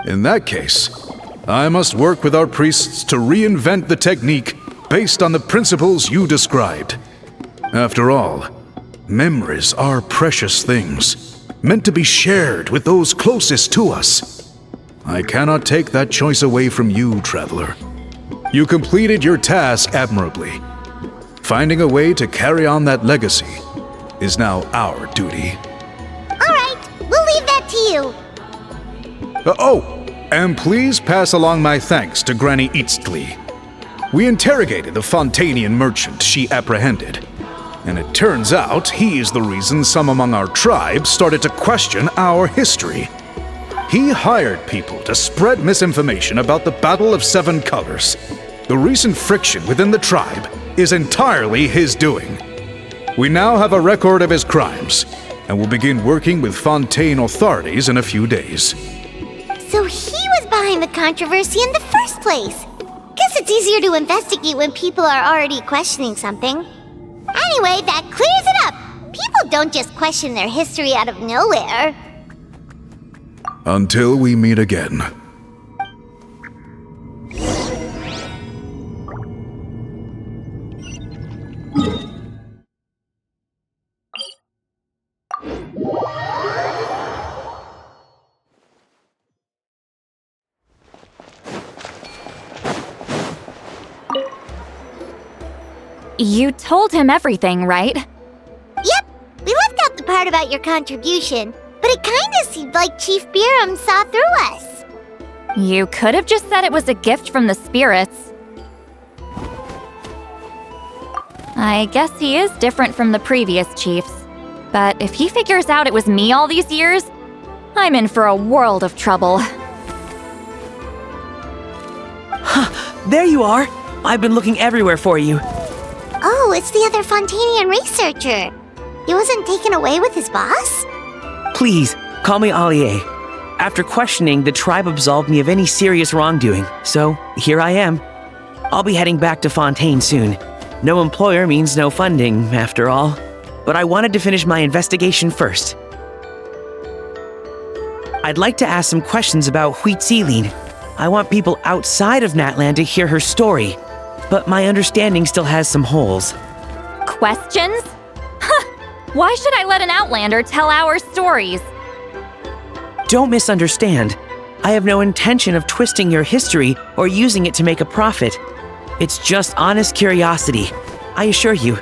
In that case, I must work with our priests to reinvent the technique based on the principles you described. After all, memories are precious things, meant to be shared with those closest to us. I cannot take that choice away from you, traveler. You completed your task admirably. Finding a way to carry on that legacy is now our duty. All right, we'll leave that to you. And please pass along my thanks to Granny Citlali. We interrogated the Fontanian merchant she apprehended, and it turns out he is the reason some among our tribe started to question our history. He hired people to spread misinformation about the Battle of Seven Colors. The recent friction within the tribe is entirely his doing. We now have a record of his crimes, and will begin working with Fontaine authorities in a few days. So he was behind the controversy in the first place. Guess it's easier to investigate when people are already questioning something. Anyway, that clears it up. People don't just question their history out of nowhere. Until we meet again. You told him everything, right? Yep, we left out the part about your contribution, but it kinda seemed like Chief Biram saw through us. You could have just said it was a gift from the spirits. I guess he is different from the previous chiefs. But if he figures out it was me all these years, I'm in for a world of trouble. There you are! I've been looking everywhere for you. Oh, it's the other Fontanian researcher. He wasn't taken away with his boss? Please, call me Allier. After questioning, the tribe absolved me of any serious wrongdoing, so here I am. I'll be heading back to Fontaine soon. No employer means no funding, after all. But I wanted to finish my investigation first. I'd like to ask some questions about Citlali. I want people outside of Natlan to hear her story, but my understanding still has some holes. Questions? Why should I let an Outlander tell our stories? Don't misunderstand. I have no intention of twisting your history or using it to make a profit. It's just honest curiosity, I assure you.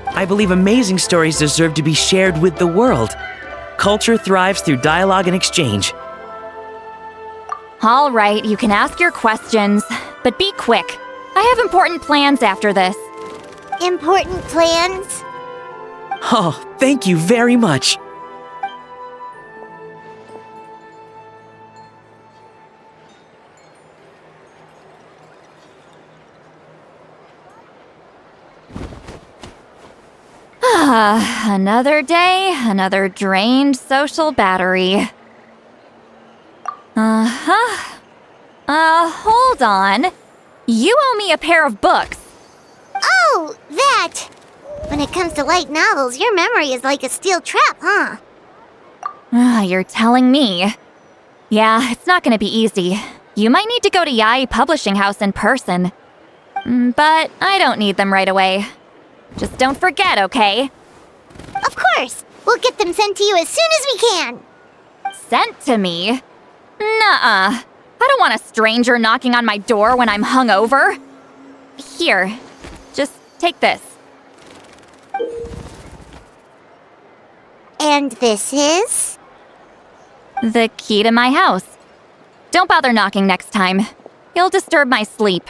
I believe amazing stories deserve to be shared with the world. Culture thrives through dialogue and exchange. All right, you can ask your questions, but be quick. I have important plans after this. Important plans? Oh, thank you very much. Another day, another drained social battery. Hold on. You owe me a pair of books. Oh, that! When it comes to light novels, your memory is like a steel trap, huh? You're telling me. Yeah, it's not gonna be easy. You might need to go to Yai Publishing House in person. But I don't need them right away. Just don't forget, okay? Of course! We'll get them sent to you as soon as we can! Sent to me? Nuh-uh. I don't want a stranger knocking on my door when I'm hungover. Here, just take this. And this is? The key to my house. Don't bother knocking next time. You'll disturb my sleep.